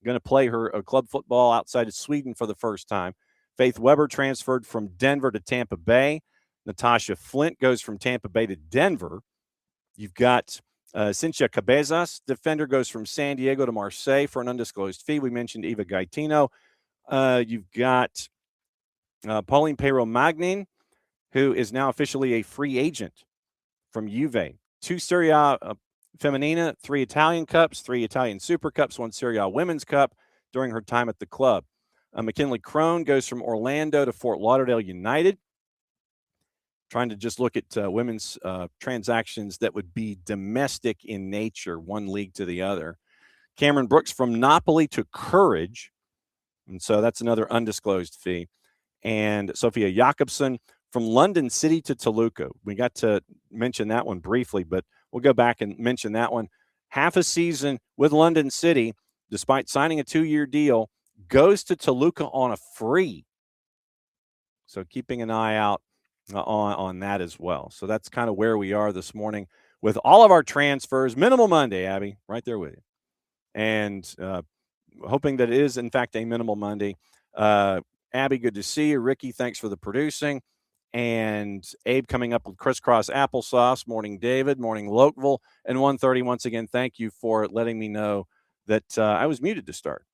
Going to play her club football outside of Sweden for the first time. Faith Weber transferred from Denver to Tampa Bay. Natasha Flint goes from Tampa Bay to Denver. You've got Cynthia Cabezas, defender, goes from San Diego to Marseille for an undisclosed fee. We mentioned Eva Gaetano. You've got Pauline Pero-Magnin, who is now officially a free agent from Juve. 2 Serie A Femenina, 3 Italian Cups, 3 Italian Super Cups, 1 Serie A Women's Cup during her time at the club. McKinley Crone goes from Orlando to Fort Lauderdale United. Trying to just look at women's transactions that would be domestic in nature, one league to the other. Cameron Brooks from Napoli to Courage. And so that's another undisclosed fee. And Sophia Jakobsen from London City to Toluca. We got to mention that one briefly, but we'll go back and mention that one. Half a season with London City, despite signing a 2-year deal, goes to Toluca on a free. So keeping an eye out on that as well. So that's kind of where we are this morning with all of our transfers. Minimal Monday, Abby, right there with you. And hoping that it is, in fact, a minimal Monday. Abby, good to see you. Ricky, thanks for the producing. And Abe coming up with crisscross applesauce. Morning, David. Morning, Lokeville. And 1:30, once again, thank you for letting me know that I was muted to start.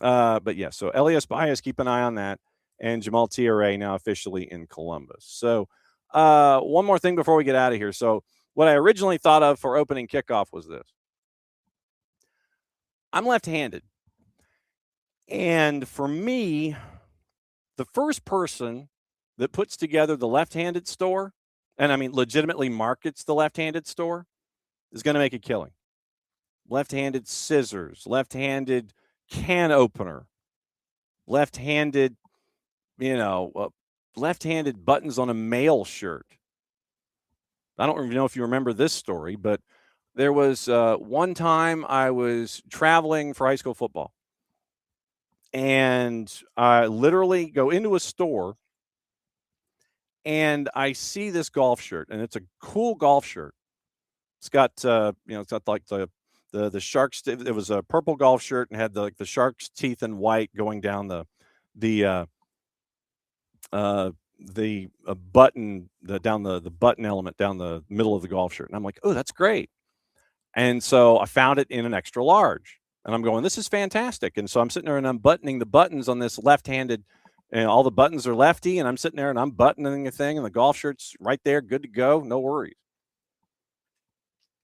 But yeah, so Elias Baez, keep an eye on that. And Jamal Tiare now officially in Columbus. So one more thing before we get out of here. So what I originally thought of for opening kickoff was this. I'm left-handed. And for me, the first person that puts together the left-handed store, and I mean legitimately markets the left-handed store, is going to make a killing. Left-handed scissors, left-handed can opener, left-handed, left-handed buttons on a male shirt. I don't even know if you remember this story, but there was one time I was traveling for high school football, and I literally go into a store, and I see this golf shirt, and it's a cool golf shirt. It's got, it's got like the shark's. It was a purple golf shirt and had the shark's teeth in white going down the button, down the button element down the middle of the golf shirt. And I'm like, oh, that's great. And so I found it in an extra large, and I'm going, this is fantastic. And so I'm sitting there and I'm buttoning the buttons on this left-handed, and all the buttons are lefty, and I'm sitting there and I'm buttoning the thing, and the golf shirt's right there, good to go, no worries.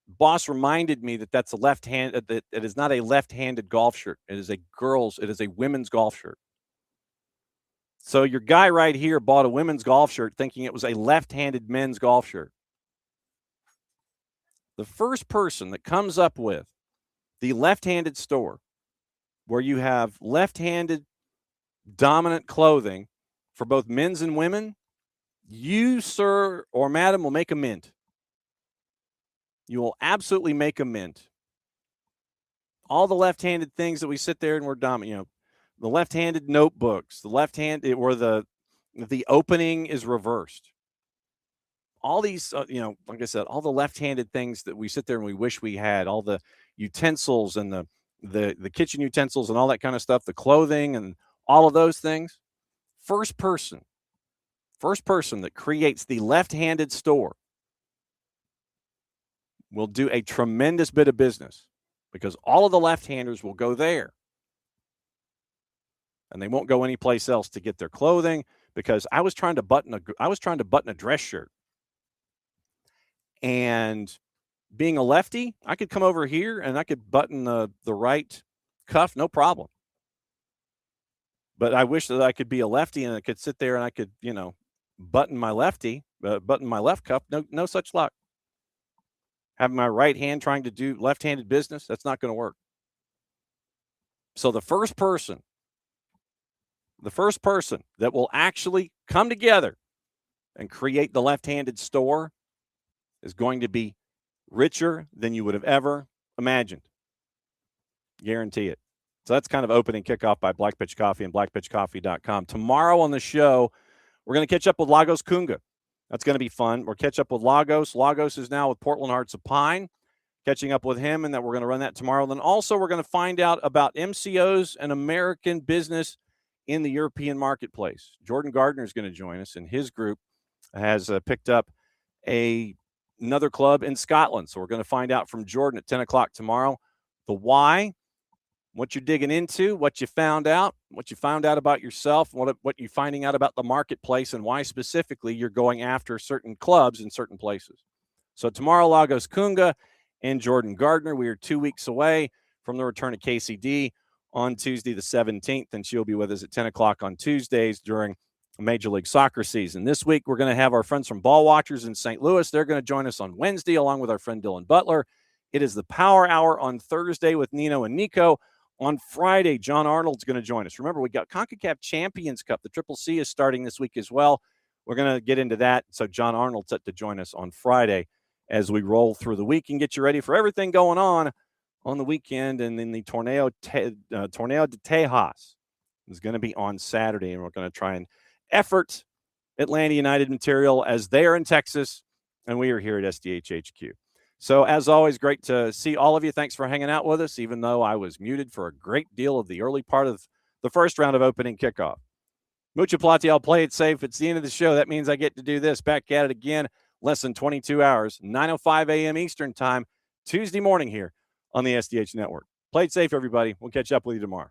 Boss reminded me that that's a that it is not a left-handed golf shirt. It is a women's golf shirt. So your guy right here bought a women's golf shirt thinking it was a left-handed men's golf shirt. The first person that comes up with the left-handed store where you have left-handed dominant clothing for both men's and women, you, sir or madam, will make a mint. You will absolutely make a mint. All the left-handed things that we sit there and we're dominant, the left-handed notebooks, the left-handed where the opening is reversed. All these, like I said, all the left-handed things that we sit there and we wish we had, all the utensils and the kitchen utensils and all that kind of stuff, the clothing and all of those things. First person that creates the left-handed store will do a tremendous bit of business because all of the left-handers will go there. And they won't go anyplace else to get their clothing because I was trying to button a dress shirt. And being a lefty, I could come over here and I could button the right cuff, no problem. But I wish that I could be a lefty and I could sit there and I could, button my left cuff. No such luck. Having my right hand trying to do left-handed business, that's not going to work. So the first person that will actually come together and create the left-handed store is going to be richer than you would have ever imagined. Guarantee it. So that's kind of opening kickoff by Black Pitch Coffee and blackpitchcoffee.com. Tomorrow on the show, we're going to catch up with Lagos Kunga. That's going to be fun. We'll catch up with Lagos. Lagos is now with Portland Hearts of Pine. Catching up with him, and that we're going to run that tomorrow. Then also we're going to find out about MCOs and American business in the European marketplace. Jordan Gardner is going to join us, and his group has picked up another club in Scotland. So we're going to find out from Jordan at 10 o'clock tomorrow the why, what you're digging into, what you found out about yourself, what you're finding out about the marketplace, and why specifically you're going after certain clubs in certain places. So tomorrow, Lagos Kunga and Jordan Gardner. We are 2 weeks away from the return of KCD on Tuesday the 17th, and she'll be with us at 10 o'clock on Tuesdays during Major League Soccer season. This week, we're going to have our friends from Ball Watchers in St. Louis. They're going to join us on Wednesday, along with our friend Dylan Butler. It is the Power Hour on Thursday with Nino and Nico. On Friday, John Arnold's going to join us. Remember, we got CONCACAF Champions Cup. The Triple C is starting this week as well. We're going to get into that. So John Arnold's set to join us on Friday as we roll through the week and get you ready for everything going on the weekend. And then the Torneo de Tejas is going to be on Saturday, and we're going to try and effort Atlanta United material as they are in Texas, and we are here at SDH HQ. So, as always, great to see all of you. Thanks for hanging out with us, even though I was muted for a great deal of the early part of the first round of opening kickoff. Mucha plati, I'll play it safe. It's the end of the show. That means I get to do this. Back at it again, less than 22 hours, 9:05 a.m. Eastern time, Tuesday morning here on the SDH Network. Play it safe, everybody. We'll catch up with you tomorrow.